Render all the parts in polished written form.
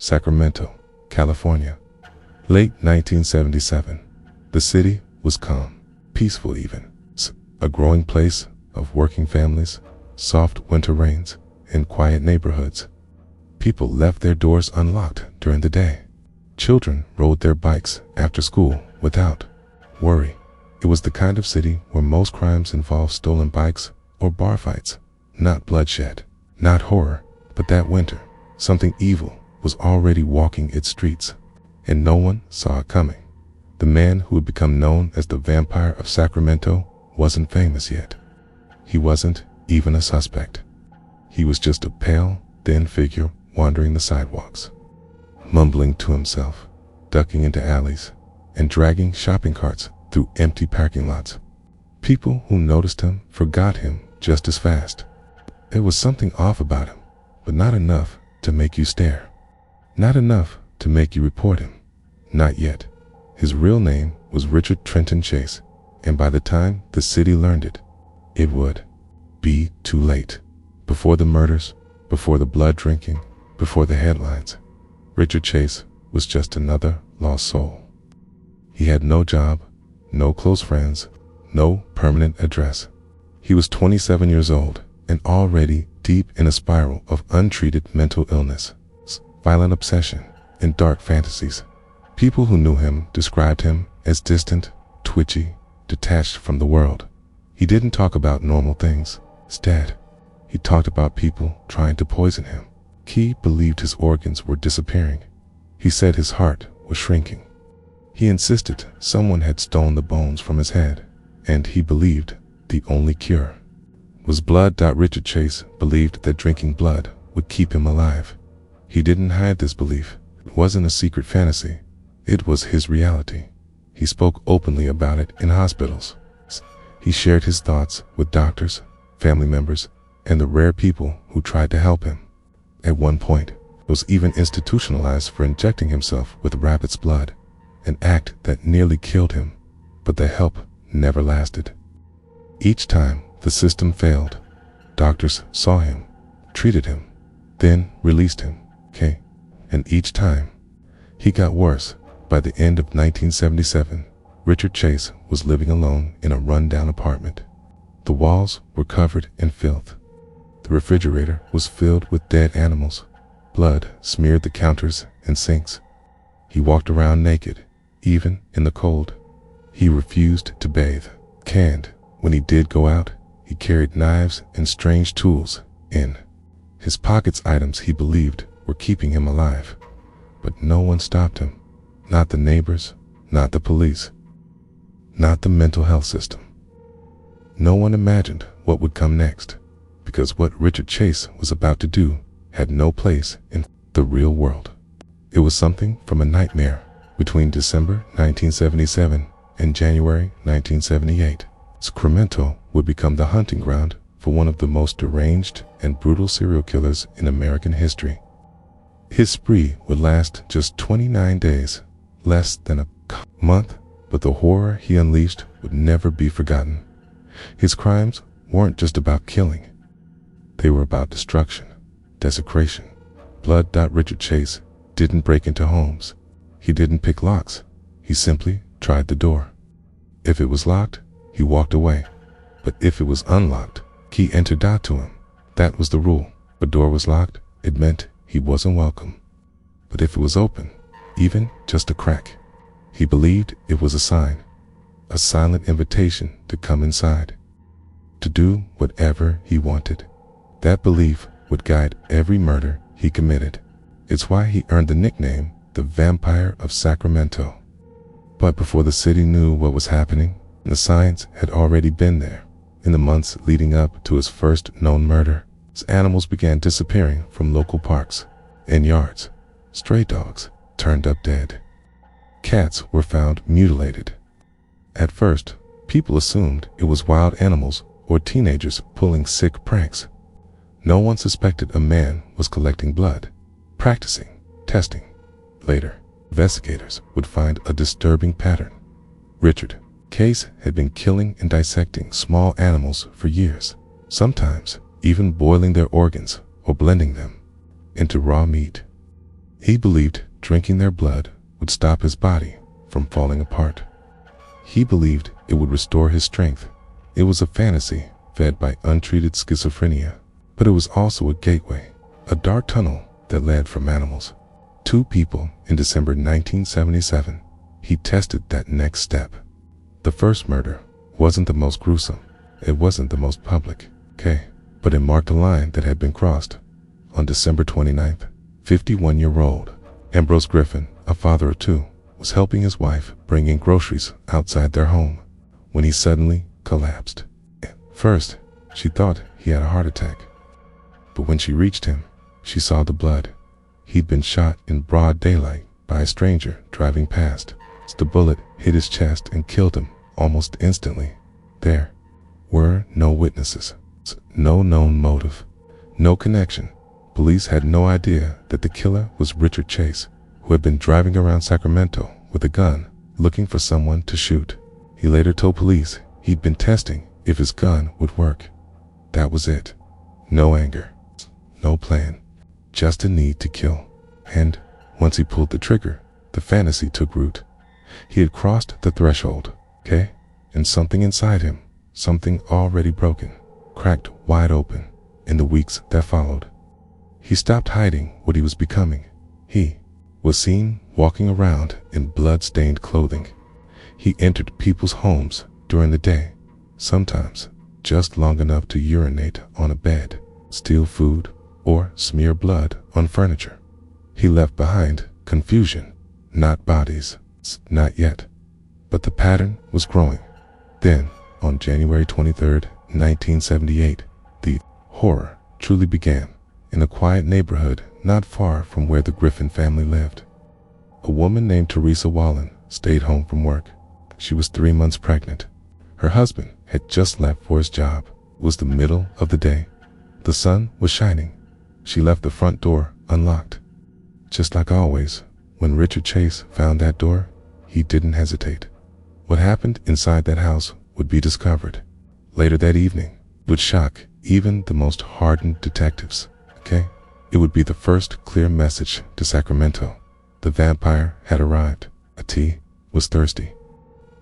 Sacramento, California. Late 1977. The city was calm, peaceful even. A growing place of working families, soft winter rains, and quiet neighborhoods. People left their doors unlocked during the day. Children rode their bikes after school without worry. It was the kind of city where most crimes involved stolen bikes or bar fights, not bloodshed, not horror. But that winter, something evil was already walking its streets, and no one saw it coming. The man who would become known as the Vampire of Sacramento wasn't famous yet. He wasn't even a suspect. He was just a pale, thin figure wandering the sidewalks, mumbling to himself, ducking into alleys, and dragging shopping carts through empty parking lots. People who noticed him forgot him just as fast. There was something off about him, but not enough to make you stare. Not enough to make you report him. Not yet. His real name was Richard Trenton Chase, and by the time the city learned it, it would be too late. Before the murders, before the blood drinking, before the headlines, Richard Chase was just another lost soul. He had no job, no close friends, no permanent address. He was 27 years old and already deep in a spiral of untreated mental illness, violent obsession, and dark fantasies. People who knew him described him as distant, twitchy, detached from the world. He didn't talk about normal things. Instead, he talked about people trying to poison him. He believed his organs were disappearing. He said his heart was shrinking. He insisted someone had stolen the bones from his head, and he believed the only cure was blood. Richard Chase believed that drinking blood would keep him alive. He didn't hide this belief. It wasn't a secret fantasy. It was his reality. He spoke openly about it in hospitals. He shared his thoughts with doctors, family members, and the rare people who tried to help him. At one point, he was even institutionalized for injecting himself with rabbit's blood, an act that nearly killed him, but the help never lasted. Each time the system failed, doctors saw him, treated him, then released him, and each time, he got worse. By the end of 1977, Richard Chase was living alone in a run-down apartment. The walls were covered in filth. The refrigerator was filled with dead animals. Blood smeared the counters and sinks. He walked around naked, even in the cold. He refused to bathe. And when he did go out, he carried knives and strange tools in his pockets, items he believed were keeping him alive. But no one stopped him. Not the neighbors, not the police, not the mental health system. No one imagined what would come next, because what Richard Chase was about to do had no place in the real world. It was something from a nightmare. Between December 1977 and January 1978, Sacramento would become the hunting ground for one of the most deranged and brutal serial killers in American history. His spree would last just 29 days, less than a month, but the horror he unleashed would never be forgotten. His crimes weren't just about killing. They were about destruction, desecration, blood. Richard Chase didn't break into homes. He didn't pick locks. He simply tried the door. If it was locked, he walked away. But if it was unlocked, he entered to him. That was the rule. If a door was locked, it meant he wasn't welcome. But if it was open, even just a crack, he believed it was a sign, a silent invitation to come inside, to do whatever he wanted. That belief would guide every murder he committed. It's why he earned the nickname the Vampire of Sacramento. But before the city knew what was happening, the signs had already been there. In the months leading up to his first known murder, animals began disappearing from local parks and yards. Stray dogs turned up dead. Cats were found mutilated. At first, people assumed it was wild animals or teenagers pulling sick pranks. No one suspected a man was collecting blood, practicing testing. Later, investigators would find a disturbing pattern. Richard Chase had been killing and dissecting small animals for years, sometimes even boiling their organs or blending them into raw meat. He believed drinking their blood would stop his body from falling apart. He believed it would restore his strength. It was a fantasy fed by untreated schizophrenia, but it was also a gateway, a dark tunnel that led from animals. Two people in December 1977, he tested that next step. The first murder wasn't the most gruesome. It wasn't the most public, but it marked a line that had been crossed. On December 29th, 51-year-old Ambrose Griffin, a father of two, was helping his wife bring in groceries outside their home when he suddenly collapsed. First, she thought he had a heart attack, but when she reached him, she saw the blood. He'd been shot in broad daylight by a stranger driving past. The bullet hit his chest and killed him almost instantly. There were no witnesses, no known motive, no connection. Police had no idea that the killer was Richard Chase, who had been driving around Sacramento with a gun, looking for someone to shoot. He later told police he'd been testing if his gun would work. That was it. No anger, no plan, just a need to kill. And once he pulled the trigger, the fantasy took root. He had crossed the threshold, and something inside him, something already broken, cracked wide open in the weeks that followed. He stopped hiding what he was becoming. He was seen walking around in blood-stained clothing. He entered people's homes during the day, sometimes just long enough to urinate on a bed, steal food, or smear blood on furniture. He left behind confusion, not bodies, not yet. But the pattern was growing. Then, on January 23, 1978, the horror truly began in a quiet neighborhood not far from where the Griffin family lived. A woman named Teresa Wallen stayed home from work. She was 3 months pregnant. Her husband had just left for his job. It was the middle of the day. The sun was shining. She left the front door unlocked. Just like always, when Richard Chase found that door, he didn't hesitate. What happened inside that house would be discovered later that evening, would shock even the most hardened detectives, It would be the first clear message to Sacramento. The vampire had arrived. T was thirsty.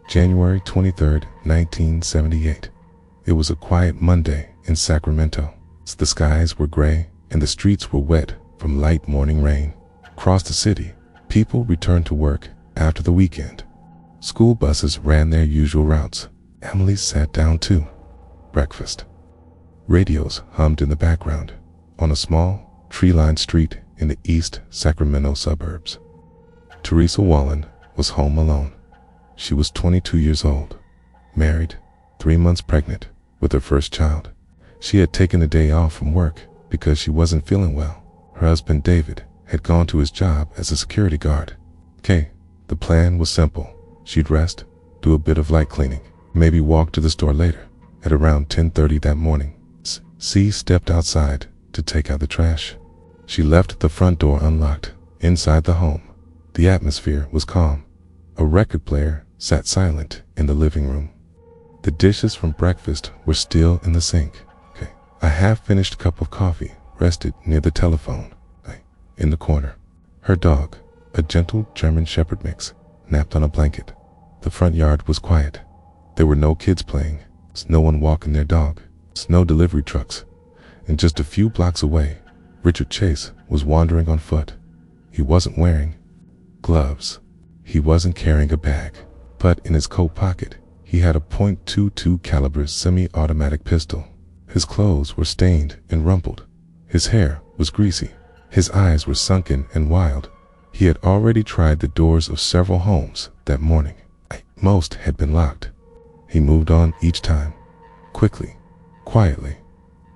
January 23, 1978. It was a quiet Monday in Sacramento. The skies were gray and the streets were wet from light morning rain. Across the city, people returned to work after the weekend. School buses ran their usual routes. Emily sat down too. Breakfast. Radios hummed in the background on a small, tree-lined street in the East Sacramento suburbs. Teresa Wallen was home alone. She was 22 years old, married, 3 months pregnant with her first child. She had taken a day off from work because she wasn't feeling well. Her husband, David, had gone to his job as a security guard. The plan was simple. She'd rest, do a bit of light cleaning, maybe walk to the store later. At around 10:30 that morning, C stepped outside to take out the trash. She left the front door unlocked. Inside the home, the atmosphere was calm. A record player sat silent in the living room. The dishes from breakfast were still in the sink. A half-finished cup of coffee rested near the telephone, in the corner. Her dog, a gentle German Shepherd mix, napped on a blanket. The front yard was quiet. There were no kids playing, no one walking their dog, no delivery trucks. And just a few blocks away, Richard Chase was wandering on foot. He wasn't wearing gloves. He wasn't carrying a bag, but in his coat pocket, he had a .22 caliber semi-automatic pistol. His clothes were stained and rumpled. His hair was greasy. His eyes were sunken and wild. He had already tried the doors of several homes that morning. Most had been locked. He moved on each time, quickly, quietly.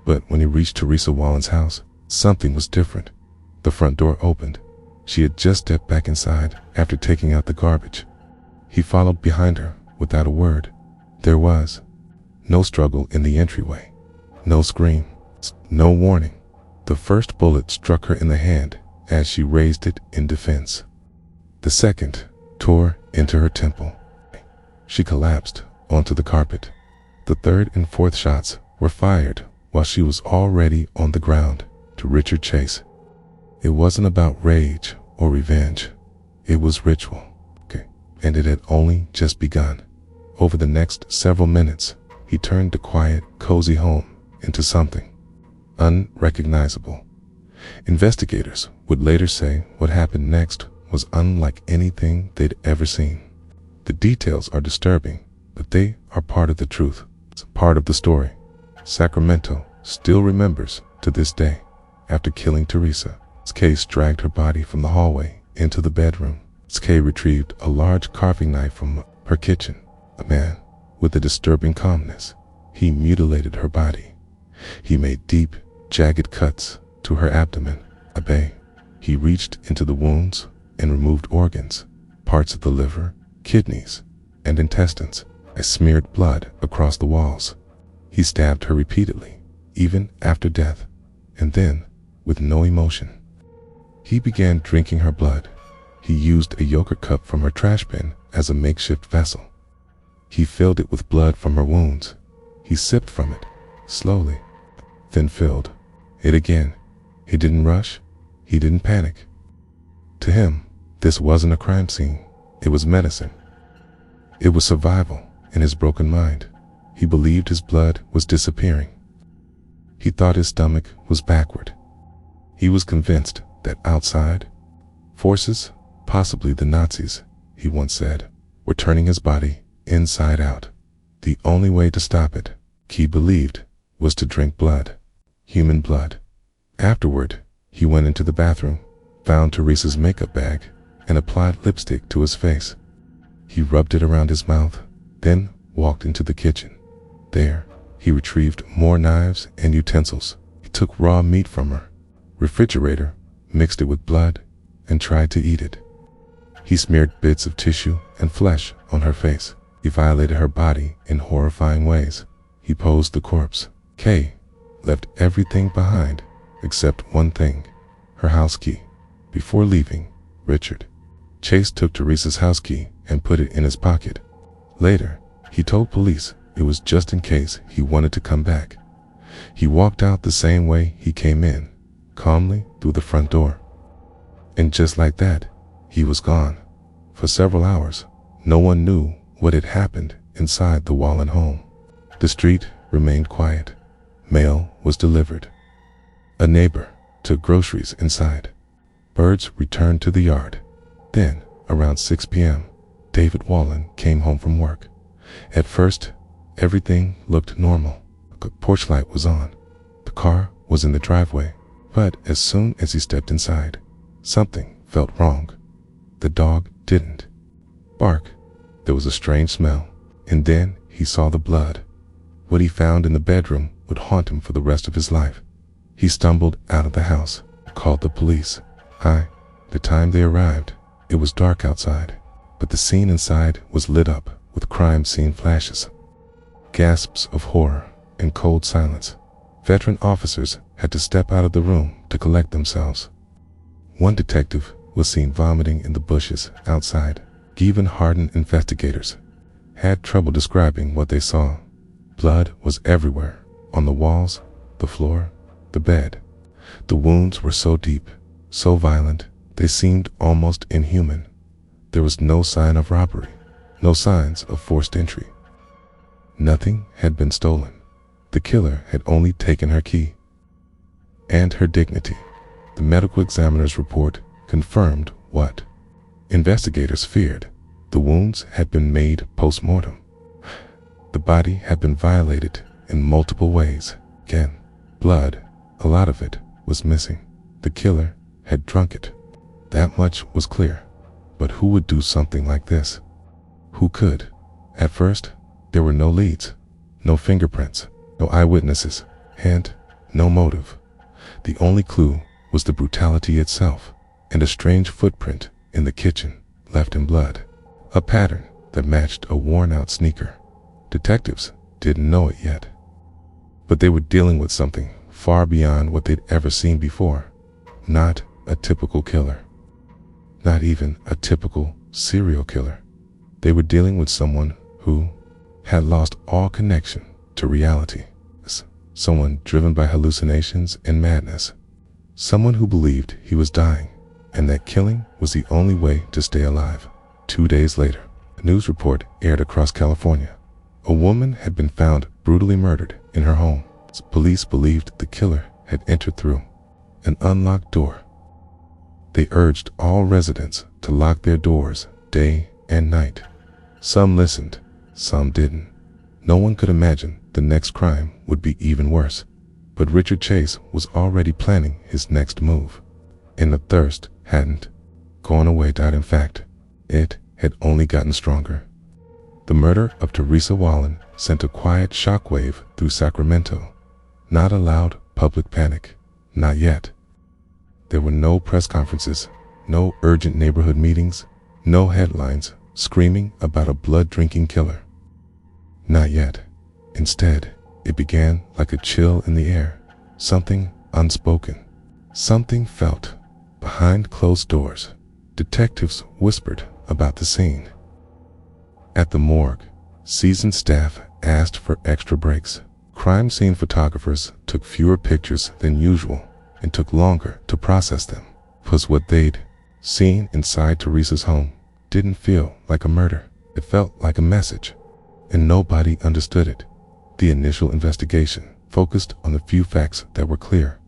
But when he reached Teresa Wallen's house, something was different. The front door opened. She had just stepped back inside after taking out the garbage. He followed behind her without a word. There was no struggle in the entryway, no scream, no warning. The first bullet struck her in the hand as she raised it in defense. The second tore into her temple. She collapsed onto the carpet. The third and fourth shots were fired while she was already on the ground. To Richard Chase, it wasn't about rage or revenge. It was ritual. Okay. And it had only just begun. Over the next several minutes, he turned the quiet, cozy home into something unrecognizable. Investigators would later say what happened next was unlike anything they'd ever seen. The details are disturbing, but they are part of the truth. It's part of the story. Sacramento still remembers to this day. After killing Teresa, Kay dragged her body from the hallway into the bedroom. Kay retrieved a large carving knife from her kitchen. A man with a disturbing calmness. He mutilated her body. He made deep, jagged cuts to her abdomen. He reached into the wounds and removed organs, parts of the liver, kidneys, and intestines. I smeared blood across the walls. He stabbed her repeatedly, even after death, and then, with no emotion, he began drinking her blood. He used a yogurt cup from her trash bin as a makeshift vessel. He filled it with blood from her wounds. He sipped from it, slowly, then filled it again. He didn't rush. He didn't panic. To him, this wasn't a crime scene. It was medicine. It was survival in his broken mind. He believed his blood was disappearing. He thought his stomach was backward. He was convinced that outside forces, possibly the Nazis, he once said, were turning his body inside out. The only way to stop it, he believed, was to drink blood, human blood. Afterward, he went into the bathroom, found Teresa's makeup bag, and applied lipstick to his face. He rubbed it around his mouth, then walked into the kitchen. There, he retrieved more knives and utensils. He took raw meat from her refrigerator, mixed it with blood, and tried to eat it. He smeared bits of tissue and flesh on her face. He violated her body in horrifying ways. He posed the corpse. Kay left everything behind except one thing, her house key. Before leaving, Richard Chase took Teresa's house key and put it in his pocket. Later, he told police it was just in case he wanted to come back. He walked out the same way he came in, calmly through the front door. And just like that, he was gone. For several hours, no one knew what had happened inside the Wallen home. The street remained quiet. Mail was delivered. A neighbor took groceries inside. Birds returned to the yard. Then, around 6 p.m., David Wallen came home from work. At first, everything looked normal. A porch light was on. The car was in the driveway. But as soon as he stepped inside, something felt wrong. The dog didn't bark. There was a strange smell. And then he saw the blood. What he found in the bedroom would haunt him for the rest of his life. He stumbled out of the house, called the police. By the time they arrived, it was dark outside, but the scene inside was lit up with crime scene flashes. Gasps of horror and cold silence. Veteran officers had to step out of the room to collect themselves. One detective was seen vomiting in the bushes outside. Even hardened investigators had trouble describing what they saw. Blood was everywhere, on the walls, the floor, the bed. The wounds were so deep, so violent, they seemed almost inhuman. There was no sign of robbery, no signs of forced entry. Nothing had been stolen. The killer had only taken her key and her dignity. The medical examiner's report confirmed what investigators feared. The wounds had been made post-mortem. The body had been violated in multiple ways. Again, blood, a lot of it, was missing. The killer had drunk it. That much was clear. But who would do something like this? Who could? At first, there were no leads, no fingerprints, no eyewitnesses, and no motive. The only clue was the brutality itself, and a strange footprint in the kitchen, left in blood. A pattern that matched a worn-out sneaker. Detectives didn't know it yet, but they were dealing with something far beyond what they'd ever seen before. Not a typical killer. Not even a typical serial killer. They were dealing with someone who had lost all connection to reality. Someone driven by hallucinations and madness. Someone who believed he was dying, and that killing was the only way to stay alive. 2 days later, a news report aired across California. A woman had been found brutally murdered in her home. Police believed the killer had entered through an unlocked door. They urged all residents to lock their doors day and night. Some listened, some didn't. No one could imagine the next crime would be even worse. But Richard Chase was already planning his next move. And the thirst hadn't gone away. In fact, it had only gotten stronger. The murder of Teresa Wallen sent a quiet shockwave through Sacramento. Not a loud public panic, not yet. There were no press conferences, no urgent neighborhood meetings, no headlines screaming about a blood-drinking killer. Not yet. Instead, it began like a chill in the air, something unspoken, something felt behind closed doors. Detectives whispered about the scene. At the morgue, seasoned staff asked for extra breaks. Crime scene photographers took fewer pictures than usual and took longer to process them, because what they'd seen inside Teresa's home didn't feel like a murder. It felt like a message, and nobody understood it. The initial investigation focused on the few facts that were clear.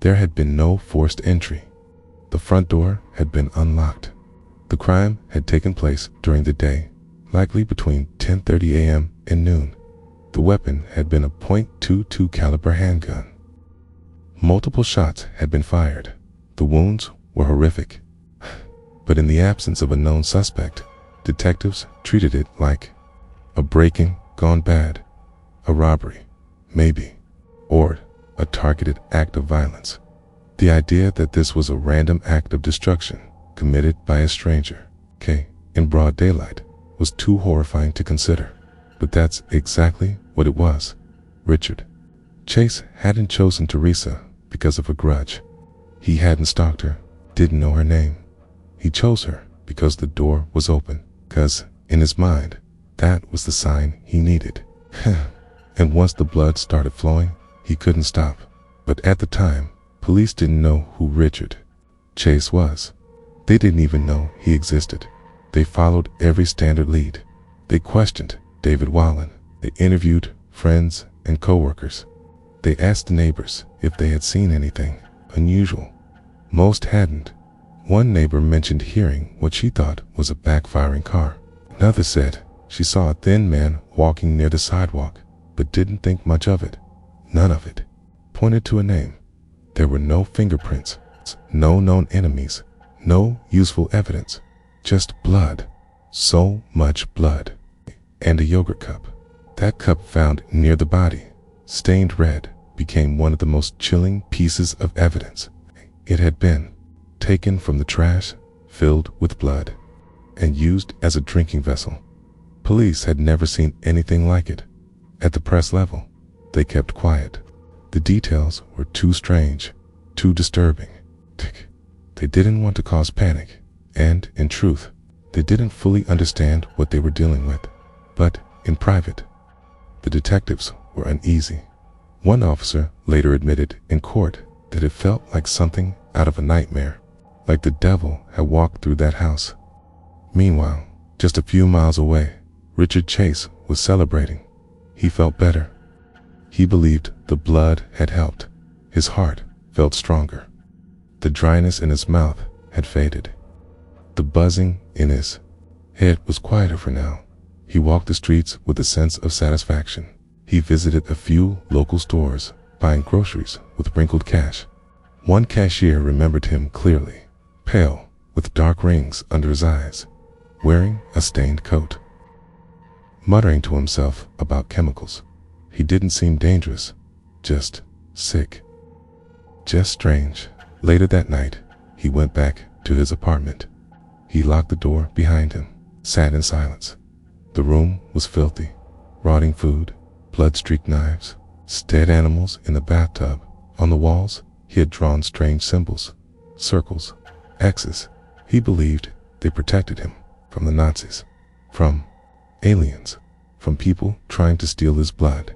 There had been no forced entry. The front door had been unlocked. The crime had taken place during the day, likely between 10:30 a.m. and noon. The weapon had been a .22 caliber handgun. Multiple shots had been fired. The wounds were horrific. But in the absence of a known suspect, detectives treated it like a break-in gone bad, a robbery, maybe, or a targeted act of violence. The idea that this was a random act of destruction committed by a stranger, in broad daylight, was too horrifying to consider. But that's exactly what it was. Richard Chase hadn't chosen Teresa because of a grudge. He hadn't stalked her, didn't know her name. He chose her because the door was open, because, in his mind, that was the sign he needed. And once the blood started flowing, he couldn't stop. But at the time, police didn't know who Richard Chase was. They didn't even know he existed. They followed every standard lead. They questioned David Wallen. They interviewed friends and co-workers. They asked the neighbors if they had seen anything unusual. Most hadn't. One neighbor mentioned hearing what she thought was a backfiring car. Another said she saw a thin man walking near the sidewalk, but didn't think much of it. None of it pointed to a name. There were no fingerprints, no known enemies, no useful evidence, just blood. So much blood. And a yogurt cup. That cup found near the body, stained red, became one of the most chilling pieces of evidence. It had been taken from the trash, filled with blood, and used as a drinking vessel. Police had never seen anything like it. At the press level, they kept quiet. The details were too strange, too disturbing. They didn't want to cause panic, and, in truth, they didn't fully understand what they were dealing with. But, in private, the detectives were uneasy. One officer later admitted in court that it felt like something out of a nightmare, like the devil had walked through that house. Meanwhile, just a few miles away, Richard Chase was celebrating. He felt better. He believed the blood had helped. His heart felt stronger. The dryness in his mouth had faded. The buzzing in his head was quieter for now. He walked the streets with a sense of satisfaction. He visited a few local stores, buying groceries with wrinkled cash. One cashier remembered him clearly, pale, with dark rings under his eyes, wearing a stained coat. Muttering to himself about chemicals. He didn't seem dangerous, just sick. Just strange. Later that night, he went back to his apartment. He locked the door behind him, sat in silence. The room was filthy. Rotting food, blood-streaked knives, dead animals in the bathtub. On the walls, he had drawn strange symbols, circles, X's. He believed they protected him from the Nazis, from aliens, from people trying to steal his blood.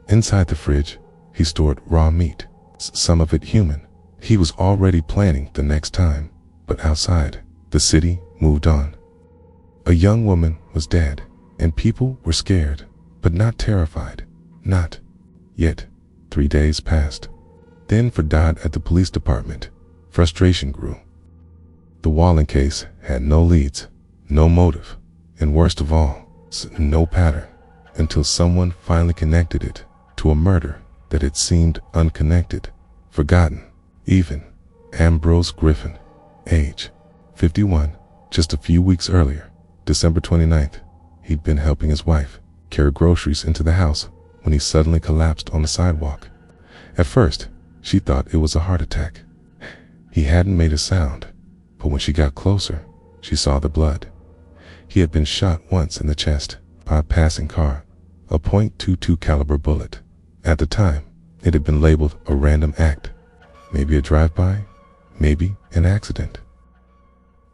Inside the fridge, he stored raw meat, some of it human. He was already planning the next time. But outside, the city moved on. A young woman was dead, and people were scared, but not terrified. Not yet. 3 days passed. Then for died at the police department. Frustration grew. The Wallen case had no leads, no motive, and worst of all, no pattern, until someone finally connected it to a murder that had seemed unconnected, forgotten. Even Ambrose Griffin, age 51, just a few weeks earlier, December 29th, he'd been helping his wife carry groceries into the house when he suddenly collapsed on the sidewalk. At first, she thought it was a heart attack. He hadn't made a sound, but when she got closer, she saw the blood. He had been shot once in the chest by a passing car, a .22 caliber bullet. At the time, it had been labeled a random act, maybe a drive-by, maybe an accident.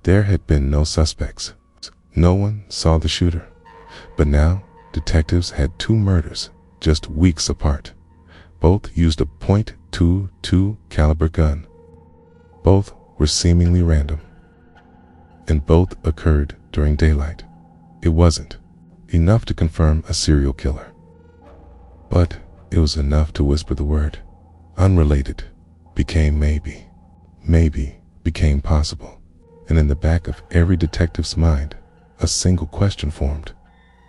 There had been no suspects. No one saw the shooter. But now, detectives had 2 murders just weeks apart. Both used a .22 caliber gun. Both were seemingly random. And both occurred during daylight. It wasn't enough to confirm a serial killer, but it was enough to whisper the word. Unrelated became maybe. Maybe became possible. And in the back of every detective's mind, a single question formed.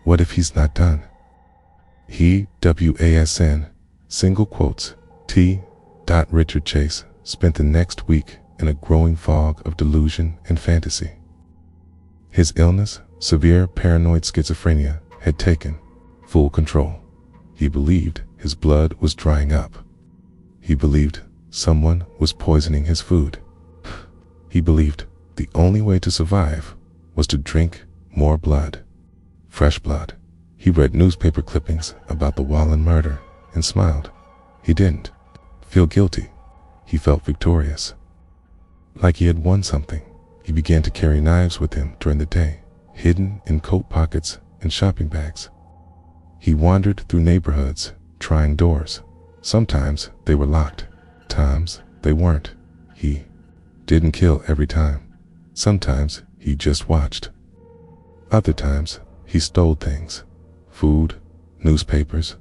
What if he's not done? He, WASN, single quotes, T. Richard Chase, spent the next week in a growing fog of delusion and fantasy. His illness, severe paranoid schizophrenia, had taken full control. He believed his blood was drying up. He believed someone was poisoning his food. He believed the only way to survive was to drink more blood. Fresh blood. He read newspaper clippings about the Wallen murder and smiled. He didn't feel guilty. He felt victorious. Like he had won something. He began to carry knives with him during the day, hidden in coat pockets and shopping bags. He wandered through neighborhoods, trying doors. Sometimes they were locked. Times they weren't. He didn't kill every time. Sometimes he just watched. Other times he stole things. Food, newspapers,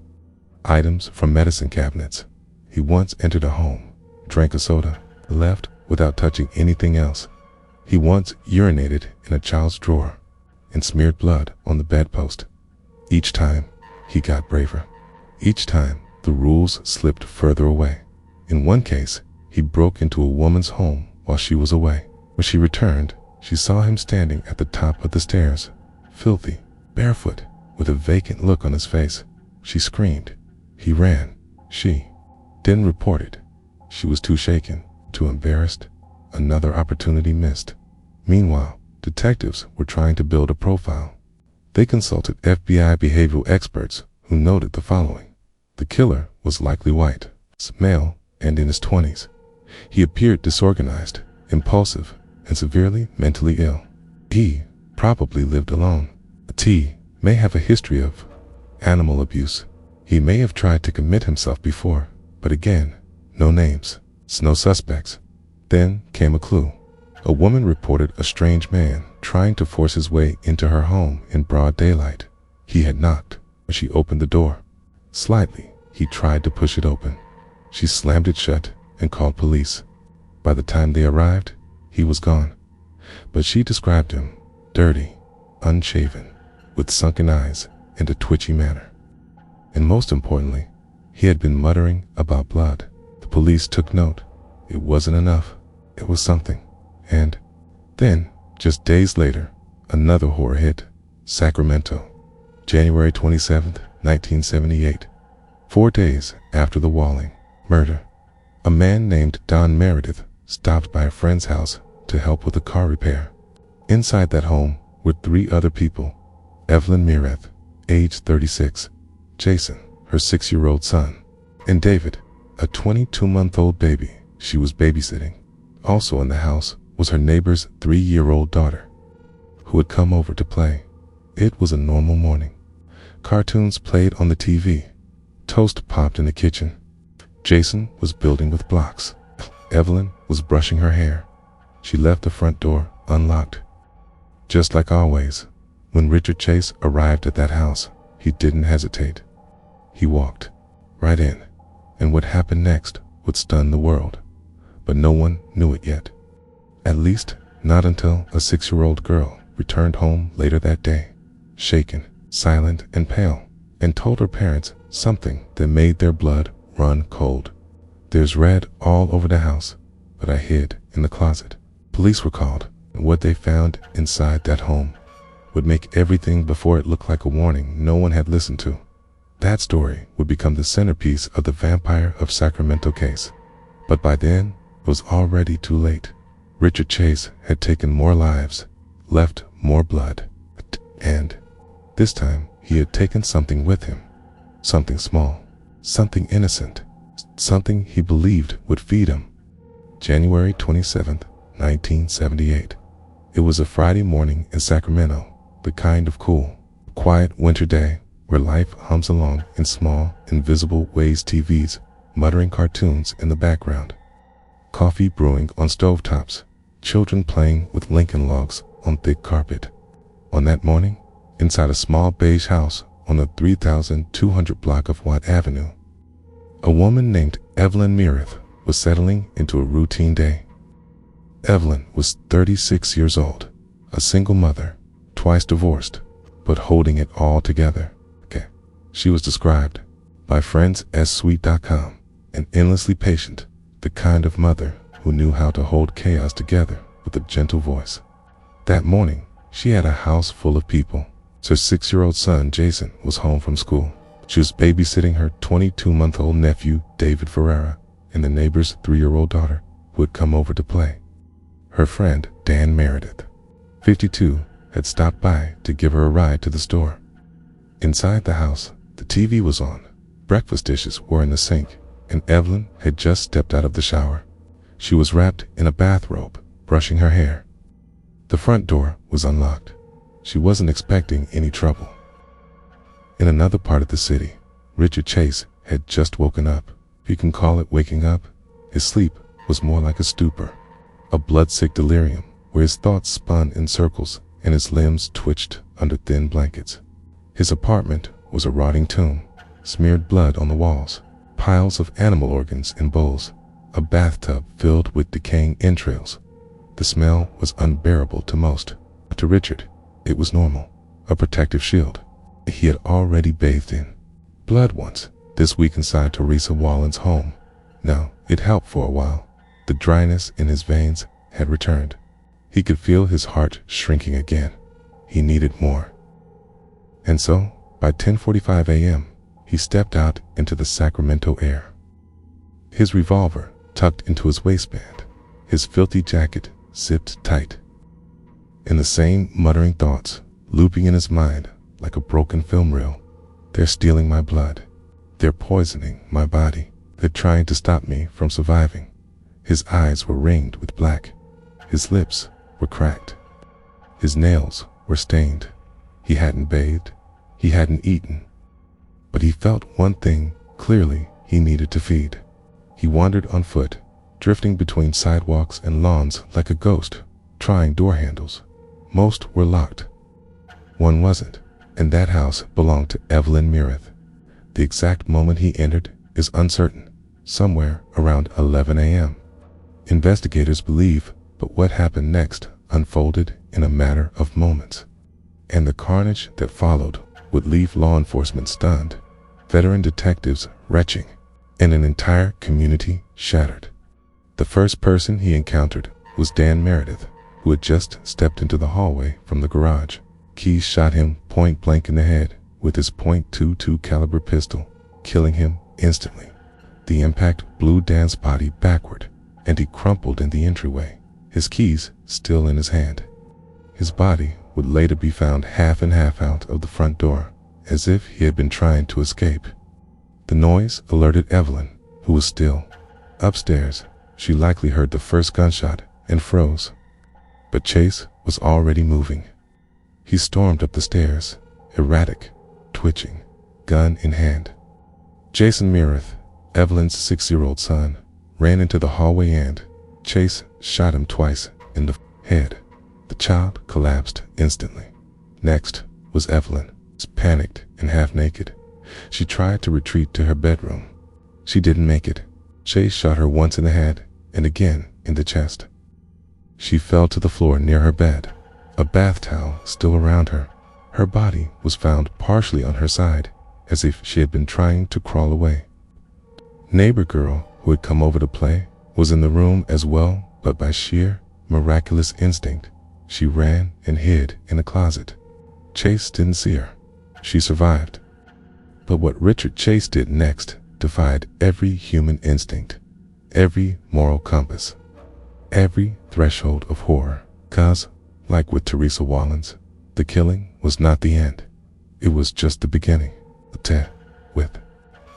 items from medicine cabinets. He once entered a home, drank a soda, left without touching anything else. He once urinated in a child's drawer and smeared blood on the bedpost. Each time, he got braver. Each time, the rules slipped further away. In one case, he broke into a woman's home while she was away. When she returned, she saw him standing at the top of the stairs, filthy, barefoot, with a vacant look on his face. She screamed. He ran. She didn't report it. She was too shaken, too embarrassed. Another opportunity missed. Meanwhile, detectives were trying to build a profile. They consulted FBI behavioral experts who noted the following. The killer was likely white, male, and in his 20s. He appeared disorganized, impulsive, and severely mentally ill. He probably lived alone. T may have a history of animal abuse. He may have tried to commit himself before, but again, no names, no suspects. Then came a clue. A woman reported a strange man trying to force his way into her home in broad daylight. He had knocked, but she opened the door. Slightly, he tried to push it open. She slammed it shut and called police. By the time they arrived, he was gone. But she described him dirty, unshaven, with sunken eyes and a twitchy manner. And most importantly, he had been muttering about blood. The police took note. It wasn't enough. It was something. And then, just days later, another horror hit. Sacramento, January 27th, 1978. 4 days after the Wallen murder, a man named Don Meredith stopped by a friend's house to help with a car repair. Inside that home were 3 other people. Evelyn Meredith, age 36, Jason, her 6-year-old son, and David, a 22-month-old baby she was babysitting. Also in the house was her neighbor's 3-year-old daughter, who had come over to play. It was a normal morning. Cartoons played on the TV. Toast popped in the kitchen. Jason was building with blocks. Evelyn was brushing her hair. She left the front door unlocked. Just like always, when Richard Chase arrived at that house, he didn't hesitate. He walked right in, and what happened next would stun the world. But no one knew it yet. At least, not until a 6-year-old girl returned home later that day, shaken, silent, and pale, and told her parents something that made their blood run cold. "There's red all over the house, but I hid in the closet." Police were called, and what they found inside that home would make everything before it look like a warning no one had listened to. That story would become the centerpiece of the Vampire of Sacramento case. But by then, it was already too late. Richard Chase had taken more lives, left more blood, and this time he had taken something with him. Something small, something innocent, something he believed would feed him. January 27th, 1978. It was a Friday morning in Sacramento, the kind of cool, quiet winter day where life hums along in small, invisible ways. TVs muttering cartoons in the background, coffee brewing on stovetops, children playing with Lincoln logs on thick carpet. On that morning, inside a small beige house on the 3200 block of Watt Avenue, a woman named Evelyn Meredith was settling into a routine day. Evelyn was 36 years old, a single mother, twice divorced, but holding it all together. She was described by friends as sweet.com, and endlessly patient, the kind of mother who knew how to hold chaos together with a gentle voice. That morning, she had a house full of people. Her 6-year-old son, Jason, was home from school. She was babysitting her 22-month-old nephew, David Ferreira, and the neighbor's 3-year-old daughter, who had come over to play. Her friend, Dan Meredith, 52, had stopped by to give her a ride to the store. Inside the house, the TV was on, breakfast dishes were in the sink, and Evelyn had just stepped out of the shower. She was wrapped in a bathrobe, brushing her hair. The front door was unlocked. She wasn't expecting any trouble. In another part of the city, Richard Chase had just woken up. If you can call it waking up, his sleep was more like a stupor, a blood-sick delirium where his thoughts spun in circles and his limbs twitched under thin blankets. His apartment was a rotting tomb, smeared blood on the walls, piles of animal organs in bowls, a bathtub filled with decaying entrails. The smell was unbearable to most. To Richard, it was normal, a protective shield he had already bathed in. Blood once, this week inside Teresa Wallen's home. Now, it helped for a while. The dryness in his veins had returned. He could feel his heart shrinking again. He needed more. And so, by 10:45 a.m., he stepped out into the Sacramento air. His revolver tucked into his waistband, his filthy jacket zipped tight. And the same muttering thoughts looping in his mind like a broken film reel. They're stealing my blood. They're poisoning my body. They're trying to stop me from surviving. His eyes were ringed with black. His lips were cracked. His nails were stained. He hadn't bathed. He hadn't eaten. But he felt one thing clearly: he needed to feed. He wandered on foot, drifting between sidewalks and lawns like a ghost, trying door handles. Most were locked. One wasn't, and that house belonged to Evelyn Meredith. The exact moment he entered is uncertain, somewhere around 11 a.m. Investigators believe, but what happened next unfolded in a matter of moments. And the carnage that followed would leave law enforcement stunned, veteran detectives retching, and an entire community shattered. The first person he encountered was Dan Meredith, who had just stepped into the hallway from the garage. Keyes shot him point blank in the head with his .22 caliber pistol, killing him instantly. The impact blew Dan's body backward, and he crumpled in the entryway, his keys still in his hand. His body would later be found half in, half out of the front door, as if he had been trying to escape. The noise alerted Evelyn, who was still upstairs. She likely heard the first gunshot and froze. But Chase was already moving. He stormed up the stairs, erratic, twitching, gun in hand. Jason Meredith, Evelyn's 6-year-old son, ran into the hallway and Chase shot him twice in the head. The child collapsed instantly. Next was Evelyn, panicked and half naked. She tried to retreat to her bedroom. She didn't make it. Chase shot her once in the head and again in the chest. She fell to the floor near her bed, a bath towel still around her. Her body was found partially on her side, as if she had been trying to crawl away. Neighbor girl, who had come over to play, was in the room as well, but by sheer, miraculous instinct, she ran and hid in a closet. Chase didn't see her. She survived. But what Richard Chase did next defied every human instinct, every moral compass, every threshold of horror. 'Cause, like with Teresa Wallens, the killing was not the end. It was just the beginning. With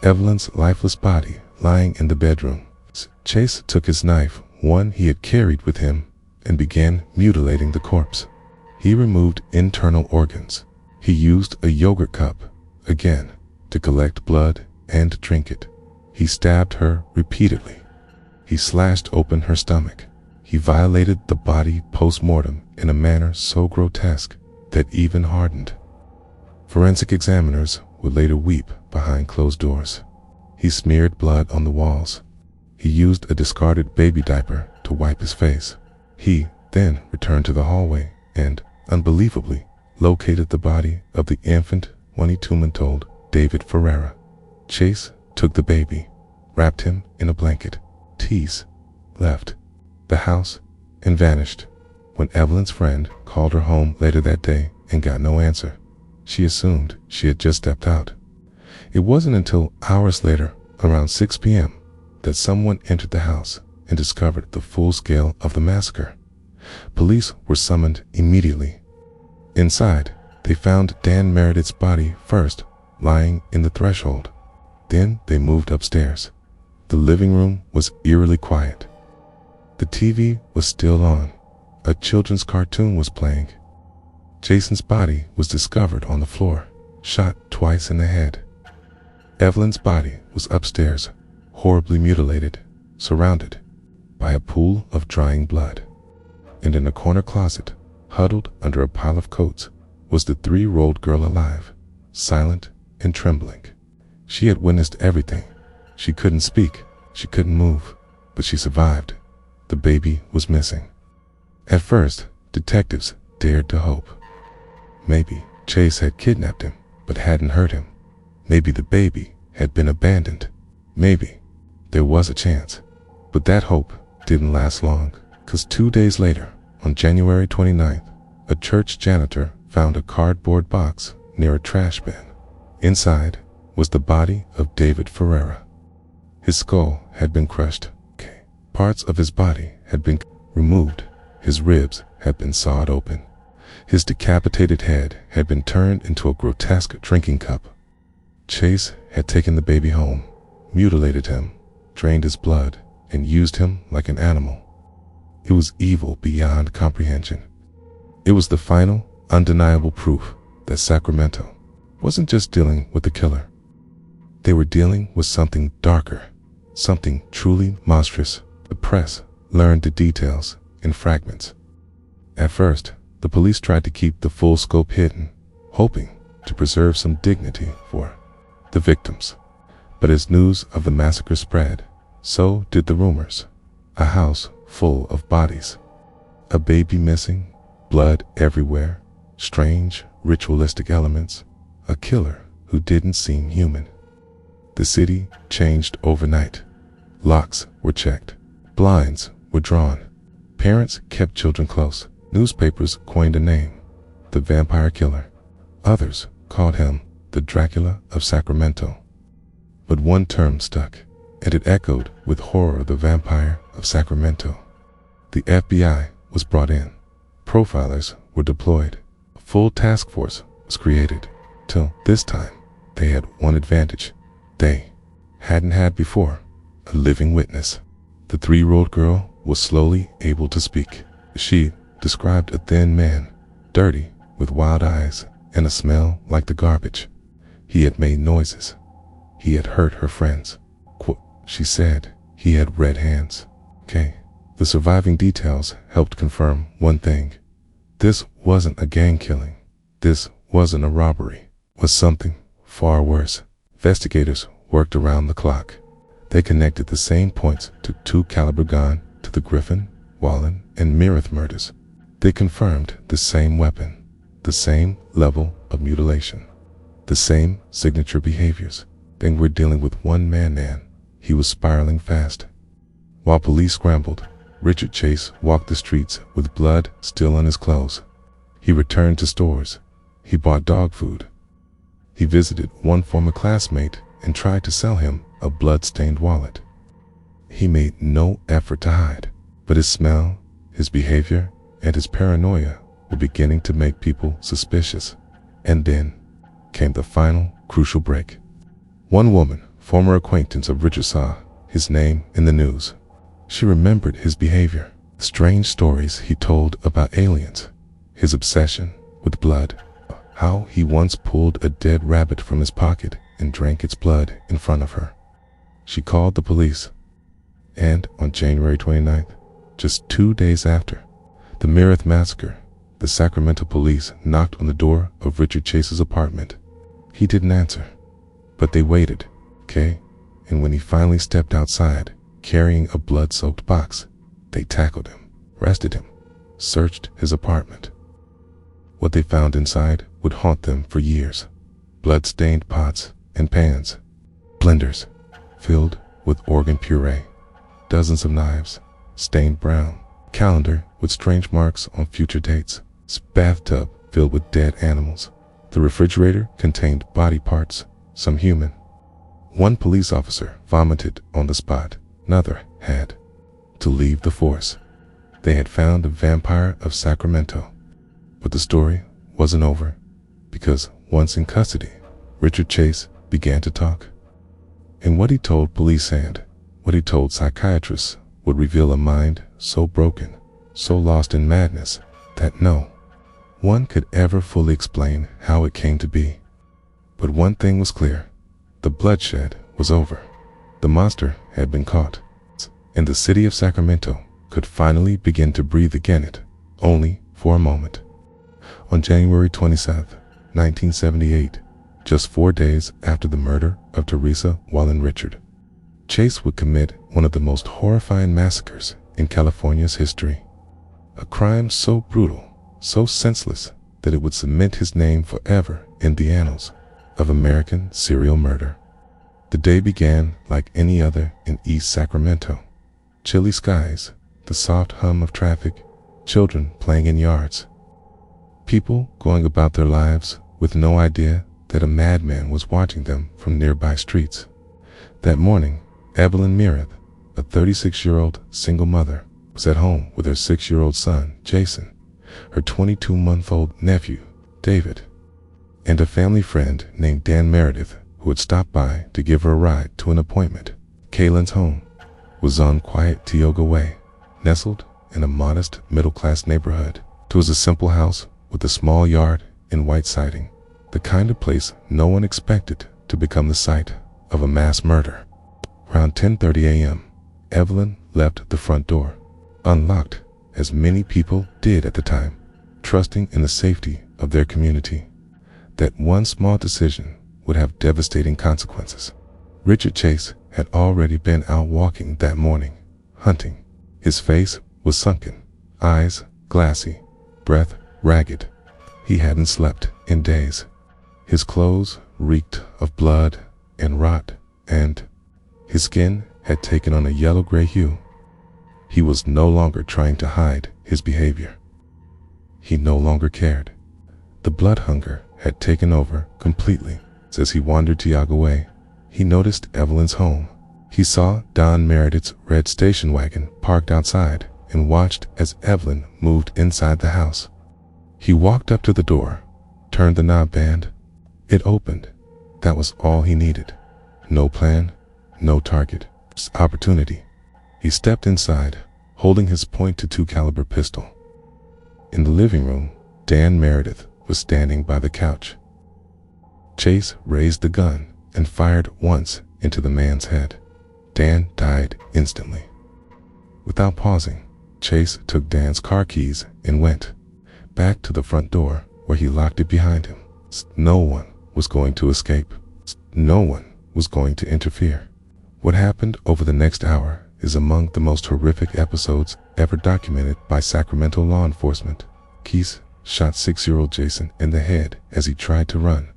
Evelyn's lifeless body lying in the bedroom, Chase took his knife, one he had carried with him, and began mutilating the corpse. He removed internal organs. He used a yogurt cup, again, to collect blood and drink it. He stabbed her repeatedly. He slashed open her stomach. He violated the body post-mortem in a manner so grotesque that even hardened forensic examiners would later weep behind closed doors. He smeared blood on the walls. He used a discarded baby diaper to wipe his face. He then returned to the hallway and, unbelievably, located the body of the infant 22-month-old David Ferreira. Chase took the baby, wrapped him in a blanket, left the house, and vanished. When Evelyn's friend called her home later that day and got no answer, she assumed she had just stepped out. It wasn't until hours later, around 6 p.m., that someone entered the house and discovered the full scale of the massacre. Police were summoned immediately. Inside, they found Dan Meredith's body first, lying in the threshold. Then they moved upstairs. The living room was eerily quiet. The TV was still on. A children's cartoon was playing. Jason's body was discovered on the floor, shot twice in the head. Evelyn's body was upstairs, horribly mutilated, surrounded by a pool of drying blood. And in a corner closet, huddled under a pile of coats, was the 3-year-old girl alive, silent and trembling. She had witnessed everything. She couldn't speak, she couldn't move, but she survived. The baby was missing. At first, detectives dared to hope. Maybe Chase had kidnapped him, but hadn't hurt him. Maybe the baby had been abandoned. Maybe there was a chance. But that hope didn't last long, 'cause 2 days later, on January 29th, a church janitor found a cardboard box near a trash bin. Inside was the body of David Ferreira. His skull had been crushed. Parts of his body had been removed. His ribs had been sawed open. His decapitated head had been turned into a grotesque drinking cup. Chase had taken the baby home, mutilated him, drained his blood, and used him like an animal. It was evil beyond comprehension. It was the final, undeniable proof that Sacramento wasn't just dealing with the killer. They were dealing with something darker, something truly monstrous. The press learned the details in fragments. At first, the police tried to keep the full scope hidden, hoping to preserve some dignity for the victims. But as news of the massacre spread, so did the rumors. A house full of bodies. A baby missing, blood everywhere, strange ritualistic elements, a killer who didn't seem human. The city changed overnight. Locks were checked. Blinds were drawn. Parents kept children close. Newspapers coined a name, the Vampire Killer. Others called him the Dracula of Sacramento. But one term stuck, and it echoed with horror: the Vampire of Sacramento. The FBI was brought in. Profilers were deployed. A full task force was created. Till this time, they had one advantage they hadn't had before: a living witness. The 3-year-old girl was slowly able to speak. She described a thin man, dirty, with wild eyes, and a smell like the garbage. He had made noises. He had hurt her friends. She said he had red hands. The surviving details helped confirm one thing. This wasn't a gang killing. This wasn't a robbery. It was something far worse. Investigators worked around the clock. They connected the same points to 2 caliber gun to the Griffin, Wallen, and Meredith murders. They confirmed the same weapon, the same level of mutilation, the same signature behaviors. Then we're dealing with one man. He was spiraling fast. While police scrambled, Richard Chase walked the streets with blood still on his clothes. He returned to stores. He bought dog food. He visited one former classmate and tried to sell him a blood-stained wallet. He made no effort to hide, but his smell, his behavior, and his paranoia were beginning to make people suspicious. And then came the final crucial break. One woman, former acquaintance of Richard, saw his name in the news. She remembered his behavior, the strange stories he told about aliens, his obsession with blood, how he once pulled a dead rabbit from his pocket and drank its blood in front of her. She called the police, and on January 29th, just 2 days after the Meredith massacre, the Sacramento police knocked on the door of Richard Chase's apartment. He didn't answer, but they waited, and when he finally stepped outside, carrying a blood-soaked box, they tackled him, arrested him, searched his apartment. What they found inside would haunt them for years. Blood-stained pots and pans, blenders filled with organ puree, dozens of knives stained brown, calendar with strange marks on future dates, bathtub filled with dead animals. The refrigerator contained body parts, some human. One police officer vomited on the spot. Another had to leave the force. They had found the Vampire of Sacramento. But the story wasn't over, because once in custody, Richard Chase began to talk. And what he told police and what he told psychiatrists would reveal a mind so broken, so lost in madness, that no one could ever fully explain how it came to be. But one thing was clear: the bloodshed was over. The monster had been caught, and the city of Sacramento could finally begin to breathe again, it only for a moment. On January 27, 1978, just 4 days after the murder of Teresa Wallen Richard, Chase would commit one of the most horrifying massacres in California's history. A crime so brutal, so senseless, that it would cement his name forever in the annals of American serial murder. The day began like any other in East Sacramento. Chilly skies, the soft hum of traffic, children playing in yards, people going about their lives with no idea that a madman was watching them from nearby streets. That morning, Evelyn Meredith, a 36-year-old single mother, was at home with her 6-year-old son, Jason, her 22-month-old nephew, David, and a family friend named Dan Meredith, who had stopped by to give her a ride to an appointment. Kaylin's home was on quiet Tioga Way, nestled in a modest middle-class neighborhood. It was a simple house with a small yard and white siding, the kind of place no one expected to become the site of a mass murder. Around 10:30 a.m., Evelyn left the front door, unlocked, as many people did at the time, trusting in the safety of their community. That one small decision would have devastating consequences. Richard Chase had already been out walking that morning, hunting. His face was sunken, eyes glassy, breath ragged. He hadn't slept in days. His clothes reeked of blood and rot, and his skin had taken on a yellow-gray hue. He was no longer trying to hide his behavior. He no longer cared. The blood hunger had taken over completely. As he wandered Tioga Way, he noticed Evelyn's home. He saw Don Meredith's red station wagon parked outside and watched as Evelyn moved inside the house. He walked up to the door, turned the knob, and it opened. That was all he needed. No plan, no target, just opportunity. He stepped inside, holding his .22 caliber pistol. In the living room, Dan Meredith was standing by the couch. Chase raised the gun and fired once into the man's head. Dan died instantly. Without pausing, Chase took Dan's car keys and went back to the front door where he locked it behind him. No one was going to escape. No one was going to interfere. What happened over the next hour is among the most horrific episodes ever documented by Sacramento law enforcement. Chase shot 6-year-old Jason in the head as he tried to run.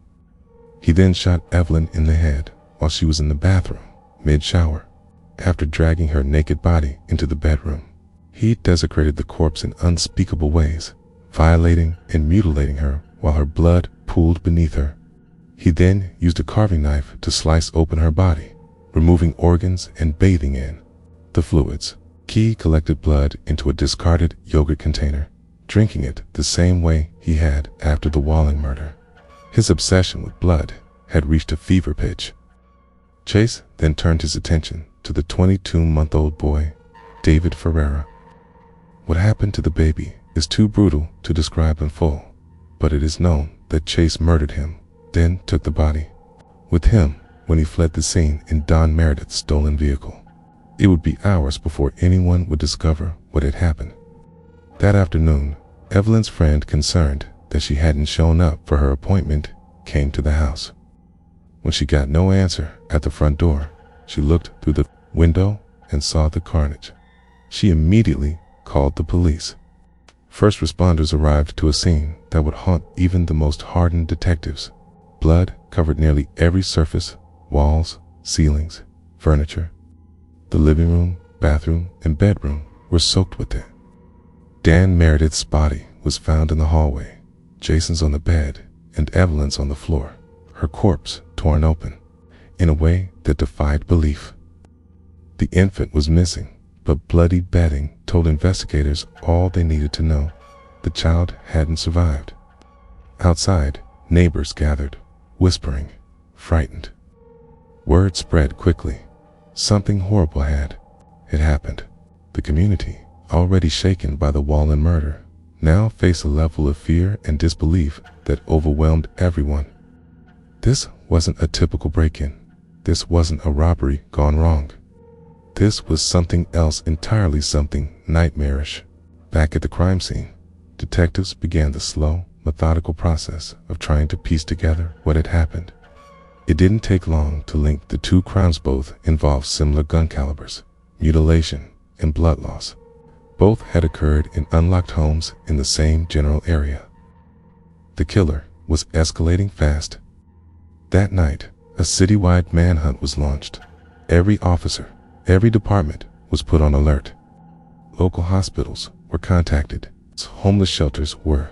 He then shot Evelyn in the head while she was in the bathroom, mid-shower. After dragging her naked body into the bedroom, he desecrated the corpse in unspeakable ways, violating and mutilating her while her blood pooled beneath her. He then used a carving knife to slice open her body, removing organs and bathing in the fluids. He collected blood into a discarded yogurt container, drinking it the same way he had after the Walling murder. His obsession with blood had reached a fever pitch. Chase then turned his attention to the 22-month-old boy, David Ferreira. What happened to the baby is too brutal to describe in full, but it is known that Chase murdered him, then took the body with him when he fled the scene in Don Meredith's stolen vehicle. It would be hours before anyone would discover what had happened. That afternoon, Evelyn's friend, concerned that she hadn't shown up for her appointment, came to the house. When she got no answer at the front door, she looked through the window and saw the carnage. She immediately called the police. First responders arrived to a scene that would haunt even the most hardened detectives. Blood covered nearly every surface, walls, ceilings, furniture. The living room, bathroom, and bedroom were soaked with it. Dan Meredith's body was found in the hallway, Jason's on the bed, and Evelyn's on the floor, her corpse torn open in a way that defied belief. The infant was missing, but bloody bedding told investigators all they needed to know. The child hadn't survived. Outside, neighbors gathered, whispering, frightened. Word spread quickly. Something horrible had happened. The community, already shaken by the Wallen murder, now faced a level of fear and disbelief that overwhelmed everyone. This wasn't a typical break-in. This wasn't a robbery gone wrong. This was something else entirely, something nightmarish. Back at the crime scene, detectives began the slow, methodical process of trying to piece together what had happened. It didn't take long to link the two crimes. Both involved similar gun calibers, mutilation, and blood loss. Both had occurred in unlocked homes in the same general area. The killer was escalating fast. That night, a citywide manhunt was launched. Every officer, every department was put on alert. Local hospitals were contacted. Homeless shelters were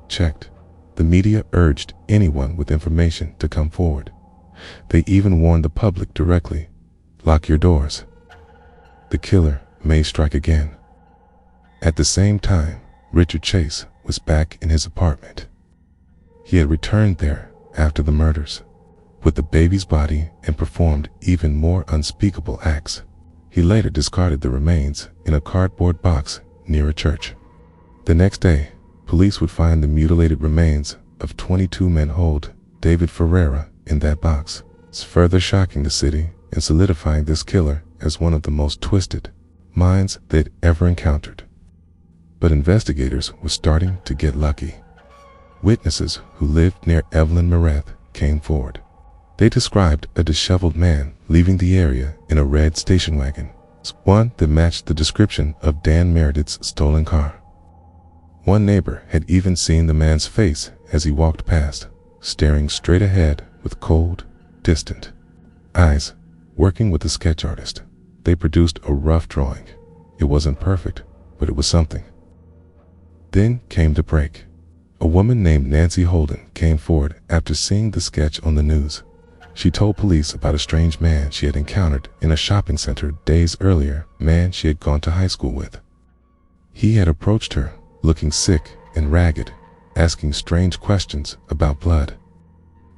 checked. The media urged anyone with information to come forward. They even warned the public directly, lock your doors. The killer may strike again. At the same time, Richard Chase was back in his apartment. He had returned there after the murders, with the baby's body, and performed even more unspeakable acts. He later discarded the remains in a cardboard box near a church. The next day, police would find the mutilated remains of 22-month-old David Ferreira in that box, further shocking the city and solidifying this killer as one of the most twisted minds they'd ever encountered. But investigators were starting to get lucky. Witnesses who lived near Evelyn Meredith came forward. They described a disheveled man leaving the area in a red station wagon, one that matched the description of Dan Meredith's stolen car. One neighbor had even seen the man's face as he walked past, staring straight ahead with cold, distant eyes. Working with a sketch artist, they produced a rough drawing. It wasn't perfect, but it was something. Then came the break. A woman named Nancy Holden came forward after seeing the sketch on the news. She told police about a strange man she had encountered in a shopping center days earlier, a man she had gone to high school with. He had approached her, looking sick and ragged, asking strange questions about blood.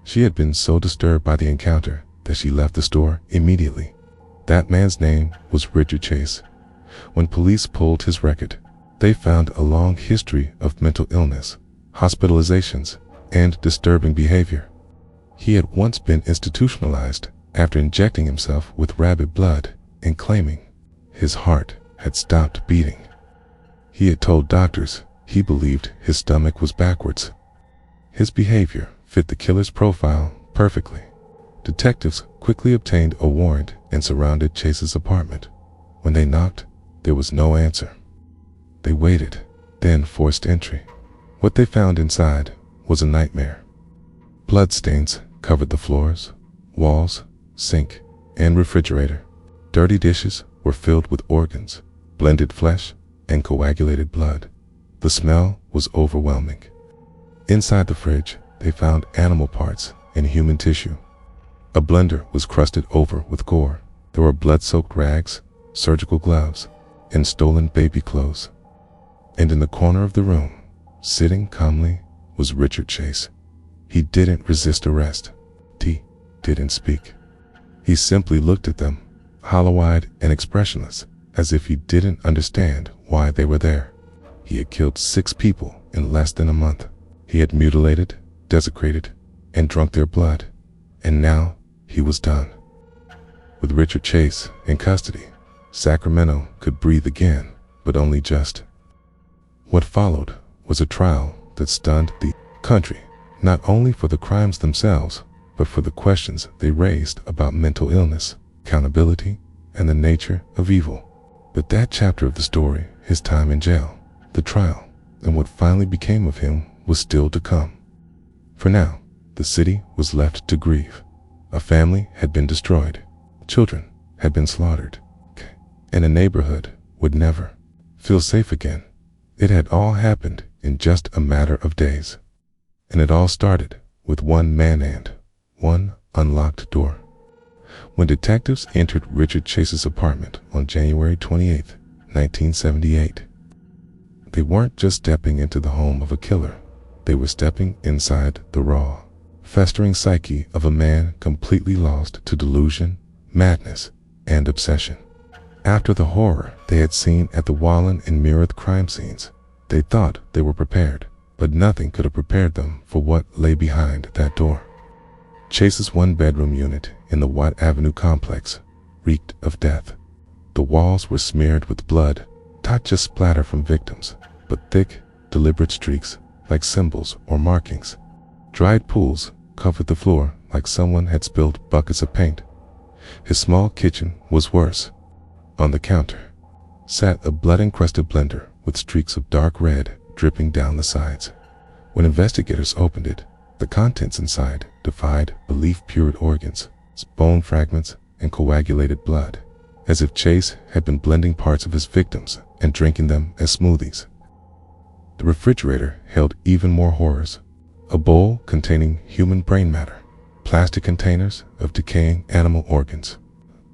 She had been so disturbed by the encounter that she left the store immediately. That man's name was Richard Chase. When police pulled his record, they found a long history of mental illness, hospitalizations, and disturbing behavior. He had once been institutionalized after injecting himself with rabid blood and claiming his heart had stopped beating. He had told doctors he believed his stomach was backwards. His behavior fit the killer's profile perfectly. Detectives quickly obtained a warrant and surrounded Chase's apartment. When they knocked, there was no answer. They waited, then forced entry. What they found inside was a nightmare. Bloodstains covered the floors, walls, sink, and refrigerator. Dirty dishes were filled with organs, blended flesh, and coagulated blood. The smell was overwhelming. Inside the fridge, they found animal parts and human tissue. A blender was crusted over with gore. There were blood-soaked rags, surgical gloves, and stolen baby clothes. And in the corner of the room, sitting calmly, was Richard Chase. He didn't resist arrest. He didn't speak. He simply looked at them, hollow-eyed and expressionless, as if he didn't understand why they were there. He had killed 6 people in less than a month. He had mutilated, desecrated, and drunk their blood. And now he was done. With Richard Chase in custody, Sacramento could breathe again, but only just. What followed was a trial that stunned the country, not only for the crimes themselves, but for the questions they raised about mental illness, accountability, and the nature of evil. But that chapter of the story, his time in jail, the trial, and what finally became of him was still to come. For now, the city was left to grieve. A family had been destroyed. Children had been slaughtered. And a neighborhood would never feel safe again. It had all happened in just a matter of days. And it all started with one man and one unlocked door. When detectives entered Richard Chase's apartment on January 28, 1978, they weren't just stepping into the home of a killer. They were stepping inside the raw, festering psyche of a man completely lost to delusion, madness, and obsession. After the horror they had seen at the Wallen and Meredith crime scenes, they thought they were prepared, but nothing could have prepared them for what lay behind that door. Chase's one-bedroom unit in the Watt Avenue complex reeked of death. The walls were smeared with blood, not just splatter from victims, but thick, deliberate streaks like symbols or markings. Dried pools covered the floor like someone had spilled buckets of paint. His small kitchen was worse. On the counter sat a blood-encrusted blender with streaks of dark red dripping down the sides. When investigators opened it, the contents inside defied belief. Pured organs, bone fragments, and coagulated blood, as if Chase had been blending parts of his victims and drinking them as smoothies. The refrigerator held even more horrors. A bowl containing human brain matter, plastic containers of decaying animal organs,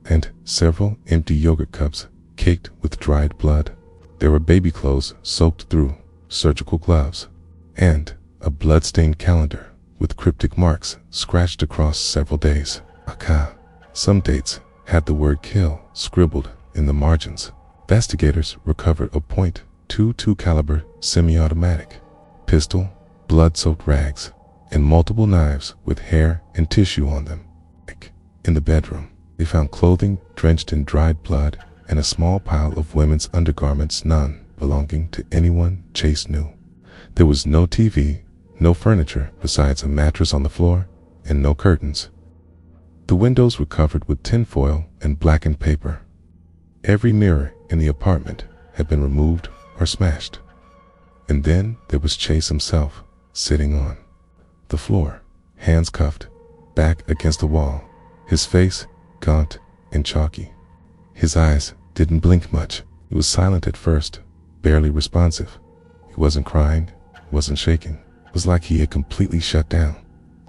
and several empty yogurt cups caked with dried blood. There were baby clothes soaked through, surgical gloves, and a blood-stained calendar with cryptic marks scratched across several days. Some dates had the word kill scribbled in the margins. Investigators recovered a .22 caliber semi-automatic pistol, blood-soaked rags, and multiple knives with hair and tissue on them. In the bedroom, they found clothing drenched in dried blood and a small pile of women's undergarments, none belonging to anyone Chase knew. There was no TV, no furniture besides a mattress on the floor, and no curtains. The windows were covered with tinfoil and blackened paper. Every mirror in the apartment had been removed or smashed. And then there was Chase himself, sitting on the floor, hands cuffed, back against the wall, his face gaunt and chalky. His eyes didn't blink much. He was silent at first, barely responsive. He wasn't crying, wasn't shaking. It was like he had completely shut down,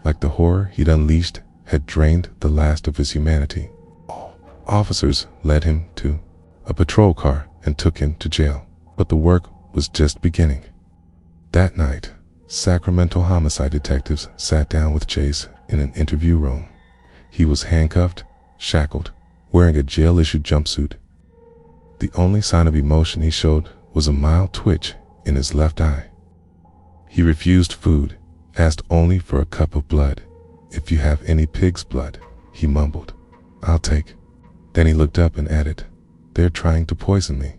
like the horror he'd unleashed had drained the last of his humanity. Officers led him to a patrol car and took him to jail, but the work was just beginning. That night, Sacramento homicide detectives sat down with Chase in an interview room. He was handcuffed, shackled, wearing a jail-issued jumpsuit. The only sign of emotion he showed was a mild twitch in his left eye. He refused food, asked only for a cup of blood. "If you have any pig's blood," he mumbled, "I'll take." Then he looked up and added, "They're trying to poison me."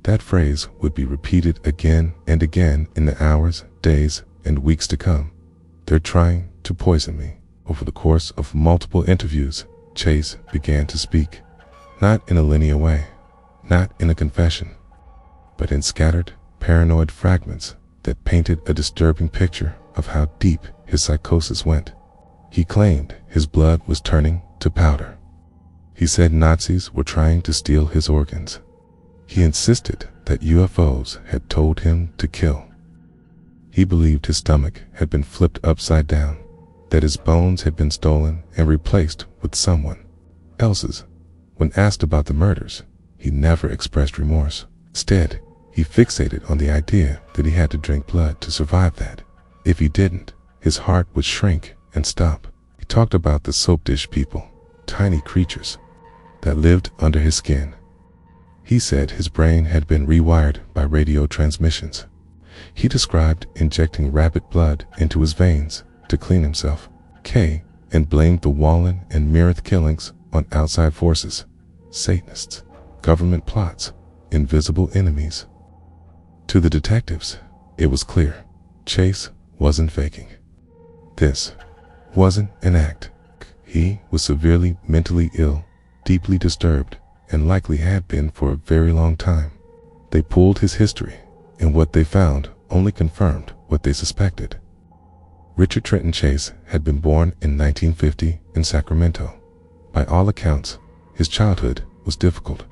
That phrase would be repeated again and again in the hours, days, and weeks to come. "They're trying to poison me." Over the course of multiple interviews, Chase began to speak, not in a linear way, not in a confession, but in scattered, paranoid fragments that painted a disturbing picture of how deep his psychosis went. He claimed his blood was turning to powder. He said Nazis were trying to steal his organs. He insisted that UFOs had told him to kill. He believed his stomach had been flipped upside down, that his bones had been stolen and replaced with someone else's. When asked about the murders, he never expressed remorse. Instead, he fixated on the idea that he had to drink blood to survive that. If he didn't, his heart would shrink and stop. He talked about the soap dish people, tiny creatures that lived under his skin. He said his brain had been rewired by radio transmissions. He described injecting rabbit blood into his veins to clean himself, and blamed the Wallen and Meredith killings on outside forces, Satanists, government plots, invisible enemies. To the detectives, it was clear Chase wasn't faking. This wasn't an act. He was severely mentally ill, deeply disturbed, and likely had been for a very long time. They pulled his history, and what they found only confirmed what they suspected. Richard Trenton Chase had been born in 1950 in Sacramento. By all accounts, his childhood was difficult.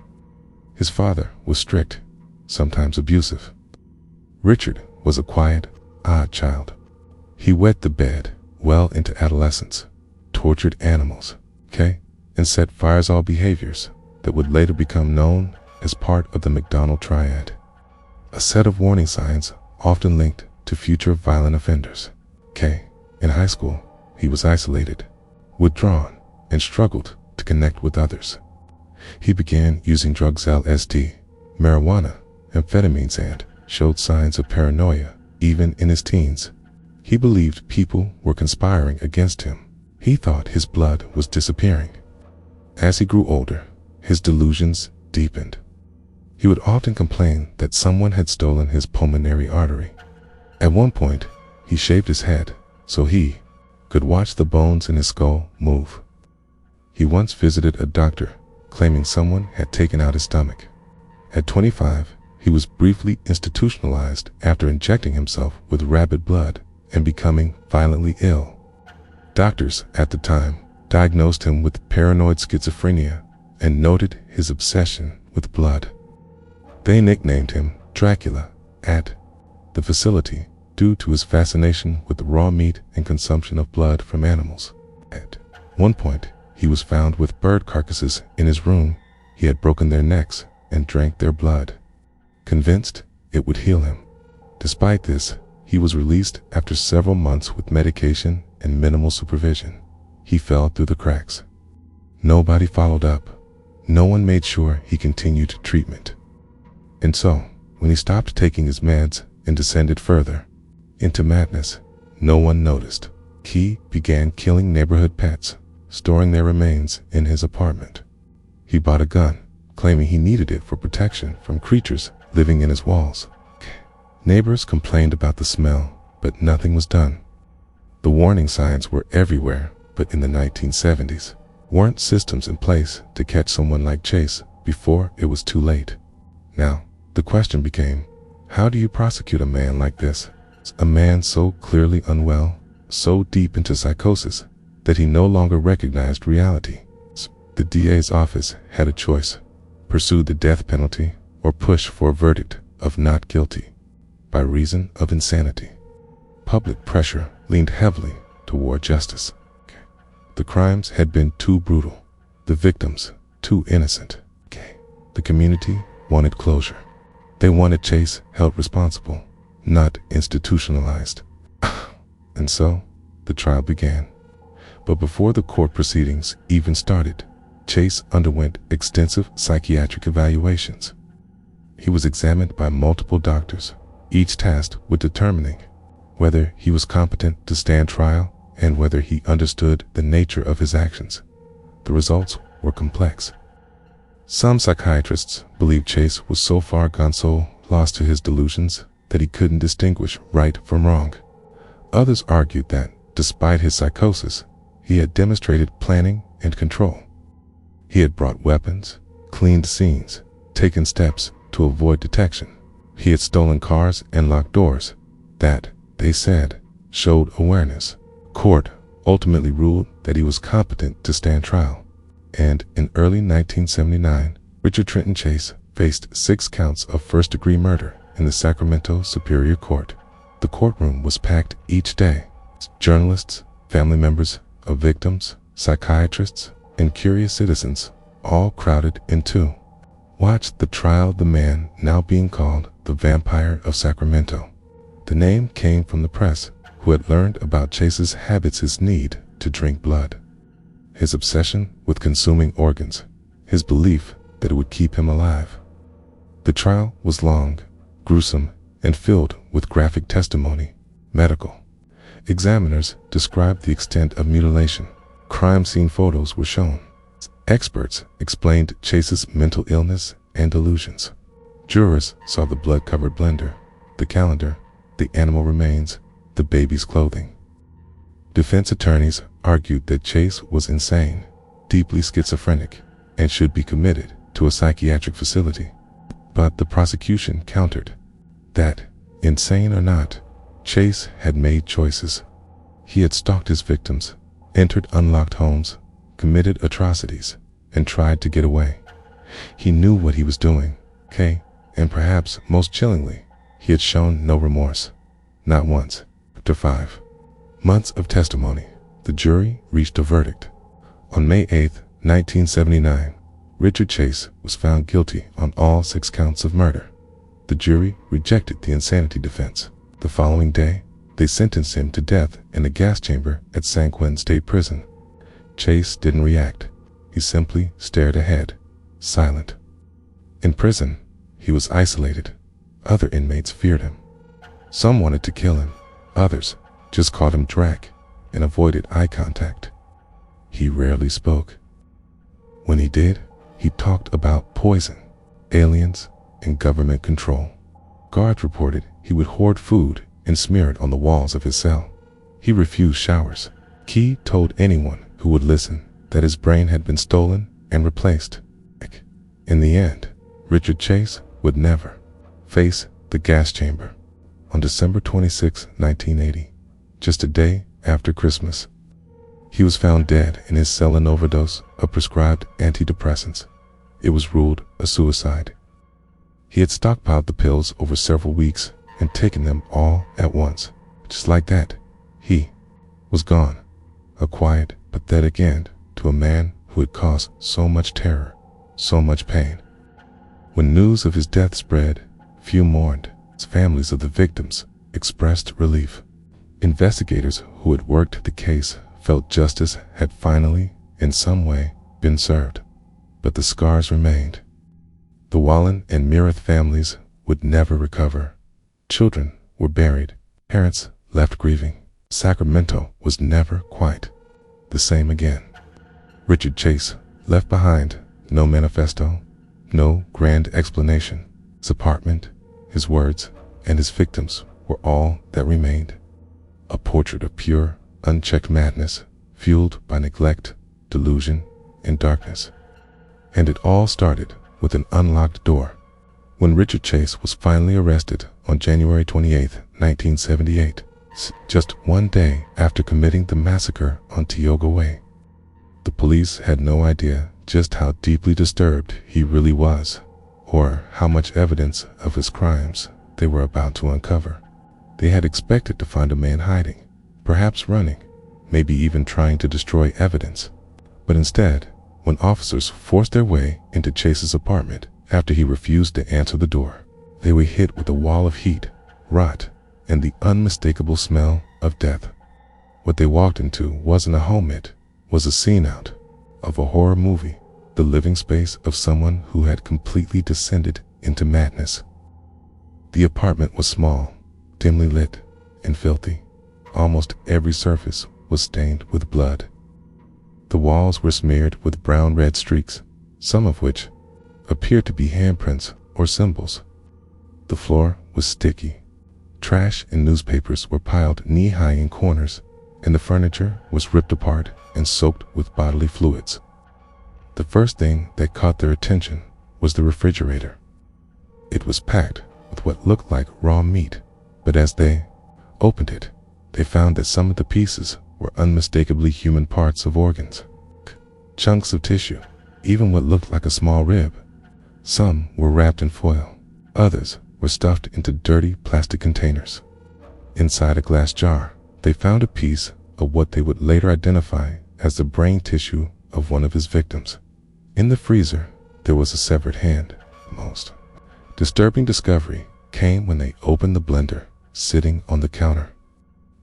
His father was strict, sometimes abusive. Richard was a quiet, odd child. He wet the bed well into adolescence, tortured animals, and set fires all behaviors that would later become known as part of the McDonald Triad, a set of warning signs often linked to future violent offenders. In high school, he was isolated, withdrawn, and struggled to connect with others. He began using drugs LSD, marijuana, amphetamines, and showed signs of paranoia even in his teens. He believed people were conspiring against him. He thought his blood was disappearing. As he grew older, his delusions deepened. He would often complain that someone had stolen his pulmonary artery. At one point, he shaved his head so he could watch the bones in his skull move. He once visited a doctor claiming someone had taken out his stomach. At 25, he was briefly institutionalized after injecting himself with rabbit blood and becoming violently ill. Doctors at the time diagnosed him with paranoid schizophrenia and noted his obsession with blood. They nicknamed him Dracula at the facility due to his fascination with the raw meat and consumption of blood from animals. At one point, he was found with bird carcasses in his room. He had broken their necks and drank their blood, convinced it would heal him. Despite this, he was released after several months with medication and minimal supervision. He fell through the cracks. Nobody followed up. No one made sure he continued treatment. And so, when he stopped taking his meds and descended further into madness, no one noticed. He began killing neighborhood pets, storing their remains in his apartment. He bought a gun, claiming he needed it for protection from creatures living in his walls. Neighbors complained about the smell, but nothing was done. The warning signs were everywhere, but in the 1970s, weren't systems in place to catch someone like Chase before it was too late. Now, the question became, how do you prosecute a man like this? A man so clearly unwell, so deep into psychosis, that he no longer recognized reality. The DA's office had a choice: pursue the death penalty or push for a verdict of not guilty by reason of insanity. Public pressure leaned heavily toward justice. The crimes had been too brutal, the victims too innocent. The community wanted closure. They wanted Chase held responsible, not institutionalized. And so, the trial began. But before the court proceedings even started, Chase underwent extensive psychiatric evaluations. He was examined by multiple doctors, each tasked with determining whether he was competent to stand trial and whether he understood the nature of his actions. The results were complex. Some psychiatrists believed Chase was so far gone, so lost to his delusions, that he couldn't distinguish right from wrong. Others argued that, despite his psychosis, he had demonstrated planning and control. He had brought weapons, cleaned scenes, taken steps to avoid detection. He had stolen cars and locked doors that, they said, showed awareness. Court ultimately ruled that he was competent to stand trial, and in early 1979, Richard Trenton Chase faced 6 counts of first-degree murder in the Sacramento Superior Court. The courtroom was packed each day. Journalists, family members of victims, psychiatrists, and curious citizens all crowded into watch the trial of the man now being called the Vampire of Sacramento. The name came from the press, who had learned about Chase's habits, his need to drink blood, his obsession with consuming organs, his belief that it would keep him alive. The trial was long, gruesome, and filled with graphic testimony. Medical examiners described the extent of mutilation. Crime scene photos were shown. Experts explained Chase's mental illness and delusions. Jurors saw the blood-covered blender, the calendar, the animal remains, the baby's clothing. Defense attorneys argued that Chase was insane, deeply schizophrenic, and should be committed to a psychiatric facility. But the prosecution countered that, insane or not, Chase had made choices. He had stalked his victims, entered unlocked homes, committed atrocities, and tried to get away. He knew what he was doing, and perhaps most chillingly, he had shown no remorse. Not once. After 5 months of testimony, the jury reached a verdict. On May 8, 1979, Richard Chase was found guilty on all 6 counts of murder. The jury rejected the insanity defense. The following day, they sentenced him to death in a gas chamber at San Quentin State Prison. Chase didn't react. He simply stared ahead, silent. In prison, he was isolated. Other inmates feared him. Some wanted to kill him. Others just called him Drac and avoided eye contact. He rarely spoke. When he did, he talked about poison, aliens, and government control. Guards reported he would hoard food and smear it on the walls of his cell. He refused showers. He told anyone who would listen that his brain had been stolen and replaced. In the end, Richard Chase would never face the gas chamber. On December 26, 1980, just a day after Christmas, he was found dead in his cell, an overdose of prescribed antidepressants. It was ruled a suicide. He had stockpiled the pills over several weeks and taken them all at once. Just like that, he was gone. A quiet, pathetic end to a man who had caused so much terror, so much pain. When news of his death spread, few mourned. Families of the victims expressed relief. Investigators who had worked the case felt justice had finally, in some way, been served. But the scars remained. The Wallen and Meredith families would never recover. Children were buried. Parents left grieving. Sacramento was never quite the same again. Richard Chase left behind no manifesto, no grand explanation. His apartment, his words, and his victims were all that remained. A portrait of pure, unchecked madness, fueled by neglect, delusion, and darkness. And it all started with an unlocked door. When Richard Chase was finally arrested on January 28, 1978, just one day after committing the massacre on Tioga Way, the police had no idea just how deeply disturbed he really was, or how much evidence of his crimes they were about to uncover. They had expected to find a man hiding, perhaps running, maybe even trying to destroy evidence. But instead, when officers forced their way into Chase's apartment after he refused to answer the door, they were hit with a wall of heat, rot, and the unmistakable smell of death. What they walked into wasn't a home, it was a scene out of a horror movie, the living space of someone who had completely descended into madness. The apartment was small, dimly lit, and filthy. Almost every surface was stained with blood. The walls were smeared with brown-red streaks, some of which appeared to be handprints or symbols. The floor was sticky. Trash and newspapers were piled knee-high in corners, and the furniture was ripped apart and soaked with bodily fluids. The first thing that caught their attention was the refrigerator. It was packed with what looked like raw meat, but as they opened it, they found that some of the pieces were unmistakably human parts of organs. Chunks of tissue, even what looked like a small rib. Some were wrapped in foil, others were stuffed into dirty plastic containers. Inside a glass jar, they found a piece of what they would later identify as the brain tissue of one of his victims. In the freezer, there was a severed hand. The most disturbing discovery came when they opened the blender sitting on the counter.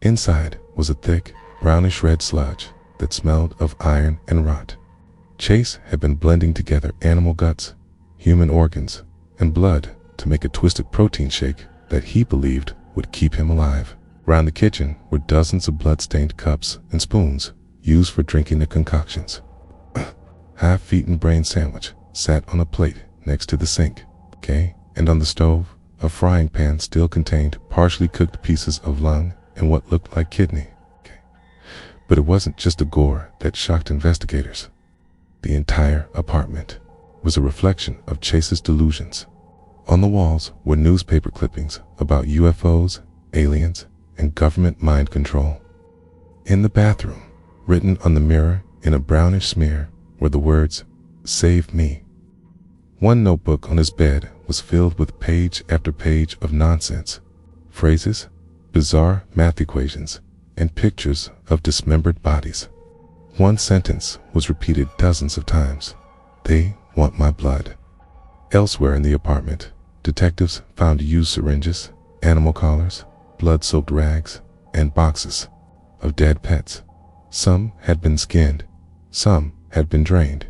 Inside was a thick, brownish red sludge that smelled of iron and rot. Chase had been blending together animal guts, human organs, and blood to make a twisted protein shake that he believed would keep him alive. Around the kitchen were dozens of blood-stained cups and spoons used for drinking the concoctions. Half-eaten brain sandwich sat on a plate next to the sink, and on the stove, a frying pan still contained partially cooked pieces of lung and what looked like kidney. But it wasn't just the gore that shocked investigators. The entire apartment was a reflection of Chase's delusions. On the walls were newspaper clippings about UFOs, aliens, and government mind control. In the bathroom, written on the mirror in a brownish smear, were the words, "Save me." One notebook on his bed was filled with page after page of nonsense, phrases, bizarre math equations, and pictures of dismembered bodies. One sentence was repeated dozens of times. "They want my blood." Elsewhere in the apartment, detectives found used syringes, animal collars, blood-soaked rags, and boxes of dead pets. Some had been skinned, some had been drained.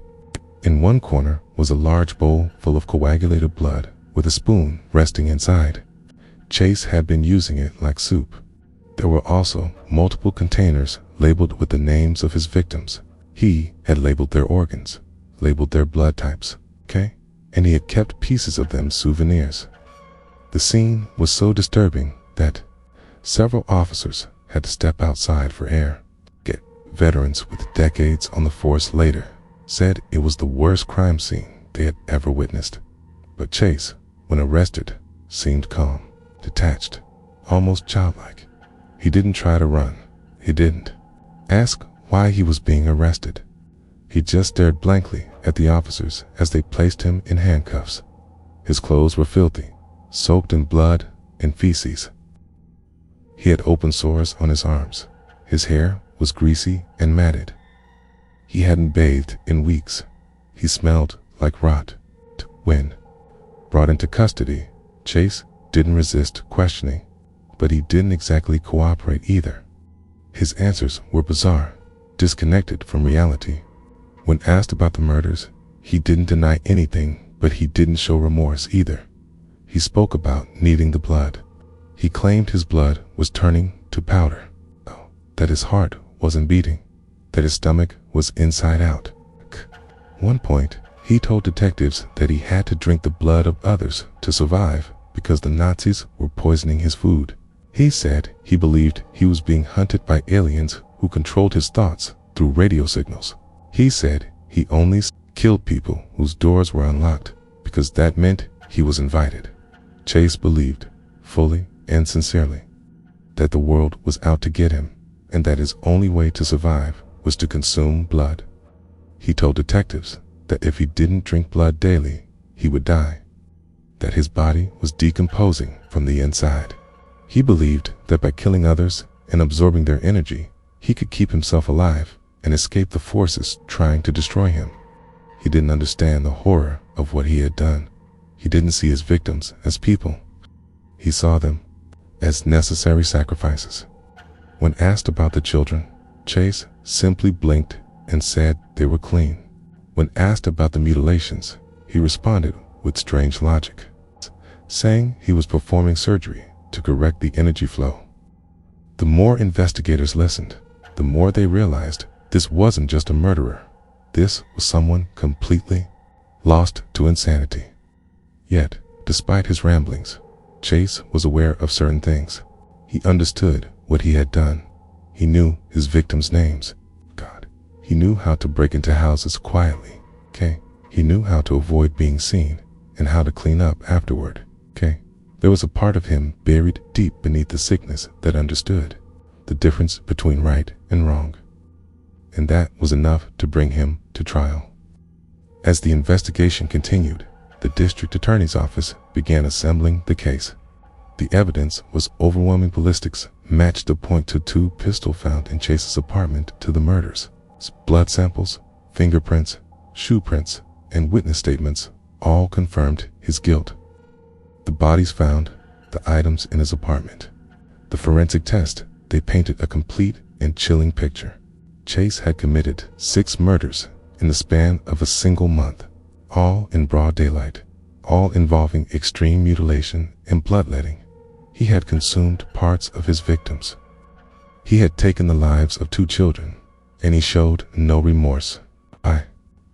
In one corner was a large bowl full of coagulated blood with a spoon resting inside. Chase had been using it like soup. There were also multiple containers labeled with the names of his victims. He had labeled their organs, labeled their blood types, and he had kept pieces of them souvenirs. The scene was so disturbing that several officers had to step outside for air. Veterans with decades on the force later said it was the worst crime scene they had ever witnessed. But Chase, when arrested, seemed calm, detached, almost childlike. He didn't try to run. He didn't ask why he was being arrested. He just stared blankly at the officers as they placed him in handcuffs. His clothes were filthy, soaked in blood and feces. He had open sores on his arms. His hair was greasy and matted. He hadn't bathed in weeks. He smelled like rot. When brought into custody, Chase didn't resist questioning, but he didn't exactly cooperate either. His answers were bizarre, disconnected from reality. When asked about the murders, he didn't deny anything, but he didn't show remorse either. He spoke about needing the blood. He claimed his blood was turning to powder, that his heart wasn't beating, that his stomach was inside out. At one point, he told detectives that he had to drink the blood of others to survive because the Nazis were poisoning his food. He said he believed he was being hunted by aliens who controlled his thoughts through radio signals. He said he only killed people whose doors were unlocked because that meant he was invited. Chase believed, fully and sincerely, that the world was out to get him, and that his only way to survive was to consume blood. He told detectives that if he didn't drink blood daily, he would die, that his body was decomposing from the inside. He believed that by killing others and absorbing their energy, he could keep himself alive and escape the forces trying to destroy him. He didn't understand the horror of what he had done. He didn't see his victims as people. He saw them as necessary sacrifices. When asked about the children, Chase simply blinked and said they were clean. When asked about the mutilations, he responded with strange logic, saying he was performing surgery to correct the energy flow. The more investigators listened, the more they realized this wasn't just a murderer. This was someone completely lost to insanity. Yet, despite his ramblings, Chase was aware of certain things. He understood what he had done. He knew his victims' names. God. He knew how to break into houses quietly. Okay. He knew how to avoid being seen and how to clean up afterward. Okay. There was a part of him buried deep beneath the sickness that understood the difference between right and wrong. And that was enough to bring him to trial. As the investigation continued, the district attorney's office began assembling the case. The evidence was overwhelming. Ballistics matched the .22 pistol found in Chase's apartment to the murders. Blood samples, fingerprints, shoe prints, and witness statements all confirmed his guilt. The bodies found, the items in his apartment, the forensic test, they painted a complete and chilling picture. Chase had committed 6 murders in the span of a single month, all in broad daylight, all involving extreme mutilation and bloodletting. He had consumed parts of his victims. He had taken the lives of 2 children, and he showed no remorse. By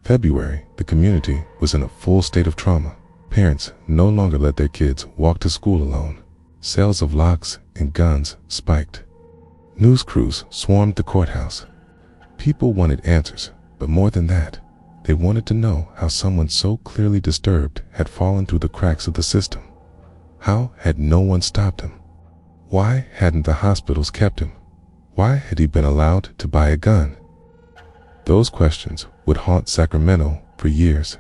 February, the community was in a full state of trauma. Parents no longer let their kids walk to school alone. Sales of locks and guns spiked. News crews swarmed the courthouse. People wanted answers, but more than that, they wanted to know how someone so clearly disturbed had fallen through the cracks of the system. How had no one stopped him? Why hadn't the hospitals kept him? Why had he been allowed to buy a gun? Those questions would haunt Sacramento for years.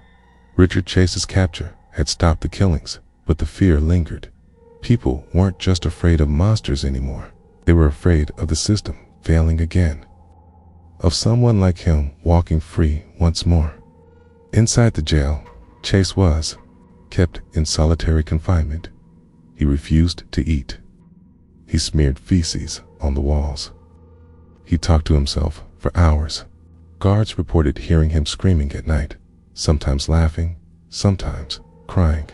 Richard Chase's capture had stopped the killings, but the fear lingered. People weren't just afraid of monsters anymore. They were afraid of the system failing again, of someone like him walking free once more. Inside the jail, Chase was kept in solitary confinement. He refused to eat. He smeared feces on the walls. He talked to himself for hours. Guards reported hearing him screaming at night, sometimes laughing, sometimes crying.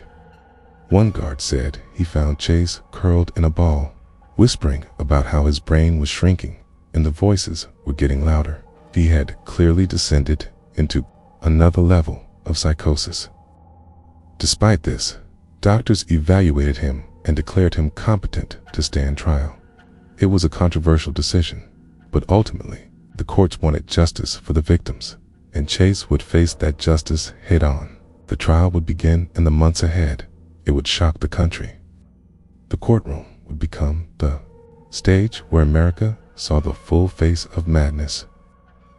One guard said he found Chase curled in a ball, whispering about how his brain was shrinking and the voices were getting louder. He had clearly descended into another level of psychosis. Despite this, doctors evaluated him and declared him competent to stand trial. It was a controversial decision, but ultimately, the courts wanted justice for the victims, and Chase would face that justice head-on. The trial would begin in the months ahead. It would shock the country. The courtroom would become the stage where America saw the full face of madness,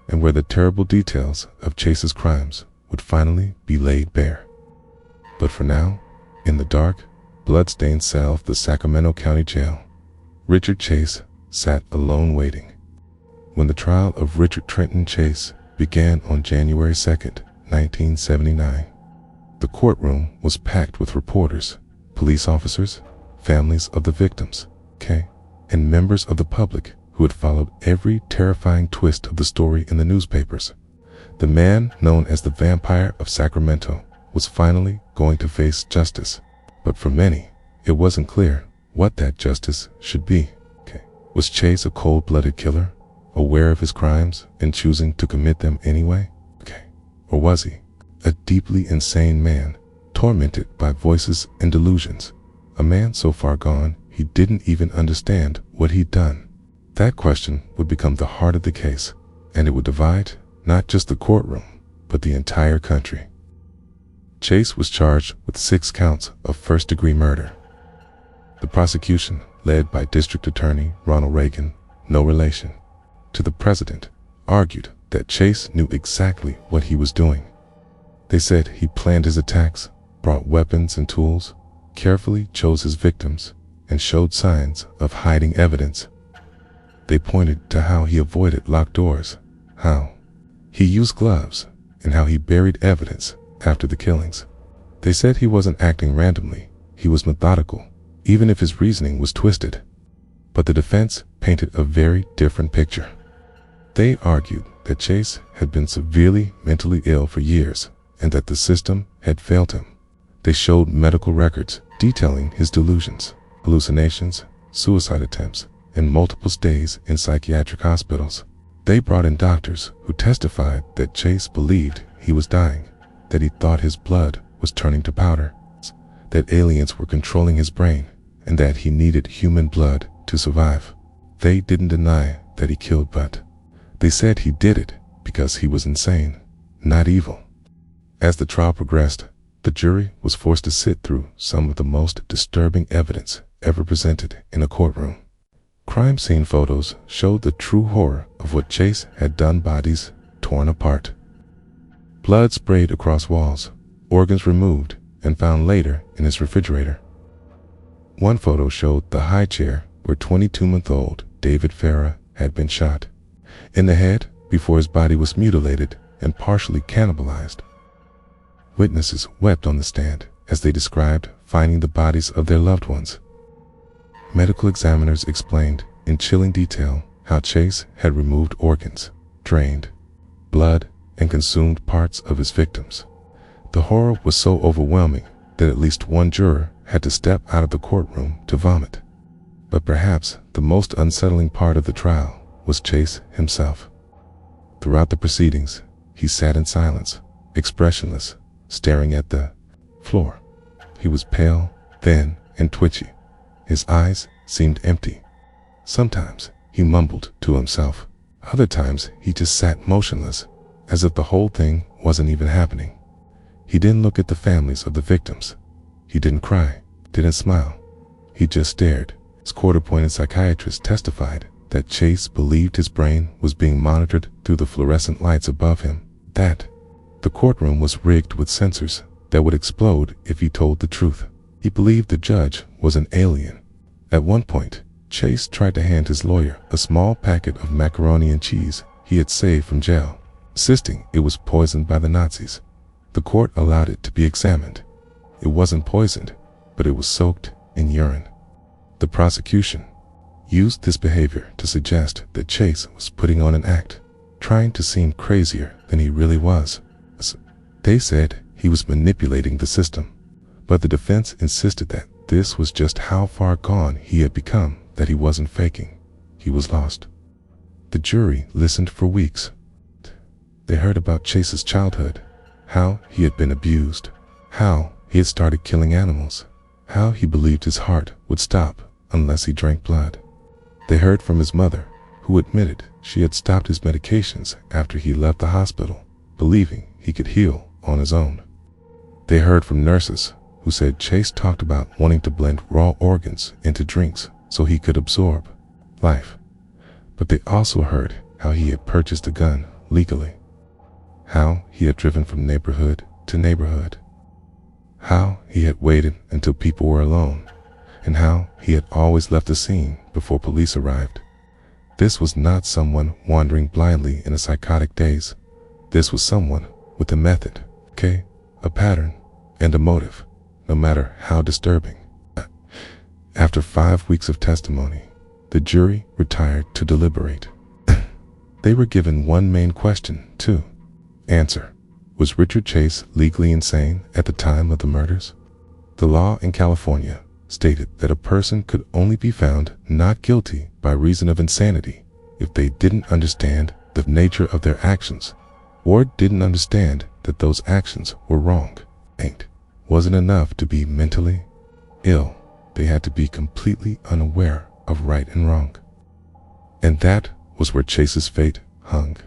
and where the terrible details of Chase's crimes would finally be laid bare. But for now, in the dark, blood-stained cell of the Sacramento County Jail, Richard Chase sat alone waiting. When the trial of Richard Trenton Chase began on January 2nd, 1979, the courtroom was packed with reporters, police officers, families of the victims, and members of the public who had followed every terrifying twist of the story in the newspapers. The man known as the Vampire of Sacramento was finally going to face justice, but for many, it wasn't clear what that justice should be. Was Chase a cold-blooded killer, aware of his crimes and choosing to commit them anyway? Or was he a deeply insane man, tormented by voices and delusions, a man so far gone he didn't even understand what he'd done? That question would become the heart of the case, and it would divide not just the courtroom, but the entire country. Chase was charged with 6 counts of first-degree murder. The prosecution, led by District Attorney Ronald Reagan, no relation to the president, argued that Chase knew exactly what he was doing. They said he planned his attacks, brought weapons and tools, carefully chose his victims, and showed signs of hiding evidence. They pointed to how he avoided locked doors, how he used gloves, and how he buried evidence after the killings. They said he wasn't acting randomly, he was methodical, even if his reasoning was twisted. But the defense painted a very different picture. They argued that Chase had been severely mentally ill for years and that the system had failed him. They showed medical records detailing his delusions, hallucinations, suicide attempts, and multiple stays in psychiatric hospitals. They brought in doctors who testified that Chase believed he was dying. that he thought his blood was turning to powder, that aliens were controlling his brain, and that he needed human blood to survive. They didn't deny that he killed, but they said he did it because he was insane, not evil. As the trial progressed, the jury was forced to sit through some of the most disturbing evidence ever presented in a courtroom. Crime scene photos showed the true horror of what Chase had done: bodies torn apart, blood sprayed across walls, organs removed and found later in his refrigerator. One photo showed the high chair where 22-month-old David Farah had been shot in the head before his body was mutilated and partially cannibalized. Witnesses wept on the stand as they described finding the bodies of their loved ones. Medical examiners explained in chilling detail how Chase had removed organs, drained blood, and consumed parts of his victims. The horror was so overwhelming that at least one juror had to step out of the courtroom to vomit. But perhaps the most unsettling part of the trial was Chase himself. Throughout the proceedings, he sat in silence, expressionless, staring at the floor. He was pale, thin, and twitchy. His eyes seemed empty. Sometimes he mumbled to himself. Other times he just sat motionless, as if the whole thing wasn't even happening. He didn't look at the families of the victims. He didn't cry, didn't smile. He just stared. His court-appointed psychiatrist testified that Chase believed his brain was being monitored through the fluorescent lights above him, that the courtroom was rigged with sensors that would explode if he told the truth. He believed the judge was an alien. At one point, Chase tried to hand his lawyer a small packet of macaroni and cheese he had saved from jail, insisting it was poisoned by the Nazis. The court allowed it to be examined. It wasn't poisoned, but it was soaked in urine. The prosecution used this behavior to suggest that Chase was putting on an act, trying to seem crazier than he really was. They said he was manipulating the system, but the defense insisted that this was just how far gone he had become, that he wasn't faking. He was lost. The jury listened for weeks. They heard about Chase's childhood, how he had been abused, how he had started killing animals, how he believed his heart would stop unless he drank blood. They heard from his mother, who admitted she had stopped his medications after he left the hospital, believing he could heal on his own. They heard from nurses who said Chase talked about wanting to blend raw organs into drinks so he could absorb life. But they also heard how he had purchased a gun legally, how he had driven from neighborhood to neighborhood, how he had waited until people were alone, and how he had always left the scene before police arrived. This was not someone wandering blindly in a psychotic daze. This was someone with a method, a pattern, and a motive, no matter how disturbing. After 5 weeks of testimony, the jury retired to deliberate. They were given one main question to answer. Was Richard Chase legally insane at the time of the murders? The law in California stated that a person could only be found not guilty by reason of insanity if they didn't understand the nature of their actions, or didn't understand that those actions were wrong. Wasn't enough to be mentally ill. They had to be completely unaware of right and wrong. And that was where Chase's fate hung.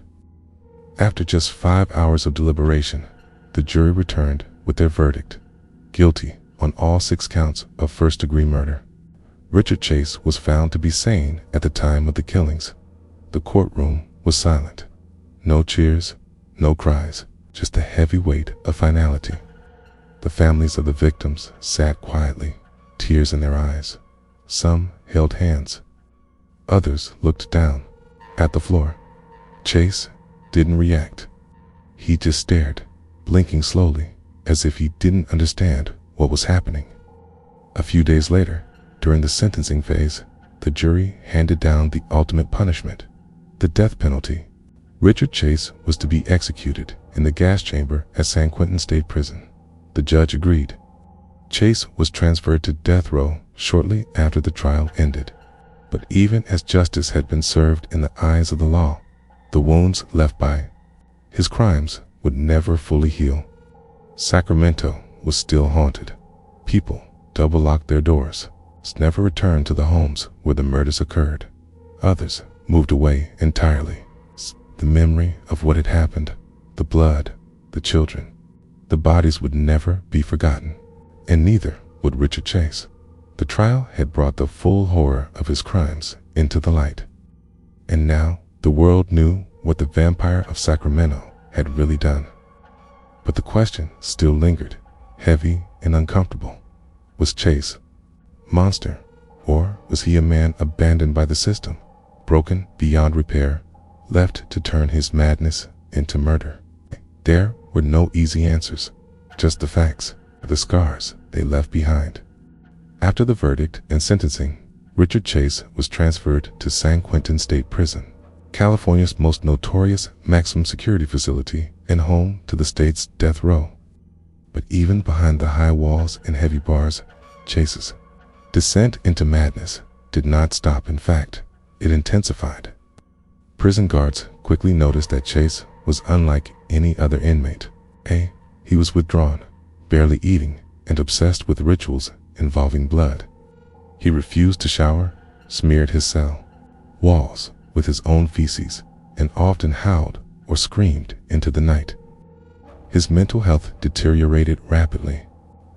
After just 5 hours of deliberation, the jury returned with their verdict: guilty on all 6 counts of first-degree murder. Richard Chase was found to be sane at the time of the killings. The courtroom was silent. No cheers, no cries, just the heavy weight of finality. The families of the victims sat quietly, tears in their eyes. Some held hands. Others looked down at the floor. Chase didn't react. He just stared, blinking slowly, as if he didn't understand what was happening. A few days later, during the sentencing phase, the jury handed down the ultimate punishment, the death penalty. Richard Chase was to be executed in the gas chamber at San Quentin State Prison. The judge agreed. Chase was transferred to death row shortly after the trial ended. But even as justice had been served in the eyes of the law, the wounds left by his crimes would never fully heal. Sacramento was still haunted. People double-locked their doors, never returned to the homes where the murders occurred. Others moved away entirely. The memory of what had happened, the blood, the children, the bodies would never be forgotten, and neither would Richard Chase. The trial had brought the full horror of his crimes into the light. And now the world knew what the Vampire of Sacramento had really done. But the question still lingered, heavy and uncomfortable. Was Chase a monster, or was he a man abandoned by the system, broken beyond repair, left to turn his madness into murder? There were no easy answers, just the facts, the scars they left behind. After the verdict and sentencing, Richard Chase was transferred to San Quentin State Prison, California's most notorious maximum security facility and home to the state's death row. But even behind the high walls and heavy bars, Chase's descent into madness did not stop. In fact, it intensified. Prison guards quickly noticed that Chase was unlike any other inmate. He was withdrawn, barely eating, and obsessed with rituals involving blood. He refused to shower, smeared his cell walls with his own feces, and often howled or screamed into the night. His mental health deteriorated rapidly.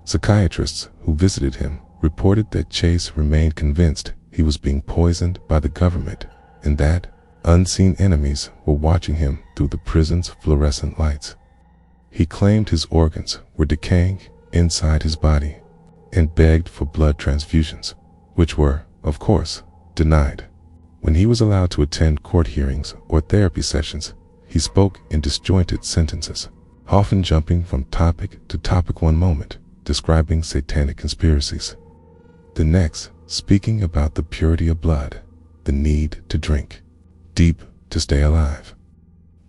Psychiatrists who visited him reported that Chase remained convinced he was being poisoned by the government and that unseen enemies were watching him through the prison's fluorescent lights. He claimed his organs were decaying inside his body and begged for blood transfusions, which were, of course, denied. When he was allowed to attend court hearings or therapy sessions, he spoke in disjointed sentences, often jumping from topic to topic one moment, describing satanic conspiracies. The next, speaking about the purity of blood, the need to drink deep to stay alive.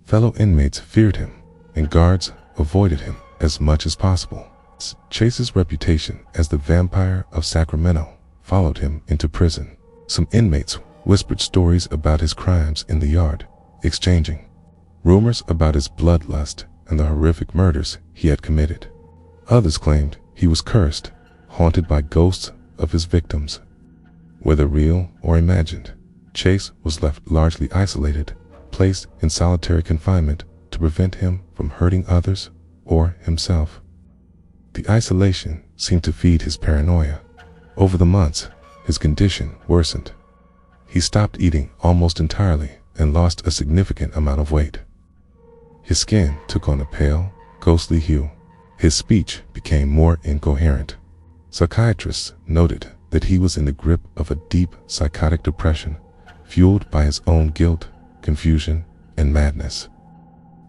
Fellow inmates feared him, and guards avoided him as much as possible. Chase's reputation as the Vampire of Sacramento followed him into prison. Some inmates whispered stories about his crimes in the yard, exchanging rumors about his bloodlust and the horrific murders he had committed. Others claimed he was cursed, haunted by ghosts of his victims. Whether real or imagined, Chase was left largely isolated, placed in solitary confinement to prevent him from hurting others or himself. The isolation seemed to feed his paranoia. Over the months, his condition worsened. He stopped eating almost entirely and lost a significant amount of weight. His skin took on a pale, ghostly hue. His speech became more incoherent. Psychiatrists noted that he was in the grip of a deep psychotic depression, fueled by his own guilt, confusion, and madness.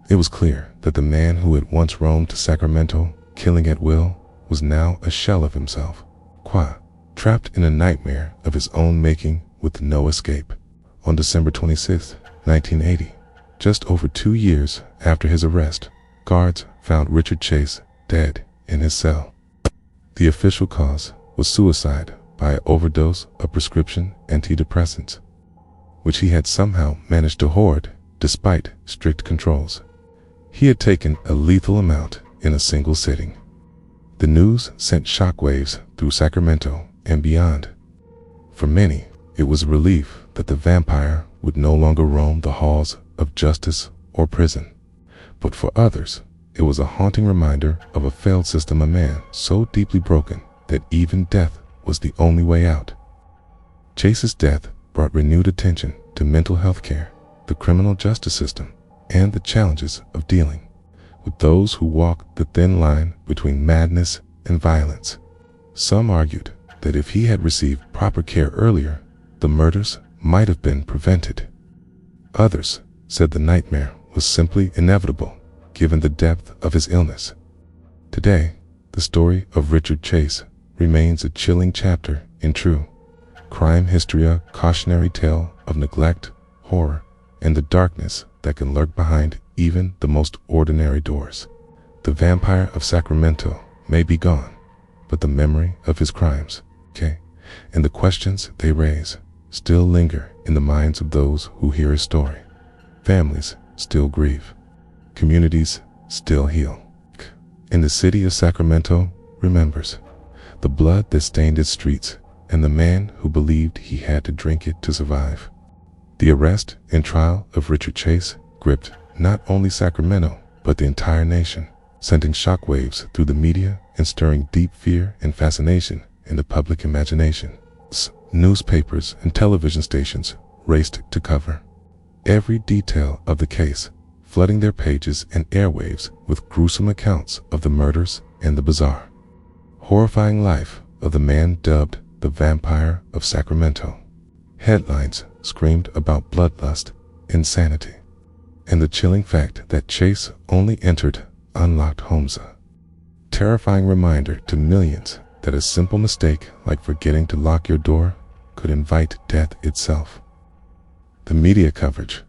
It was clear that the man who had once roamed to Sacramento, killing at will, was now a shell of himself, trapped in a nightmare of his own making with no escape. On December 26, 1980, just over 2 years after his arrest, guards found Richard Chase dead in his cell. The official cause was suicide by an overdose of prescription antidepressants, which he had somehow managed to hoard despite strict controls. He had taken a lethal amount in a single sitting. The news sent shockwaves through Sacramento and beyond. For many, it was a relief that the vampire would no longer roam the halls of justice or prison. But for others, it was a haunting reminder of a failed system, a man so deeply broken that even death was the only way out. Chase's death brought renewed attention to mental health care, the criminal justice system, and the challenges of dealing with those who walk the thin line between madness and violence. Some argued that if he had received proper care earlier, the murders might have been prevented. Others said the nightmare was simply inevitable, given the depth of his illness. Today, the story of Richard Chase remains a chilling chapter in true crime history, a cautionary tale of neglect, horror, and the darkness that can lurk behind even the most ordinary doors. The Vampire of Sacramento may be gone, but the memory of his crimes, and the questions they raise still linger in the minds of those who hear his story. Families still grieve. Communities still heal. in the city of Sacramento remembers the blood that stained its streets and the man who believed he had to drink it to survive. The arrest and trial of Richard Chase gripped not only Sacramento, but the entire nation, sending shockwaves through the media and stirring deep fear and fascination in the public imagination. Newspapers and television stations raced to cover every detail of the case, flooding their pages and airwaves with gruesome accounts of the murders and the bizarre, horrifying life of the man dubbed the Vampire of Sacramento. Headlines screamed about bloodlust, insanity, and the chilling fact that Chase only entered unlocked homes. A terrifying reminder to millions that a simple mistake like forgetting to lock your door could invite death itself. The media coverage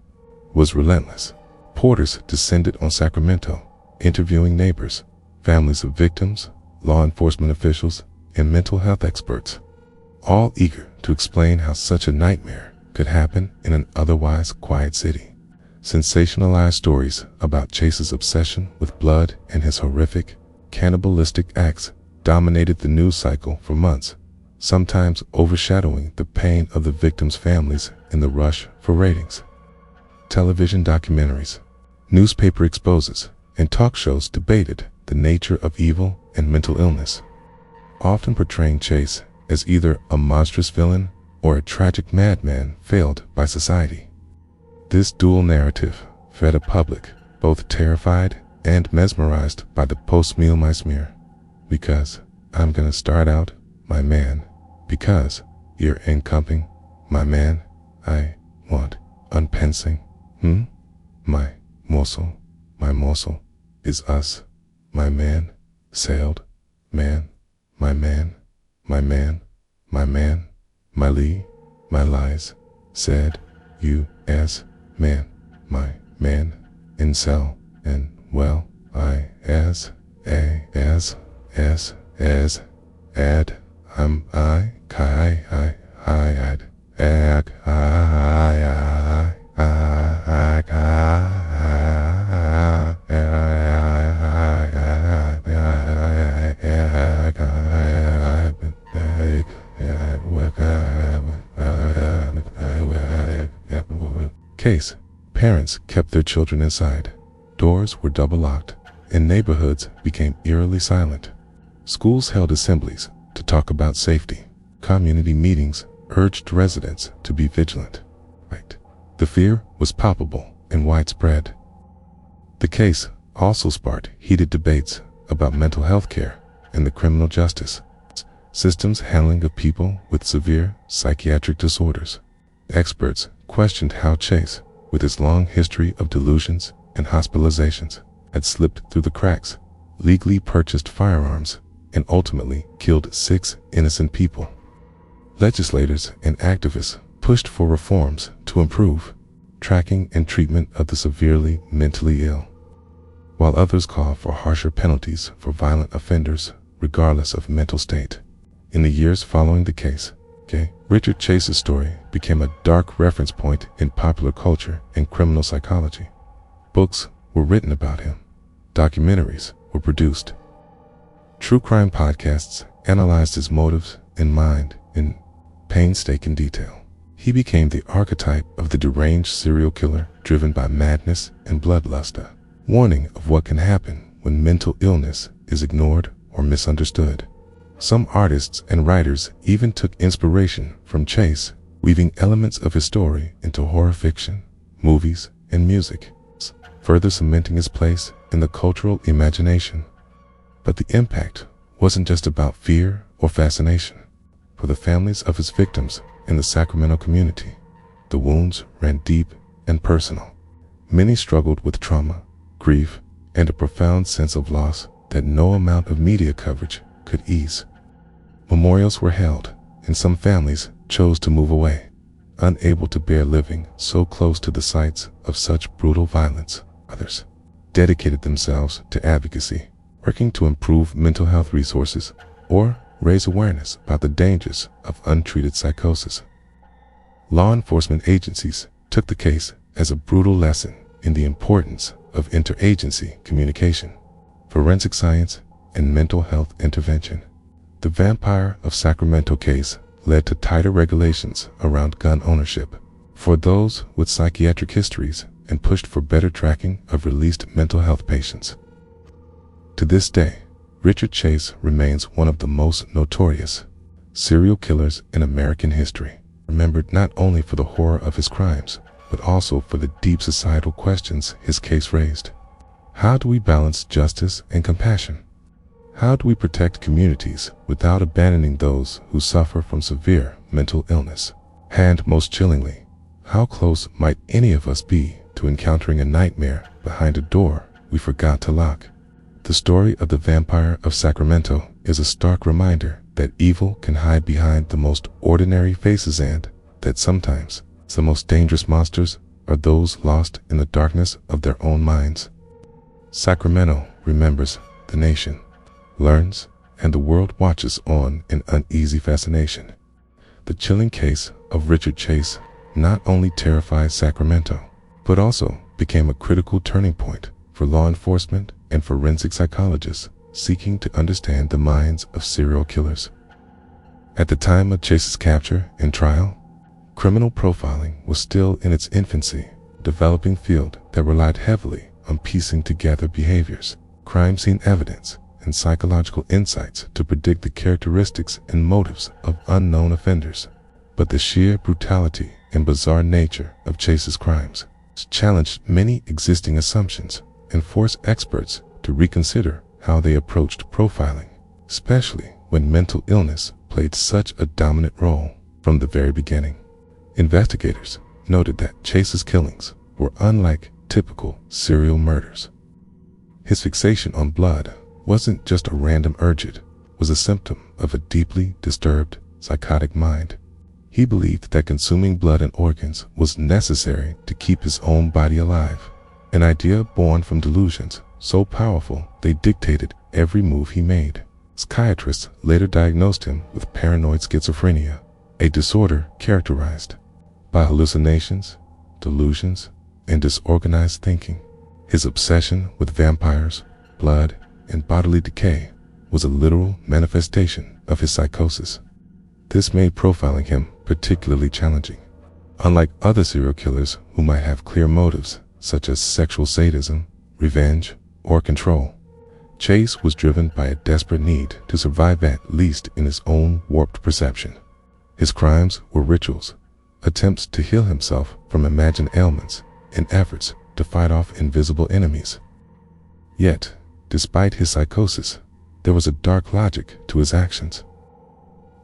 was relentless. Reporters descended on Sacramento, interviewing neighbors, families of victims, law enforcement officials, and mental health experts, all eager to explain how such a nightmare could happen in an otherwise quiet city. Sensationalized stories about Chase's obsession with blood and his horrific, cannibalistic acts dominated the news cycle for months, sometimes overshadowing the pain of the victims' families in the rush for ratings. Television documentaries, newspaper exposes, and talk shows debated the nature of evil and mental illness, often portraying Chase as either a monstrous villain or a tragic madman failed by society. This dual narrative fed a public both terrified and mesmerized by the post-meal my smear. Because I'm gonna start out, my man. Because you're encompassing, my man. I want unpensing. My morsel is us. My man sailed, man, my man, my man, my man, my lee, my lies, said, you as man, my man, in cell, and well, I as, a, as, ad, I, kai, ad, ag, Case. Parents kept their children inside. Doors were double locked, and neighborhoods became eerily silent. Schools held assemblies to talk about safety. Community meetings urged residents to be vigilant. The fear was palpable and widespread. The case also sparked heated debates about mental health care and the criminal justice system's handling of people with severe psychiatric disorders. Experts questioned how Chase, with his long history of delusions and hospitalizations, had slipped through the cracks, legally purchased firearms, and ultimately killed 6 innocent people. Legislators and activists pushed for reforms to improve tracking and treatment of the severely mentally ill, while others called for harsher penalties for violent offenders regardless of mental state. In the years following the case, Richard Chase's story became a dark reference point in popular culture and criminal psychology. Books were written about him. Documentaries were produced. True crime podcasts analyzed his motives and mind in painstaking detail. He became the archetype of the deranged serial killer driven by madness and bloodlust, a warning of what can happen when mental illness is ignored or misunderstood. Some artists and writers even took inspiration from Chase, weaving elements of his story into horror fiction, movies, and music, further cementing his place in the cultural imagination. But the impact wasn't just about fear or fascination. For the families of his victims in the Sacramento community, the wounds ran deep and personal. Many struggled with trauma, grief, and a profound sense of loss that no amount of media coverage could ease. Memorials were held, and some families chose to move away, unable to bear living so close to the sites of such brutal violence. Others dedicated themselves to advocacy, working to improve mental health resources or raise awareness about the dangers of untreated psychosis. Law enforcement agencies took the case as a brutal lesson in the importance of interagency communication. forensic science, and mental health intervention. The Vampire of Sacramento case led to tighter regulations around gun ownership for those with psychiatric histories and pushed for better tracking of released mental health patients. To this day, Richard Chase remains one of the most notorious serial killers in American history, remembered not only for the horror of his crimes, but also for the deep societal questions his case raised. How do we balance justice and compassion? How do we protect communities without abandoning those who suffer from severe mental illness? And most chillingly, how close might any of us be to encountering a nightmare behind a door we forgot to lock? The story of the Vampire of Sacramento is a stark reminder that evil can hide behind the most ordinary faces and that sometimes the most dangerous monsters are those lost in the darkness of their own minds. Sacramento remembers, the nation learns, and the world watches on in uneasy fascination. The chilling case of Richard Chase not only terrified Sacramento, but also became a critical turning point for law enforcement and forensic psychologists seeking to understand the minds of serial killers. At the time of Chase's capture and trial, criminal profiling was still in its infancy, a developing field that relied heavily on piecing together behaviors, crime scene evidence, and psychological insights to predict the characteristics and motives of unknown offenders. But the sheer brutality and bizarre nature of Chase's crimes challenged many existing assumptions and forced experts to reconsider how they approached profiling, especially when mental illness played such a dominant role from the very beginning. Investigators noted that Chase's killings were unlike typical serial murders. His fixation on blood wasn't just a random urge, it was a symptom of a deeply disturbed, psychotic mind. He believed that consuming blood and organs was necessary to keep his own body alive, an idea born from delusions so powerful they dictated every move he made. Psychiatrists later diagnosed him with paranoid schizophrenia, a disorder characterized by hallucinations, delusions, and disorganized thinking. His obsession with vampires, blood, and bodily decay was a literal manifestation of his psychosis. This made profiling him particularly challenging. Unlike other serial killers who might have clear motives, such as sexual sadism, revenge, or control, Chase was driven by a desperate need to survive, at least in his own warped perception. His crimes were rituals, attempts to heal himself from imagined ailments, and efforts to fight off invisible enemies. Yet, despite his psychosis, there was a dark logic to his actions.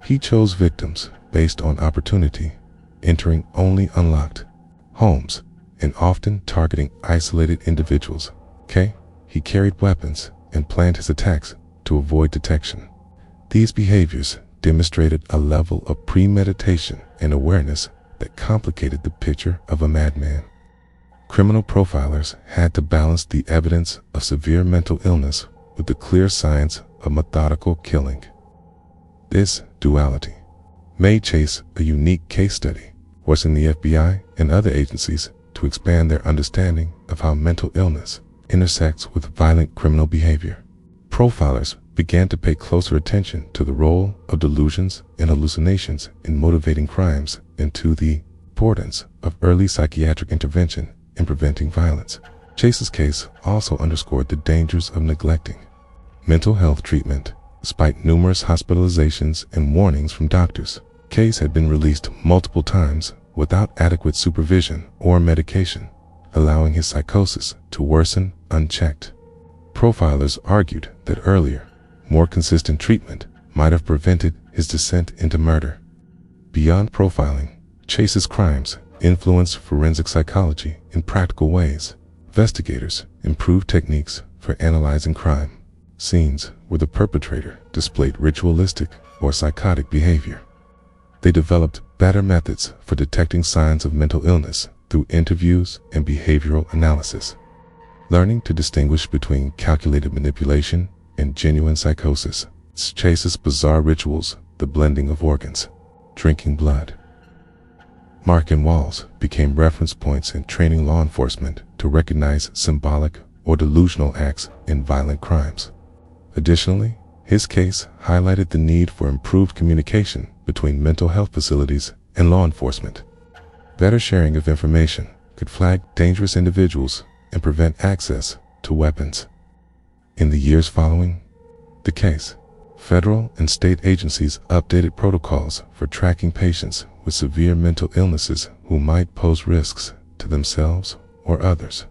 He chose victims based on opportunity, entering only unlocked homes and often targeting isolated individuals. He carried weapons and planned his attacks to avoid detection. These behaviors demonstrated a level of premeditation and awareness that complicated the picture of a madman. Criminal profilers had to balance the evidence of severe mental illness with the clear science of methodical killing. This duality made Chase a unique case study, forcing the FBI and other agencies to expand their understanding of how mental illness intersects with violent criminal behavior. Profilers began to pay closer attention to the role of delusions and hallucinations in motivating crimes and to the importance of early psychiatric intervention in preventing violence. Chase's case also underscored the dangers of neglecting mental health treatment. Despite numerous hospitalizations and warnings from doctors, Chase had been released multiple times without adequate supervision or medication, allowing his psychosis to worsen unchecked. Profilers argued that earlier, more consistent treatment might have prevented his descent into murder. Beyond profiling, Chase's crimes influenced forensic psychology in practical ways. Investigators improved techniques for analyzing crime scenes where the perpetrator displayed ritualistic or psychotic behavior. They developed better methods for detecting signs of mental illness through interviews and behavioral analysis, learning to distinguish between calculated manipulation and genuine psychosis. Chase's bizarre rituals, the blending of organs, drinking blood, marking walls, became reference points in training law enforcement to recognize symbolic or delusional acts in violent crimes. Additionally, his case highlighted the need for improved communication between mental health facilities and law enforcement. Better sharing of information could flag dangerous individuals and prevent access to weapons. In the years following the case, federal and state agencies updated protocols for tracking patients with severe mental illnesses who might pose risks to themselves or others.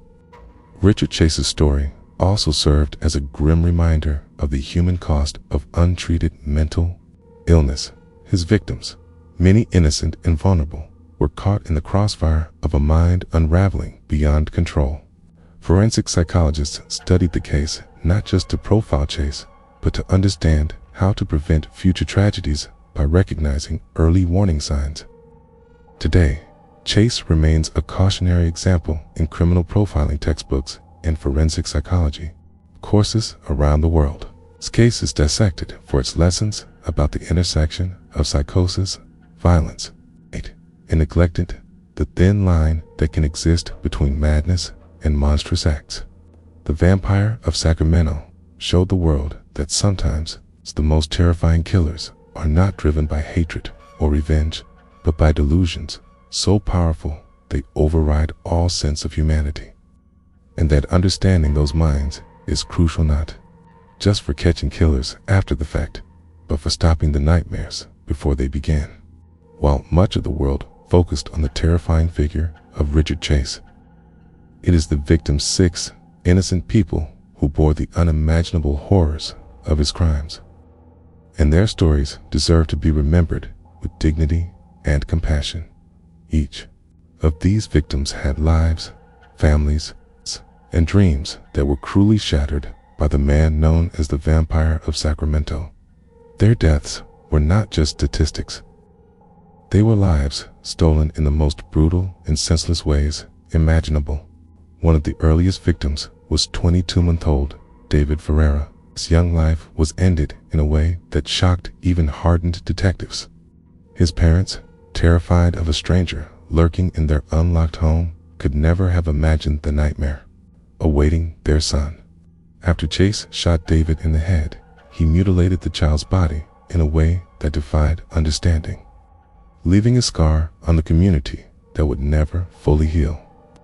Richard Chase's story also served as a grim reminder of the human cost of untreated mental illness. His victims, many innocent and vulnerable, were caught in the crossfire of a mind unraveling beyond control. Forensic psychologists studied the case not just to profile Chase, but to understand how to prevent future tragedies by recognizing early warning signs. Today, Chase remains a cautionary example in criminal profiling textbooks and forensic psychology courses around the world. His case is dissected for its lessons about the intersection of psychosis, violence, and neglected, the thin line that can exist between madness and monstrous acts. The Vampire of Sacramento showed the world that sometimes the most terrifying killers are not driven by hatred or revenge, but by delusions so powerful they override all sense of humanity. And that understanding those minds is crucial not just for catching killers after the fact, but for stopping the nightmares before they began. While much of the world focused on the terrifying figure of Richard Chase, it is the victim's 6 innocent people who bore the unimaginable horrors of his crimes. And their stories deserve to be remembered with dignity and compassion. Each of these victims had lives, families, and dreams that were cruelly shattered by the man known as the Vampire of Sacramento. Their deaths were not just statistics. They were lives stolen in the most brutal and senseless ways imaginable. One of the earliest victims was 22-month-old David Ferreira. His young life was ended in a way that shocked even hardened detectives. His parents, terrified of a stranger lurking in their unlocked home, could never have imagined the nightmare awaiting their son. After Chase shot David in the head, he mutilated the child's body in a way that defied understanding, leaving a scar on the community that would never fully heal.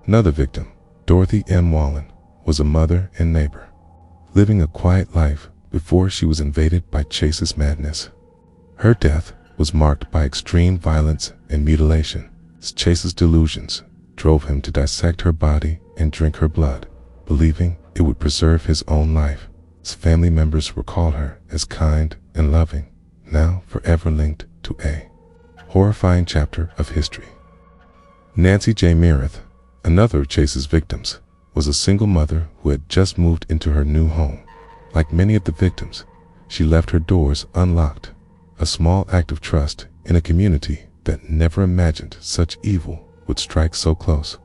Another victim, Dorothy M. Wallen, was a mother and neighbor, living a quiet life before she was invaded by Chase's madness. Her death was marked by extreme violence and mutilation. Chase's delusions drove him to dissect her body and drink her blood, believing it would preserve his own life. His family members recall her as kind and loving, now forever linked to a horrifying chapter of history. Nancy J. Meredith, another of Chase's victims, was a single mother who had just moved into her new home. Like many of the victims, she left her doors unlocked, a small act of trust in a community that never imagined such evil would strike so close.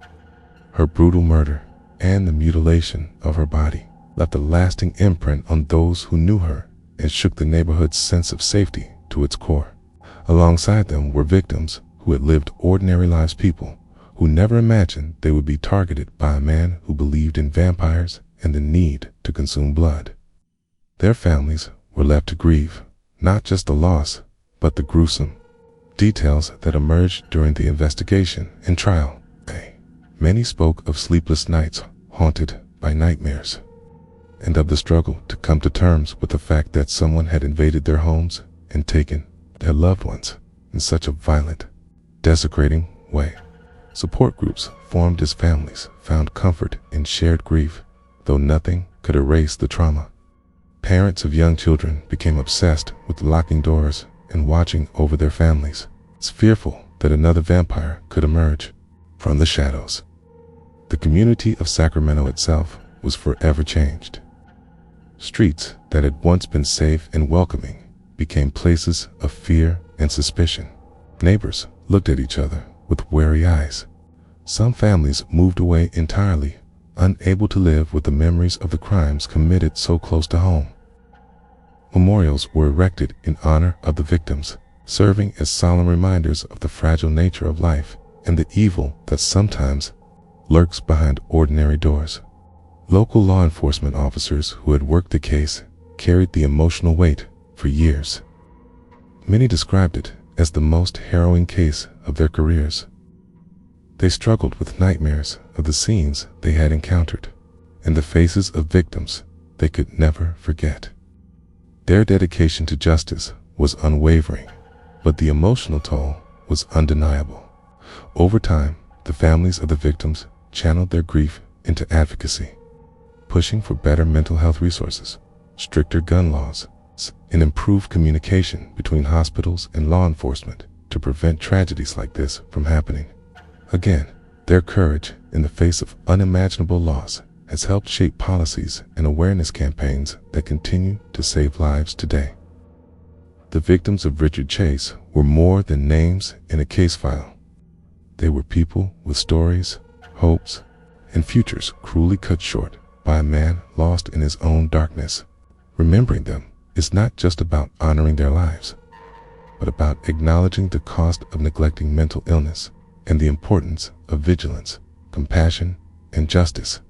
Her brutal murder and the mutilation of her body left a lasting imprint on those who knew her and shook the neighborhood's sense of safety to its core. Alongside them were victims who had lived ordinary lives, people who never imagined they would be targeted by a man who believed in vampires and the need to consume blood. Their families were left to grieve not just the loss, but the gruesome details that emerged during the investigation and trial. Many spoke of sleepless nights haunted by nightmares, and of the struggle to come to terms with the fact that someone had invaded their homes and taken their loved ones in such a violent, desecrating way. Support groups formed as families found comfort in shared grief, though nothing could erase the trauma. Parents of young children became obsessed with locking doors and watching over their families, fearful that another vampire could emerge from the shadows. The community of Sacramento itself was forever changed. Streets that had once been safe and welcoming became places of fear and suspicion. Neighbors looked at each other with wary eyes. Some families moved away entirely, unable to live with the memories of the crimes committed so close to home. Memorials were erected in honor of the victims, serving as solemn reminders of the fragile nature of life and the evil that sometimes lurks behind ordinary doors. Local law enforcement officers who had worked the case carried the emotional weight for years. Many described it as the most harrowing case of their careers. They struggled with nightmares of the scenes they had encountered and the faces of victims they could never forget. Their dedication to justice was unwavering, but the emotional toll was undeniable. Over time, the families of the victims channeled their grief into advocacy, pushing for better mental health resources, stricter gun laws, and improved communication between hospitals and law enforcement to prevent tragedies like this from happening. Again, their courage in the face of unimaginable loss has helped shape policies and awareness campaigns that continue to save lives today. The victims of Richard Chase were more than names in a case file. They were people with stories, hopes, and futures cruelly cut short by a man lost in his own darkness. Remembering them is not just about honoring their lives, but about acknowledging the cost of neglecting mental illness and the importance of vigilance, compassion, and justice.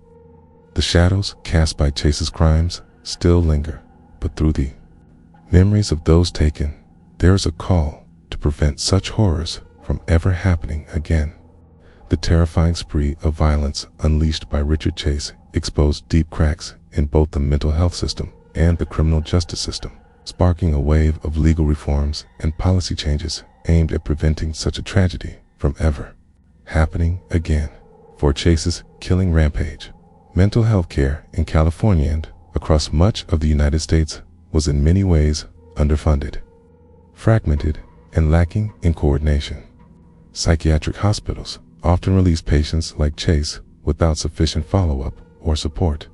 The shadows cast by Chase's crimes still linger, but through the memories of those taken, there is a call to prevent such horrors from ever happening again. The terrifying spree of violence unleashed by Richard Chase exposed deep cracks in both the mental health system and the criminal justice system, sparking a wave of legal reforms and policy changes aimed at preventing such a tragedy from ever happening again. For Chase's killing rampage, mental health care in California and across much of the United States was in many ways underfunded, fragmented, and lacking in coordination. Psychiatric hospitals often released patients like Chase without sufficient follow-up or support,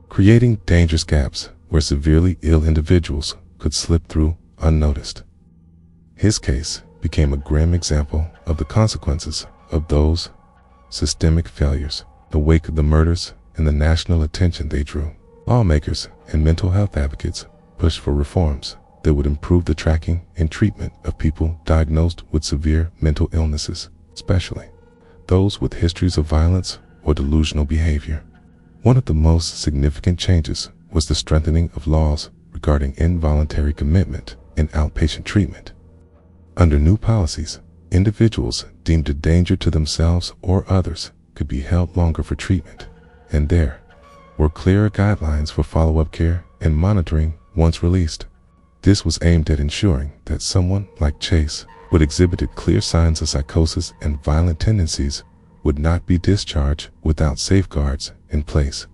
creating dangerous gaps where severely ill individuals could slip through unnoticed. His case became a grim example of the consequences of those systemic failures. The wake of the murders and the national attention they drew, lawmakers and mental health advocates pushed for reforms that would improve the tracking and treatment of people diagnosed with severe mental illnesses, especially those with histories of violence or delusional behavior. One of the most significant changes was the strengthening of laws regarding involuntary commitment and outpatient treatment. Under new policies, individuals deemed a danger to themselves or others could be held longer for treatment, and there were clearer guidelines for follow-up care and monitoring once released. This was aimed at ensuring that someone like Chase, who exhibited clear signs of psychosis and violent tendencies, would not be discharged without safeguards in place.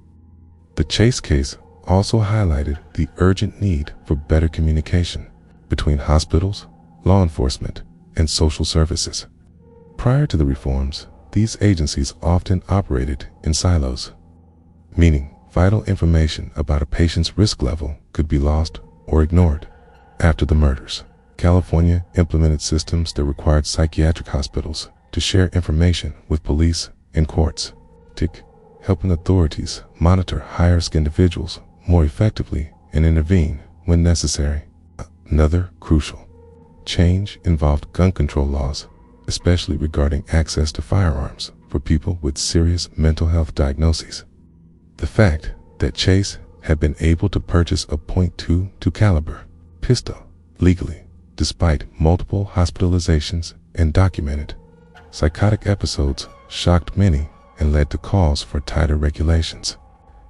The Chase case also highlighted the urgent need for better communication between hospitals, law enforcement, and social services. Prior to the reforms, these agencies often operated in silos, meaning vital information about a patient's risk level could be lost or ignored. After the murders, California implemented systems that required psychiatric hospitals to share information with police and courts, helping authorities monitor high-risk individuals more effectively and intervene when necessary. Another crucial change involved gun control laws, especially regarding access to firearms for people with serious mental health diagnoses. The fact that Chase had been able to purchase a .22 caliber pistol legally, despite multiple hospitalizations and documented psychotic episodes, shocked many and led to calls for tighter regulations.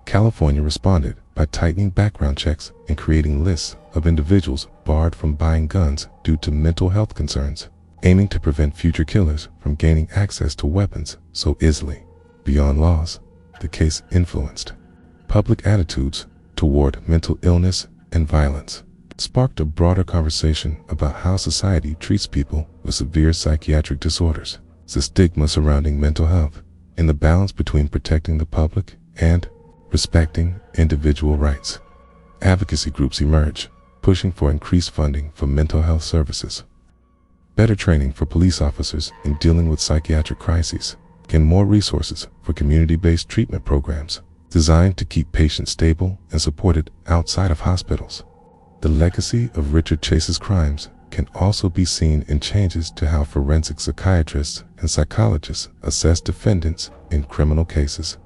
California responded by tightening background checks and creating lists of individuals barred from buying guns due to mental health concerns, aiming to prevent future killers from gaining access to weapons so easily. Beyond laws, the case influenced public attitudes toward mental illness and violence, sparked a broader conversation about how society treats people with severe psychiatric disorders, the stigma surrounding mental health, and the balance between protecting the public and respecting individual rights. Advocacy groups emerged, pushing for increased funding for mental health services, better training for police officers in dealing with psychiatric crises, and more resources for community-based treatment programs designed to keep patients stable and supported outside of hospitals. The legacy of Richard Chase's crimes can also be seen in changes to how forensic psychiatrists and psychologists assess defendants in criminal cases.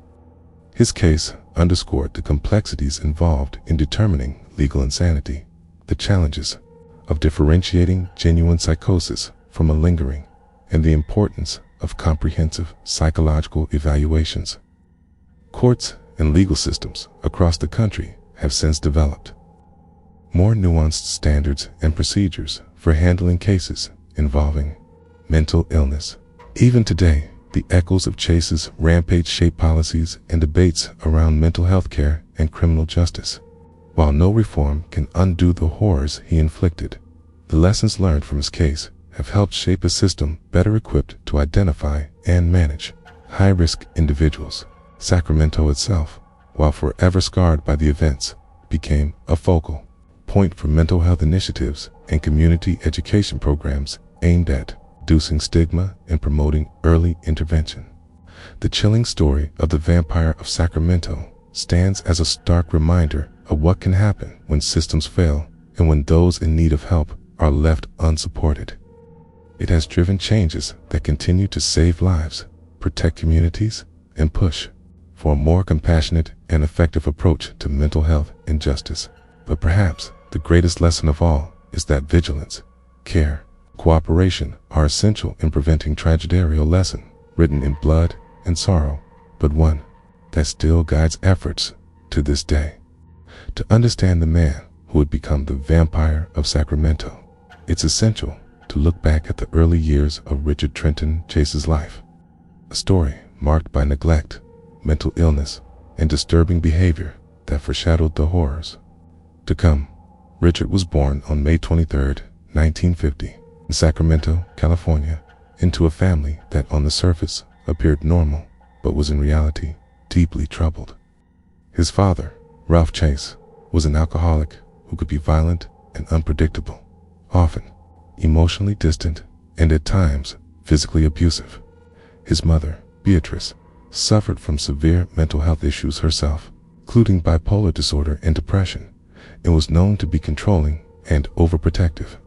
His case underscored the complexities involved in determining legal insanity, the challenges of differentiating genuine psychosis from malingering, and the importance of comprehensive psychological evaluations. Courts and legal systems across the country have since developed more nuanced standards and procedures for handling cases involving mental illness. Even today, the echoes of Chase's rampage shape policies and debates around mental health care and criminal justice. While no reform can undo the horrors he inflicted, the lessons learned from his case have helped shape a system better equipped to identify and manage high-risk individuals. Sacramento itself, while forever scarred by the events, became a focal point for mental health initiatives and community education programs aimed at reducing stigma and promoting early intervention. The chilling story of the Vampire of Sacramento stands as a stark reminder of what can happen when systems fail and when those in need of help are left unsupported. It has driven changes that continue to save lives, protect communities, and push for a more compassionate and effective approach to mental health and justice. But perhaps the greatest lesson of all is that vigilance, care, cooperation are essential in preventing tragedy. A lesson written in blood and sorrow, but one that still guides efforts to this day. To understand the man who would become the Vampire of Sacramento, it's essential to look back at the early years of Richard Trenton Chase's life, a story marked by neglect, mental illness, and disturbing behavior that foreshadowed the horrors to come. Richard was born on May 23, 1950, in Sacramento, California, into a family that on the surface appeared normal, but was in reality deeply troubled. His father, Ralph Chase, was an alcoholic who could be violent and unpredictable, often emotionally distant, and at times physically abusive. His mother, Beatrice, suffered from severe mental health issues herself, including bipolar disorder and depression, and was known to be controlling and overprotective.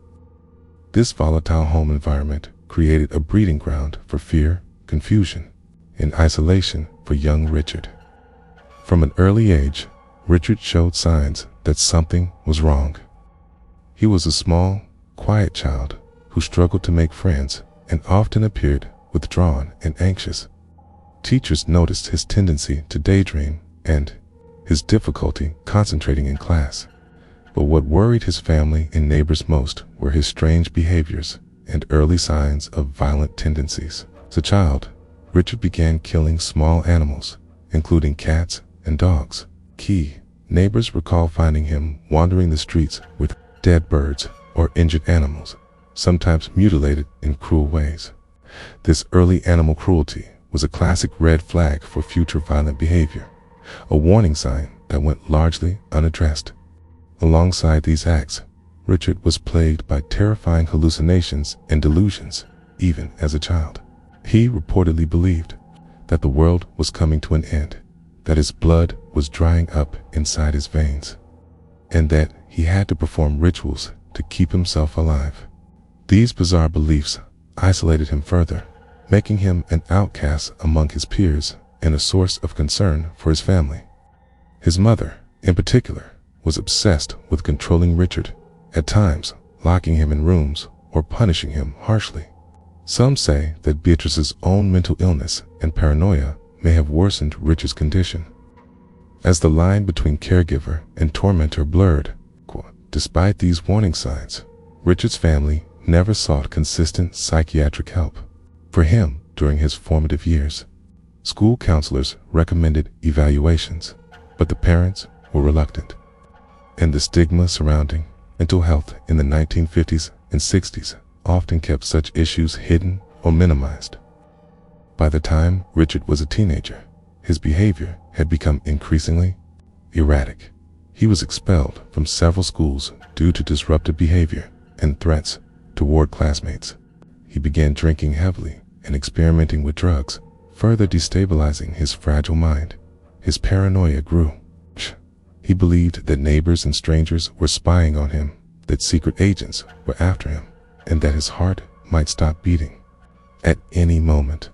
This volatile home environment created a breeding ground for fear, confusion, and isolation for young Richard. From an early age, Richard showed signs that something was wrong. He was a small, quiet child who struggled to make friends and often appeared withdrawn and anxious. Teachers noticed his tendency to daydream and his difficulty concentrating in class. But what worried his family and neighbors most were his strange behaviors and early signs of violent tendencies. As a child, Richard began killing small animals, including cats and dogs. Neighbors recall finding him wandering the streets with dead birds or injured animals, sometimes mutilated in cruel ways. This early animal cruelty was a classic red flag for future violent behavior, a warning sign that went largely unaddressed. Alongside these acts, Richard was plagued by terrifying hallucinations and delusions, even as a child. He reportedly believed that the world was coming to an end, that his blood was drying up inside his veins, and that he had to perform rituals to keep himself alive. These bizarre beliefs isolated him further, making him an outcast among his peers and a source of concern for his family. His mother, in particular, was obsessed with controlling Richard, at times locking him in rooms or punishing him harshly. Some say that Beatrice's own mental illness and paranoia may have worsened Richard's condition. As the line between caregiver and tormentor blurred, despite these warning signs, Richard's family never sought consistent psychiatric help for him during his formative years. School counselors recommended evaluations, but the parents were reluctant, and the stigma surrounding mental health in the 1950s and 60s often kept such issues hidden or minimized. By the time Richard was a teenager, his behavior had become increasingly erratic. He was expelled from several schools due to disruptive behavior and threats toward classmates. He began drinking heavily and experimenting with drugs, further destabilizing his fragile mind. His paranoia grew. He believed that neighbors and strangers were spying on him, that secret agents were after him, and that his heart might stop beating at any moment.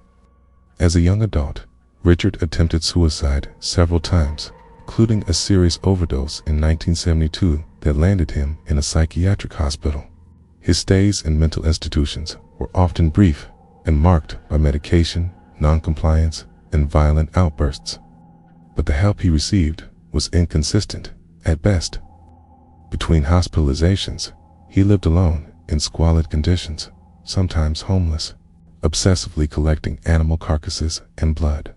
As a young adult, Richard attempted suicide several times, including a serious overdose in 1972 that landed him in a psychiatric hospital. His stays in mental institutions were often brief and marked by medication, non-compliance, and violent outbursts. But the help he received was inconsistent at best. Between hospitalizations, he lived alone in squalid conditions, sometimes homeless, obsessively collecting animal carcasses and blood.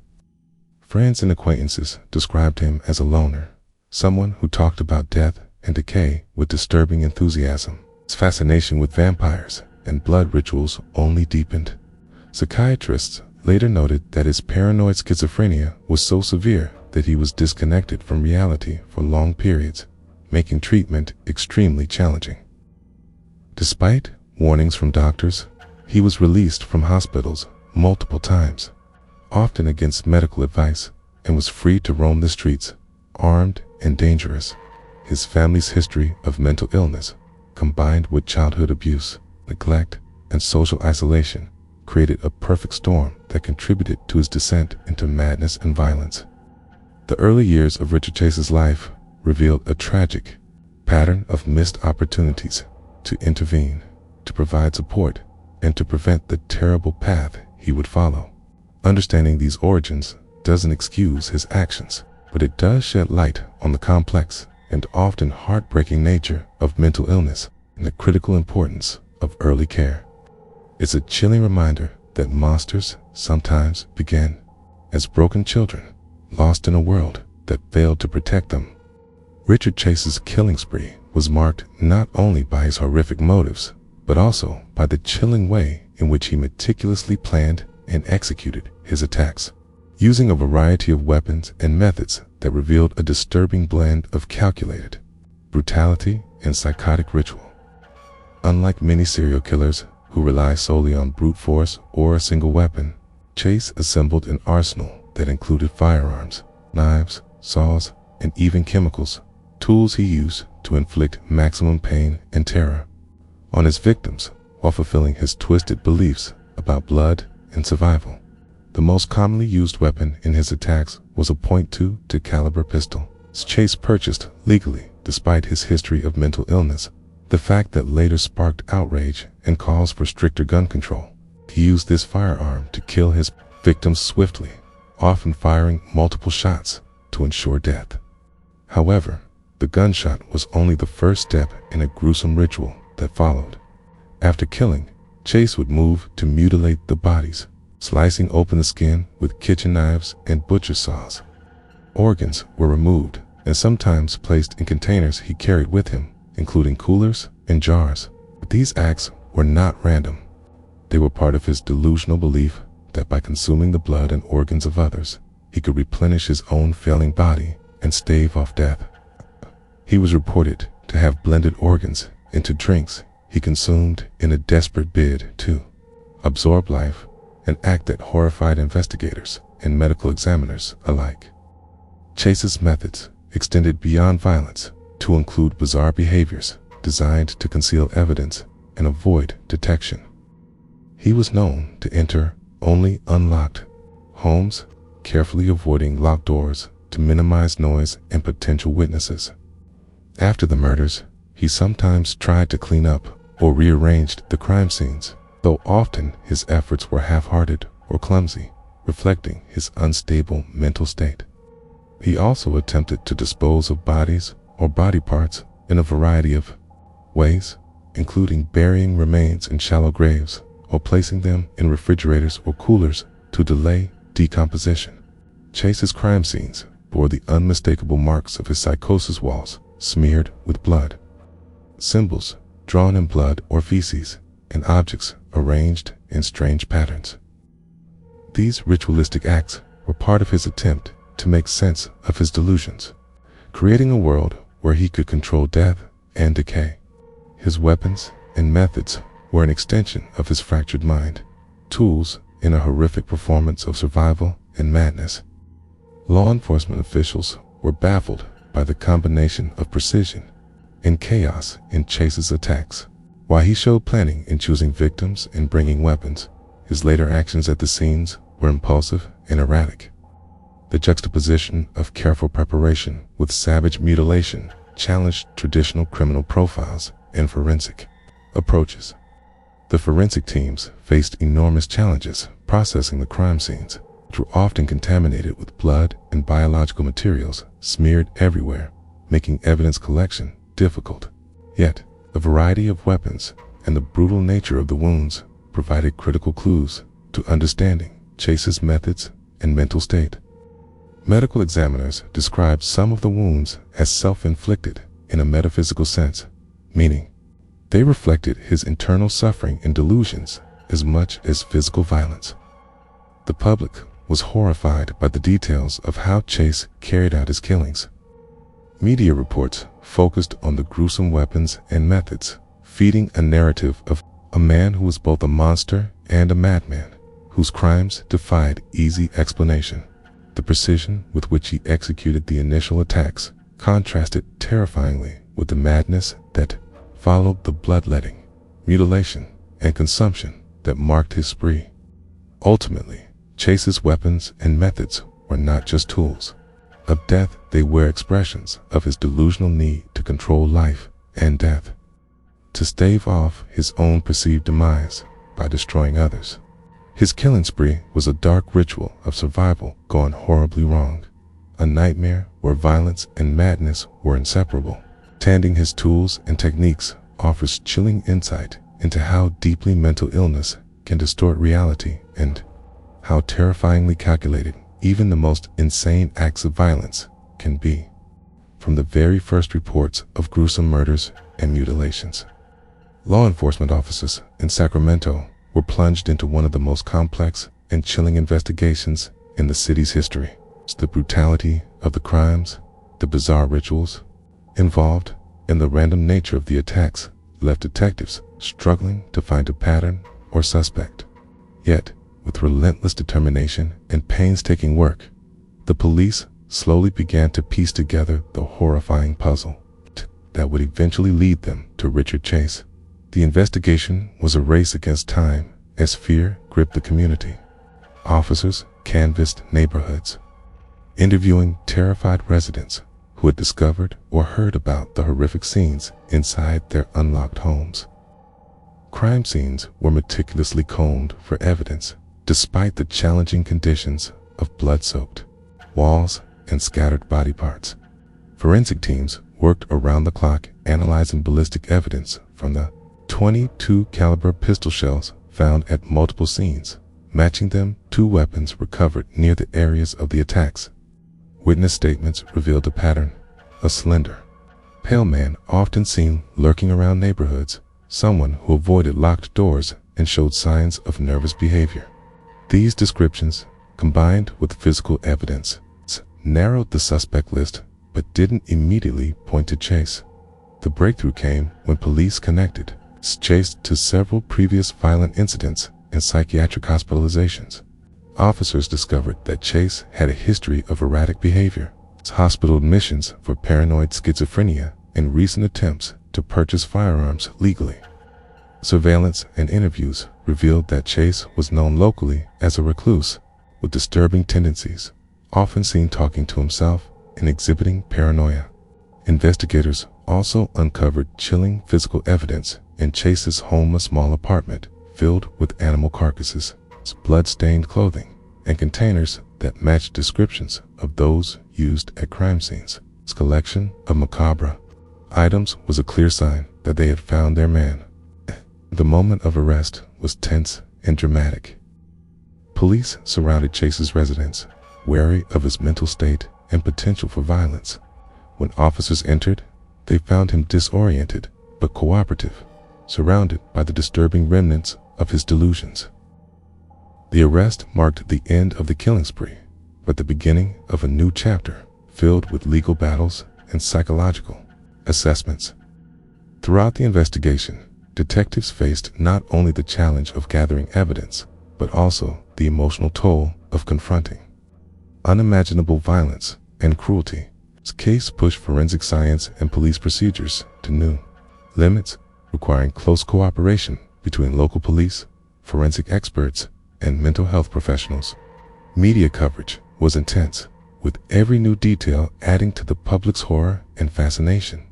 Friends and acquaintances described him as a loner, someone who talked about death and decay with disturbing enthusiasm. His fascination with vampires and blood rituals only deepened. Psychiatrists later noted that his paranoid schizophrenia was so severe that he was disconnected from reality for long periods, making treatment extremely challenging. Despite warnings from doctors, he was released from hospitals multiple times, often against medical advice, and was free to roam the streets, armed and dangerous. His family's history of mental illness, combined with childhood abuse, neglect, and social isolation, created a perfect storm that contributed to his descent into madness and violence. The early years of Richard Chase's life revealed a tragic pattern of missed opportunities to intervene, to provide support, and to prevent the terrible path he would follow. Understanding these origins doesn't excuse his actions, but it does shed light on the complex and often heartbreaking nature of mental illness and the critical importance of early care. It's a chilling reminder that monsters sometimes begin as broken children, lost in a world that failed to protect them. Richard Chase's killing spree was marked not only by his horrific motives, but also by the chilling way in which he meticulously planned and executed his attacks, using a variety of weapons and methods that revealed a disturbing blend of calculated brutality and psychotic ritual. Unlike many serial killers who rely solely on brute force or a single weapon, Chase assembled an arsenal that included firearms, knives, saws, and even chemicals, tools he used to inflict maximum pain and terror on his victims while fulfilling his twisted beliefs about blood and survival. The most commonly used weapon in his attacks was a .22 caliber pistol, Chase purchased legally despite his history of mental illness, the fact that later sparked outrage and calls for stricter gun control. He used this firearm to kill his victims swiftly, often firing multiple shots to ensure death. However, the gunshot was only the first step in a gruesome ritual that followed. After killing, Chase would move to mutilate the bodies, slicing open the skin with kitchen knives and butcher saws. Organs were removed and sometimes placed in containers he carried with him, including coolers and jars. But these acts were not random. They were part of his delusional belief that by consuming the blood and organs of others, he could replenish his own failing body and stave off death. He was reported to have blended organs into drinks he consumed in a desperate bid to absorb life, an act that horrified investigators and medical examiners alike. Chase's methods extended beyond violence to include bizarre behaviors designed to conceal evidence and avoid detection. He was known to enter only unlocked homes, carefully avoiding locked doors to minimize noise and potential witnesses. After the murders, he sometimes tried to clean up or rearranged the crime scenes, though often his efforts were half-hearted or clumsy, reflecting his unstable mental state. He also attempted to dispose of bodies or body parts in a variety of ways, including burying remains in shallow graves or placing them in refrigerators or coolers to delay decomposition. Chase's crime scenes bore the unmistakable marks of his psychosis walls smeared with blood, symbols drawn in blood or feces, and objects arranged in strange patterns. These ritualistic acts were part of his attempt to make sense of his delusions, creating a world where he could control death and decay. His weapons and methods were an extension of his fractured mind, tools in a horrific performance of survival and madness. Law enforcement officials were baffled by the combination of precision and chaos in Chase's attacks. While he showed planning in choosing victims and bringing weapons, his later actions at the scenes were impulsive and erratic. The juxtaposition of careful preparation with savage mutilation challenged traditional criminal profiles and forensic approaches. The forensic teams faced enormous challenges processing the crime scenes, which were often contaminated with blood and biological materials smeared everywhere, making evidence collection difficult. Yet, the variety of weapons and the brutal nature of the wounds provided critical clues to understanding Chase's methods and mental state. Medical examiners described some of the wounds as self-inflicted in a metaphysical sense, meaning they reflected his internal suffering and delusions as much as physical violence. The public was horrified by the details of how Chase carried out his killings. Media reports focused on the gruesome weapons and methods, feeding a narrative of a man who was both a monster and a madman, whose crimes defied easy explanation. The precision with which he executed the initial attacks contrasted terrifyingly with the madness that followed the bloodletting, mutilation, and consumption that marked his spree. Ultimately, Chase's weapons and methods were not just tools of death, they were expressions of his delusional need to control life and death, to stave off his own perceived demise by destroying others. His killing spree was a dark ritual of survival gone horribly wrong, a nightmare where violence and madness were inseparable. Tending his tools and techniques offers chilling insight into how deeply mental illness can distort reality and how terrifyingly calculated even the most insane acts of violence can be. From the very first reports of gruesome murders and mutilations, law enforcement officers in Sacramento were plunged into one of the most complex and chilling investigations in the city's history. The brutality of the crimes, the bizarre rituals involved, and the random nature of the attacks left detectives struggling to find a pattern or suspect. Yet, with relentless determination and painstaking work, the police slowly began to piece together the horrifying puzzle that would eventually lead them to Richard Chase. The investigation was a race against time as fear gripped the community. Officers canvassed neighborhoods, interviewing terrified residents who had discovered or heard about the horrific scenes inside their unlocked homes. Crime scenes were meticulously combed for evidence, despite the challenging conditions of blood-soaked walls and scattered body parts. Forensic teams worked around the clock analyzing ballistic evidence from the .22 caliber pistol shells found at multiple scenes, matching them to weapons recovered near the areas of the attacks. Witness statements revealed a pattern: a slender, pale man often seen lurking around neighborhoods, someone who avoided locked doors and showed signs of nervous behavior. These descriptions, combined with physical evidence, narrowed the suspect list but didn't immediately point to Chase. The breakthrough came when police connected Chase to several previous violent incidents and psychiatric hospitalizations. Officers discovered that Chase had a history of erratic behavior, hospital admissions for paranoid schizophrenia, and recent attempts to purchase firearms legally. Surveillance and interviews revealed that Chase was known locally as a recluse with disturbing tendencies, often seen talking to himself and exhibiting paranoia. Investigators also uncovered chilling physical evidence in Chase's home, a small apartment filled with animal carcasses, blood-stained clothing, and containers that matched descriptions of those used at crime scenes. His collection of macabre items was a clear sign that they had found their man. The moment of arrest was tense and dramatic. Police surrounded Chase's residence, wary of his mental state and potential for violence. When officers entered, they found him disoriented but cooperative, surrounded by the disturbing remnants of his delusions. The arrest marked the end of the killing spree, but the beginning of a new chapter filled with legal battles and psychological assessments. Throughout the investigation, detectives faced not only the challenge of gathering evidence, but also the emotional toll of confronting unimaginable violence and cruelty. This case pushed forensic science and police procedures to new limits, requiring close cooperation between local police, forensic experts, and mental health professionals. Media coverage was intense, with every new detail adding to the public's horror and fascination.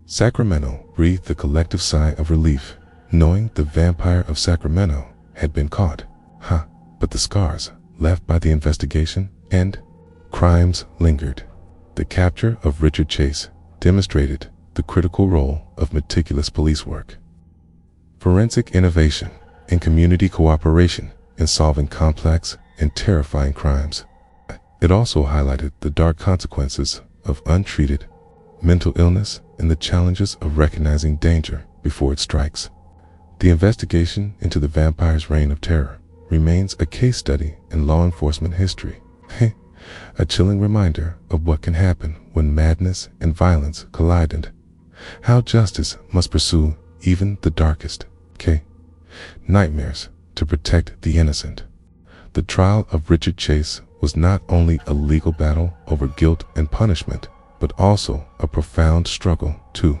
Sacramento breathed a collective sigh of relief, knowing the Vampire of Sacramento had been caught. But the scars left by the investigation and crimes lingered. The capture of Richard Chase demonstrated the critical role of meticulous police work, forensic innovation, and community cooperation in solving complex and terrifying crimes. It also highlighted the dark consequences of untreated mental illness and the challenges of recognizing danger before it strikes. The investigation into the vampire's reign of terror remains a case study in law enforcement history, a chilling reminder of what can happen when madness and violence collide and how justice must pursue even the darkest nightmares to protect the innocent. The trial of Richard Chase was not only a legal battle over guilt and punishment, but also a profound struggle to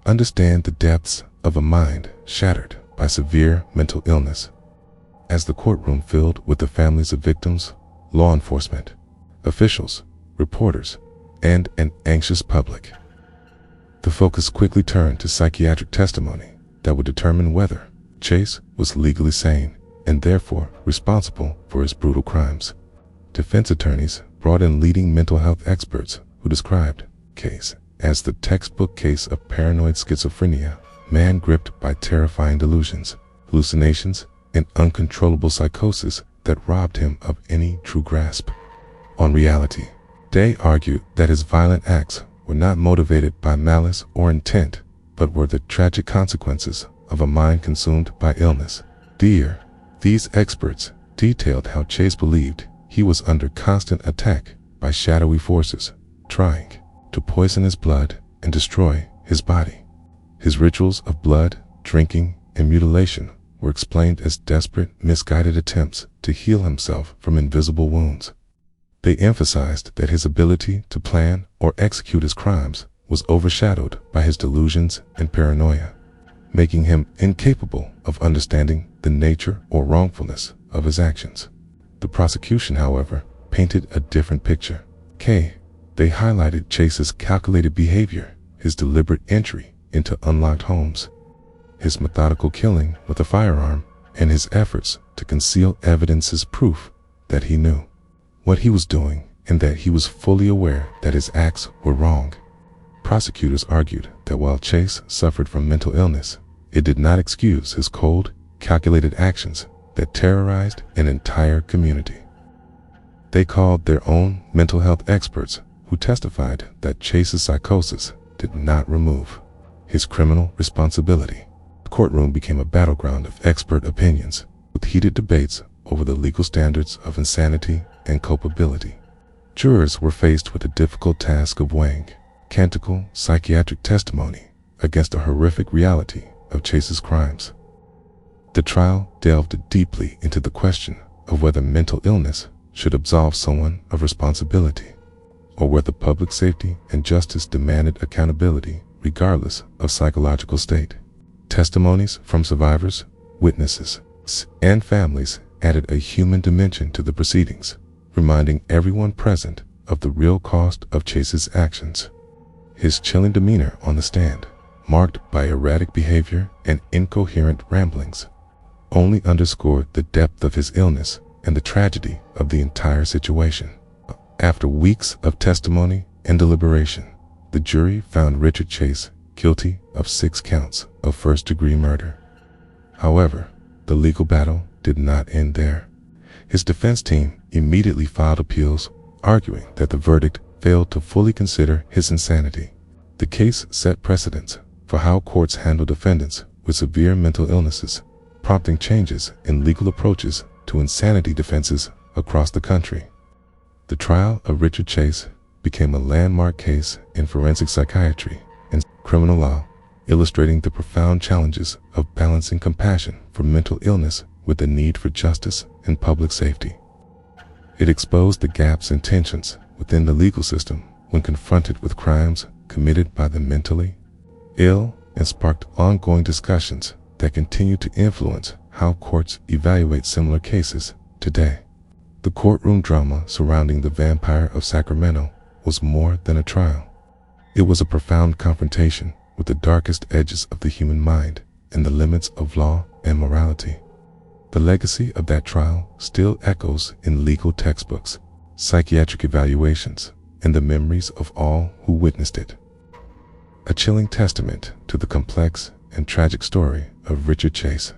understand the depths of a mind shattered by severe mental illness. As the courtroom filled with the families of victims, law enforcement officials, reporters, and an anxious public, the focus quickly turned to psychiatric testimony that would determine whether Chase was legally sane and therefore responsible for his brutal crimes. Defense attorneys brought in leading mental health experts who described Chase as the textbook case of paranoid schizophrenia, man gripped by terrifying delusions, hallucinations, and uncontrollable psychosis that robbed him of any true grasp on reality. They argued that his violent acts were not motivated by malice or intent, but were the tragic consequences of a mind consumed by illness. These experts detailed how Chase believed he was under constant attack by shadowy forces, trying to poison his blood and destroy his body. His rituals of blood, drinking, and mutilation were explained as desperate, misguided attempts to heal himself from invisible wounds. They emphasized that his ability to plan or execute his crimes was overshadowed by his delusions and paranoia, making him incapable of understanding the nature or wrongfulness of his actions. The prosecution, however, painted a different picture. They highlighted Chase's calculated behavior, his deliberate entry into unlocked homes, his methodical killing with a firearm, and his efforts to conceal evidence as proof that he knew what he was doing and that he was fully aware that his acts were wrong. Prosecutors argued that while Chase suffered from mental illness, it did not excuse his cold, calculated actions that terrorized an entire community. They called their own mental health experts who testified that Chase's psychosis did not remove his criminal responsibility. The courtroom became a battleground of expert opinions, with heated debates over the legal standards of insanity and culpability. Jurors were faced with the difficult task of weighing canonical psychiatric testimony against the horrific reality of Chase's crimes. The trial delved deeply into the question of whether mental illness should absolve someone of responsibility, or whether public safety and justice demanded accountability regardless of psychological state. Testimonies from survivors, witnesses, and families added a human dimension to the proceedings, reminding everyone present of the real cost of Chase's actions. His chilling demeanor on the stand, marked by erratic behavior and incoherent ramblings, only underscored the depth of his illness and the tragedy of the entire situation. After weeks of testimony and deliberation, the jury found Richard Chase guilty of 6 counts of first-degree murder. However, the legal battle did not end there. His defense team immediately filed appeals, arguing that the verdict failed to fully consider his insanity. The case set precedents for how courts handle defendants with severe mental illnesses, prompting changes in legal approaches to insanity defenses across the country. The trial of Richard Chase became a landmark case in forensic psychiatry and criminal law, illustrating the profound challenges of balancing compassion for mental illness with the need for justice and public safety. It exposed the gaps and tensions within the legal system when confronted with crimes committed by the mentally ill, and sparked ongoing discussions that continue to influence how courts evaluate similar cases today. The courtroom drama surrounding the Vampire of Sacramento was more than a trial. It was a profound confrontation with the darkest edges of the human mind and the limits of law and morality. The legacy of that trial still echoes in legal textbooks, psychiatric evaluations, and the memories of all who witnessed it. A chilling testament to the complex and tragic story of Richard Chase.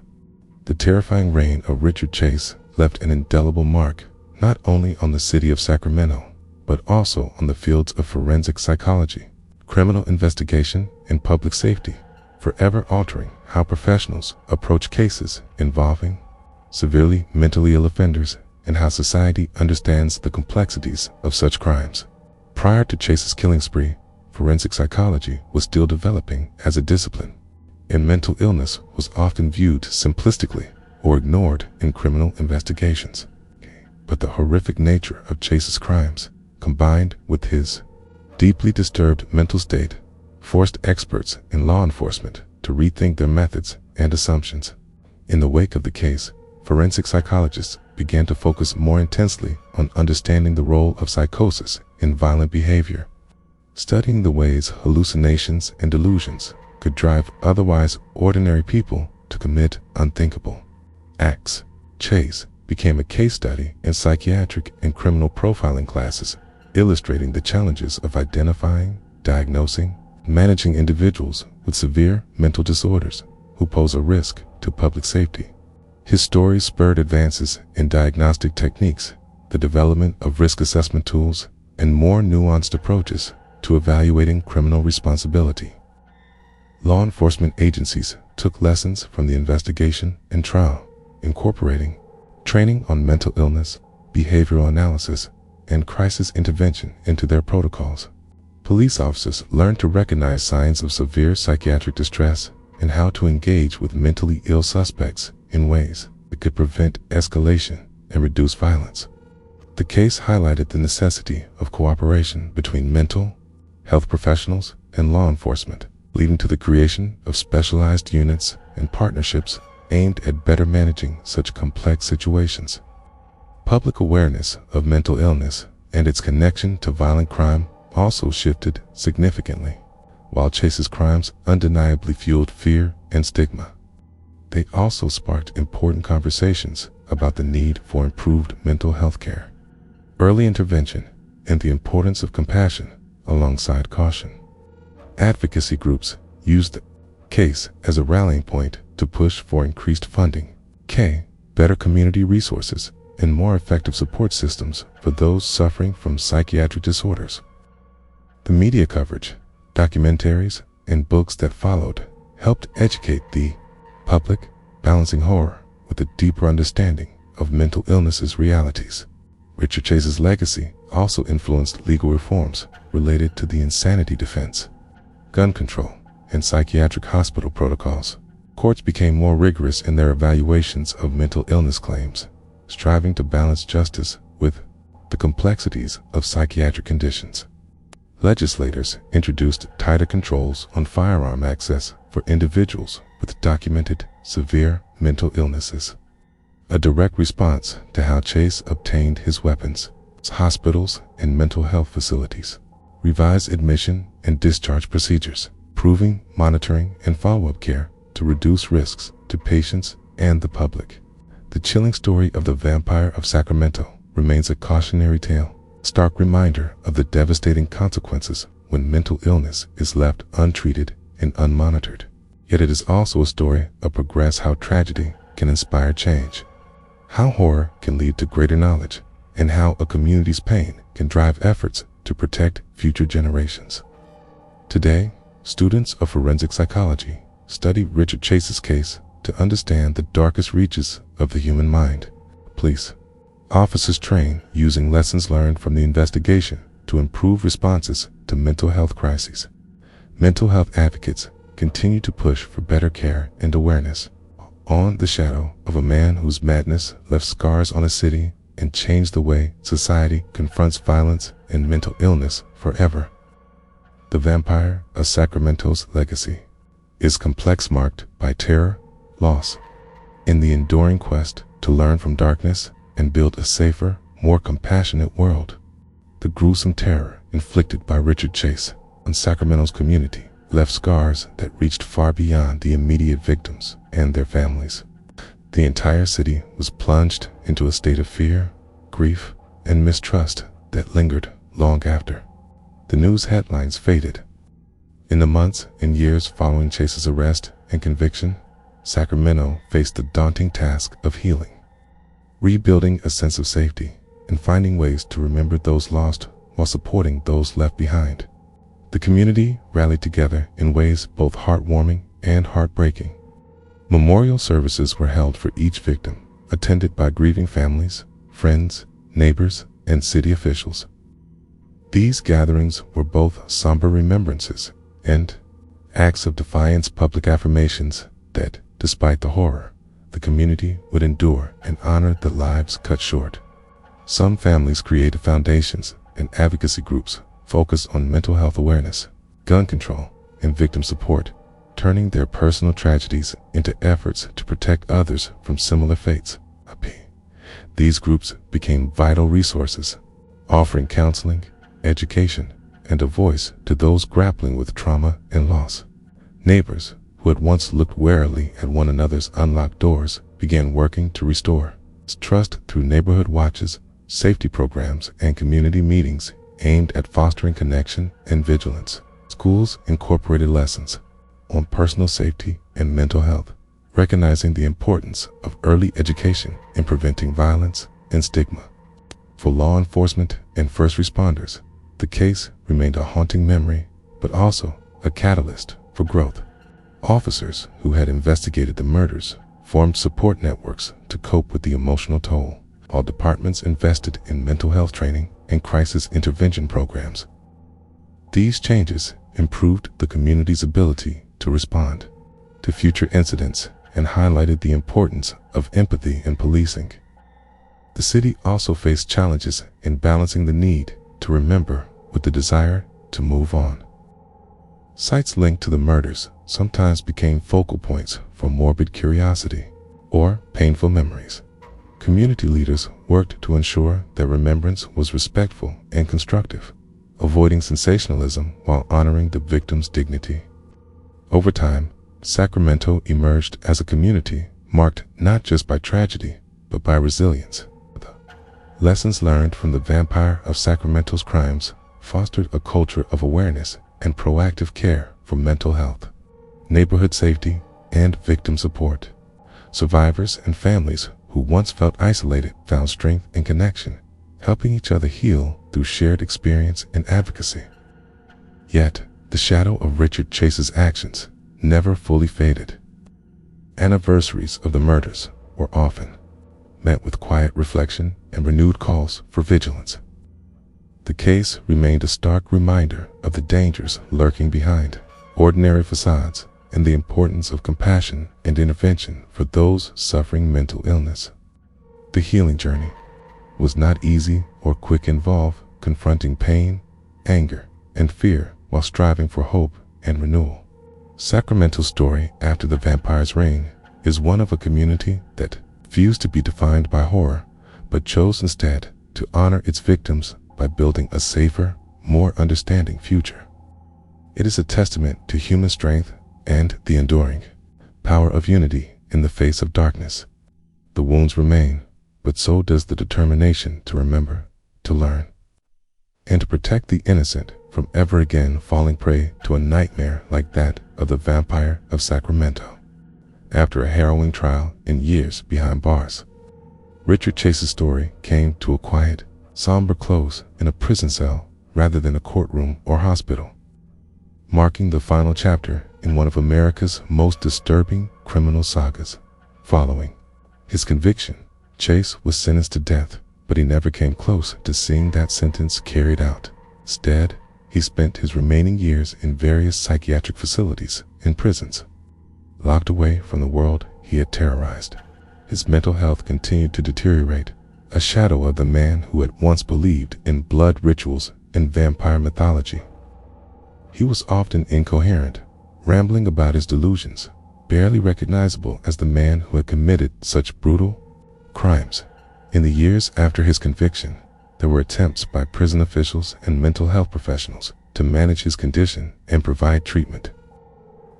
The terrifying reign of Richard Chase left an indelible mark not only on the city of Sacramento, but also on the fields of forensic psychology, criminal investigation, and public safety, forever altering how professionals approach cases involving severely mentally ill offenders and how society understands the complexities of such crimes. Prior to Chase's killing spree, forensic psychology was still developing as a discipline, and mental illness was often viewed simplistically or ignored in criminal investigations. But the horrific nature of Chase's crimes, combined with his deeply disturbed mental state, forced experts in law enforcement to rethink their methods and assumptions. In the wake of the case, forensic psychologists began to focus more intensely on understanding the role of psychosis in violent behavior, studying the ways hallucinations and delusions could drive otherwise ordinary people to commit unthinkable acts. Chase became a case study in psychiatric and criminal profiling classes, illustrating the challenges of identifying, diagnosing, and managing individuals with severe mental disorders who pose a risk to public safety. His story spurred advances in diagnostic techniques, the development of risk assessment tools, and more nuanced approaches to evaluating criminal responsibility. Law enforcement agencies took lessons from the investigation and trial, incorporating training on mental illness, behavioral analysis, and crisis intervention into their protocols. Police officers learned to recognize signs of severe psychiatric distress and how to engage with mentally ill suspects in ways that could prevent escalation and reduce violence. The case highlighted the necessity of cooperation between mental health professionals and law enforcement, leading to the creation of specialized units and partnerships aimed at better managing such complex situations. Public awareness of mental illness and its connection to violent crime also shifted significantly. While Chase's crimes undeniably fueled fear and stigma, they also sparked important conversations about the need for improved mental health care, early intervention, and the importance of compassion alongside caution. Advocacy groups used the case as a rallying point to push for increased funding, better community resources, and more effective support systems for those suffering from psychiatric disorders. The media coverage, documentaries, and books that followed helped educate the public, balancing horror with a deeper understanding of mental illness's realities. Richard Chase's legacy also influenced legal reforms related to the insanity defense, gun control, and psychiatric hospital protocols. Courts became more rigorous in their evaluations of mental illness claims, striving to balance justice with the complexities of psychiatric conditions. Legislators introduced tighter controls on firearm access for individuals with documented severe mental illnesses, a direct response to how Chase obtained his weapons. Hospitals and mental health facilities revised admission and discharge procedures, improving monitoring and follow-up care to reduce risks to patients and the public. The chilling story of the Vampire of Sacramento remains a cautionary tale, stark reminder of the devastating consequences when mental illness is left untreated and unmonitored. Yet it is also a story of progress, how tragedy can inspire change, how horror can lead to greater knowledge, and how a community's pain can drive efforts to protect future generations. Today, students of forensic psychology study Richard Chase's case to understand the darkest reaches of the human mind. Police officers train using lessons learned from the investigation to improve responses to mental health crises. Mental health advocates continue to push for better care and awareness. On the shadow of a man whose madness left scars on a city and changed the way society confronts violence and mental illness forever. The Vampire of Sacramento's legacy is complex, marked by terror, loss, and the enduring quest to learn from darkness and build a safer, more compassionate world. The gruesome terror inflicted by Richard Chase on Sacramento's community left scars that reached far beyond the immediate victims and their families. The entire city was plunged into a state of fear, grief, and mistrust that lingered long after the news headlines faded. In the months and years following Chase's arrest and conviction, Sacramento faced the daunting task of healing, rebuilding a sense of safety, and finding ways to remember those lost while supporting those left behind. The community rallied together in ways both heartwarming and heartbreaking. Memorial services were held for each victim, attended by grieving families, friends, neighbors, and city officials. These gatherings were both somber remembrances and acts of defiance, public affirmations that, despite the horror, the community would endure and honor the lives cut short. Some families created foundations and advocacy groups focused on mental health awareness, gun control, and victim support, turning their personal tragedies into efforts to protect others from similar fates. These groups became vital resources, offering counseling, education, and a voice to those grappling with trauma and loss. Neighbors who had once looked warily at one another's unlocked doors began working to restore trust through neighborhood watches, safety programs, and community meetings aimed at fostering connection and vigilance. Schools incorporated lessons on personal safety and mental health, recognizing the importance of early education in preventing violence and stigma. For law enforcement and first responders, the case remained a haunting memory, but also a catalyst for growth. Officers who had investigated the murders formed support networks to cope with the emotional toll, while departments invested in mental health training and crisis intervention programs. These changes improved the community's ability to respond to future incidents and highlighted the importance of empathy in policing. The city also faced challenges in balancing the need to remember with the desire to move on. Sites linked to the murders sometimes became focal points for morbid curiosity or painful memories. Community leaders worked to ensure that remembrance was respectful and constructive, avoiding sensationalism while honoring the victim's dignity. Over time, Sacramento emerged as a community marked not just by tragedy, but by resilience. The lessons learned from the Vampire of Sacramento's crimes fostered a culture of awareness and proactive care for mental health, neighborhood safety, and victim support. Survivors and families who once felt isolated found strength and connection, helping each other heal through shared experience and advocacy. Yet, the shadow of Richard Chase's actions never fully faded. Anniversaries of the murders were often met with quiet reflection and renewed calls for vigilance. The case remained a stark reminder of the dangers lurking behind ordinary facades and the importance of compassion and intervention for those suffering mental illness. The healing journey was not easy or quick, involved confronting pain, anger, and fear while striving for hope and renewal. Sacramento's story after the vampire's reign is one of a community that refused to be defined by horror, but chose instead to honor its victims by building a safer, more understanding future. It is a testament to human strength and the enduring power of unity in the face of darkness. The wounds remain, but so does the determination to remember, to learn, and to protect the innocent from ever again falling prey to a nightmare like that of the Vampire of Sacramento. After a harrowing trial and years behind bars, Richard Chase's story came to a quiet, somber close in a prison cell rather than a courtroom or hospital, marking the final chapter in one of America's most disturbing criminal sagas. Following his conviction, Chase was sentenced to death, but he never came close to seeing that sentence carried out. Instead, he spent his remaining years in various psychiatric facilities and prisons, locked away from the world he had terrorized. His mental health continued to deteriorate, a shadow of the man who had once believed in blood rituals and vampire mythology. He was often incoherent, rambling about his delusions, barely recognizable as the man who had committed such brutal crimes. In the years after his conviction, there were attempts by prison officials and mental health professionals to manage his condition and provide treatment.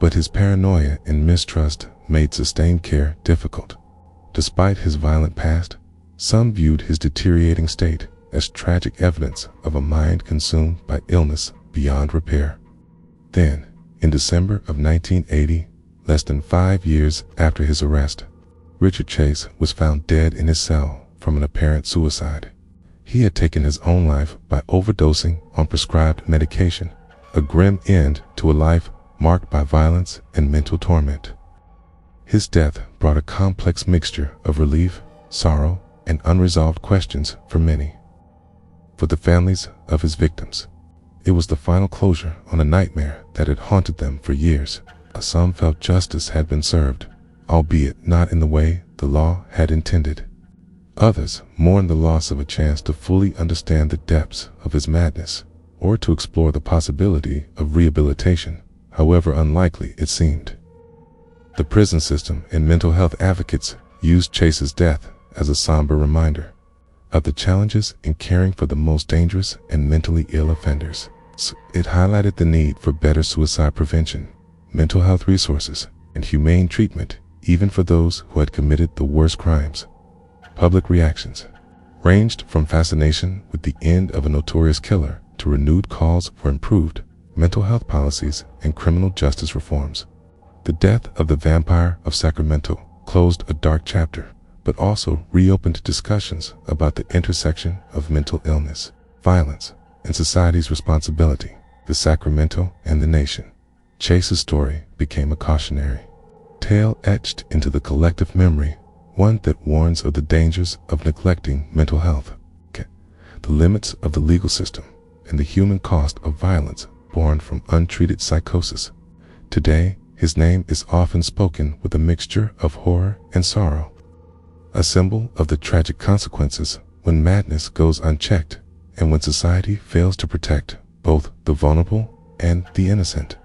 But his paranoia and mistrust made sustained care difficult. Despite his violent past, some viewed his deteriorating state as tragic evidence of a mind consumed by illness beyond repair. Then, in December of 1980, less than 5 years after his arrest, Richard Chase was found dead in his cell from an apparent suicide. He had taken his own life by overdosing on prescribed medication, a grim end to a life marked by violence and mental torment. His death brought a complex mixture of relief, sorrow, and unresolved questions for many. For the families of his victims, it was the final closure on a nightmare that had haunted them for years. Some felt justice had been served, albeit not in the way the law had intended. Others mourned the loss of a chance to fully understand the depths of his madness, or to explore the possibility of rehabilitation, however unlikely it seemed. The prison system and mental health advocates used Chase's death as a somber reminder of the challenges in caring for the most dangerous and mentally ill offenders. It highlighted the need for better suicide prevention, mental health resources, and humane treatment, even for those who had committed the worst crimes. Public reactions ranged from fascination with the end of a notorious killer to renewed calls for improved mental health policies and criminal justice reforms. The death of the Vampire of Sacramento closed a dark chapter, but also reopened discussions about the intersection of mental illness, violence, and society's responsibility. The Sacramento and the nation. Chase's story became a cautionary tale etched into the collective memory, one that warns of the dangers of neglecting mental health, the limits of the legal system, and the human cost of violence born from untreated psychosis. Today, his name is often spoken with a mixture of horror and sorrow, a symbol of the tragic consequences when madness goes unchecked and when society fails to protect both the vulnerable and the innocent.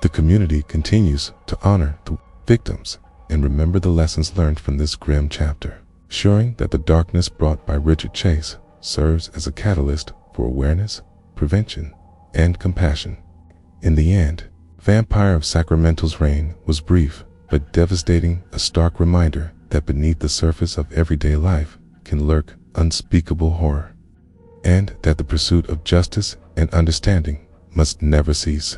The community continues to honor the victims and remember the lessons learned from this grim chapter, ensuring that the darkness brought by Richard Chase serves as a catalyst for awareness, prevention, and compassion. In the end, Vampire of Sacramento's reign was brief but devastating, a stark reminder that beneath the surface of everyday life can lurk unspeakable horror, and that the pursuit of justice and understanding must never cease.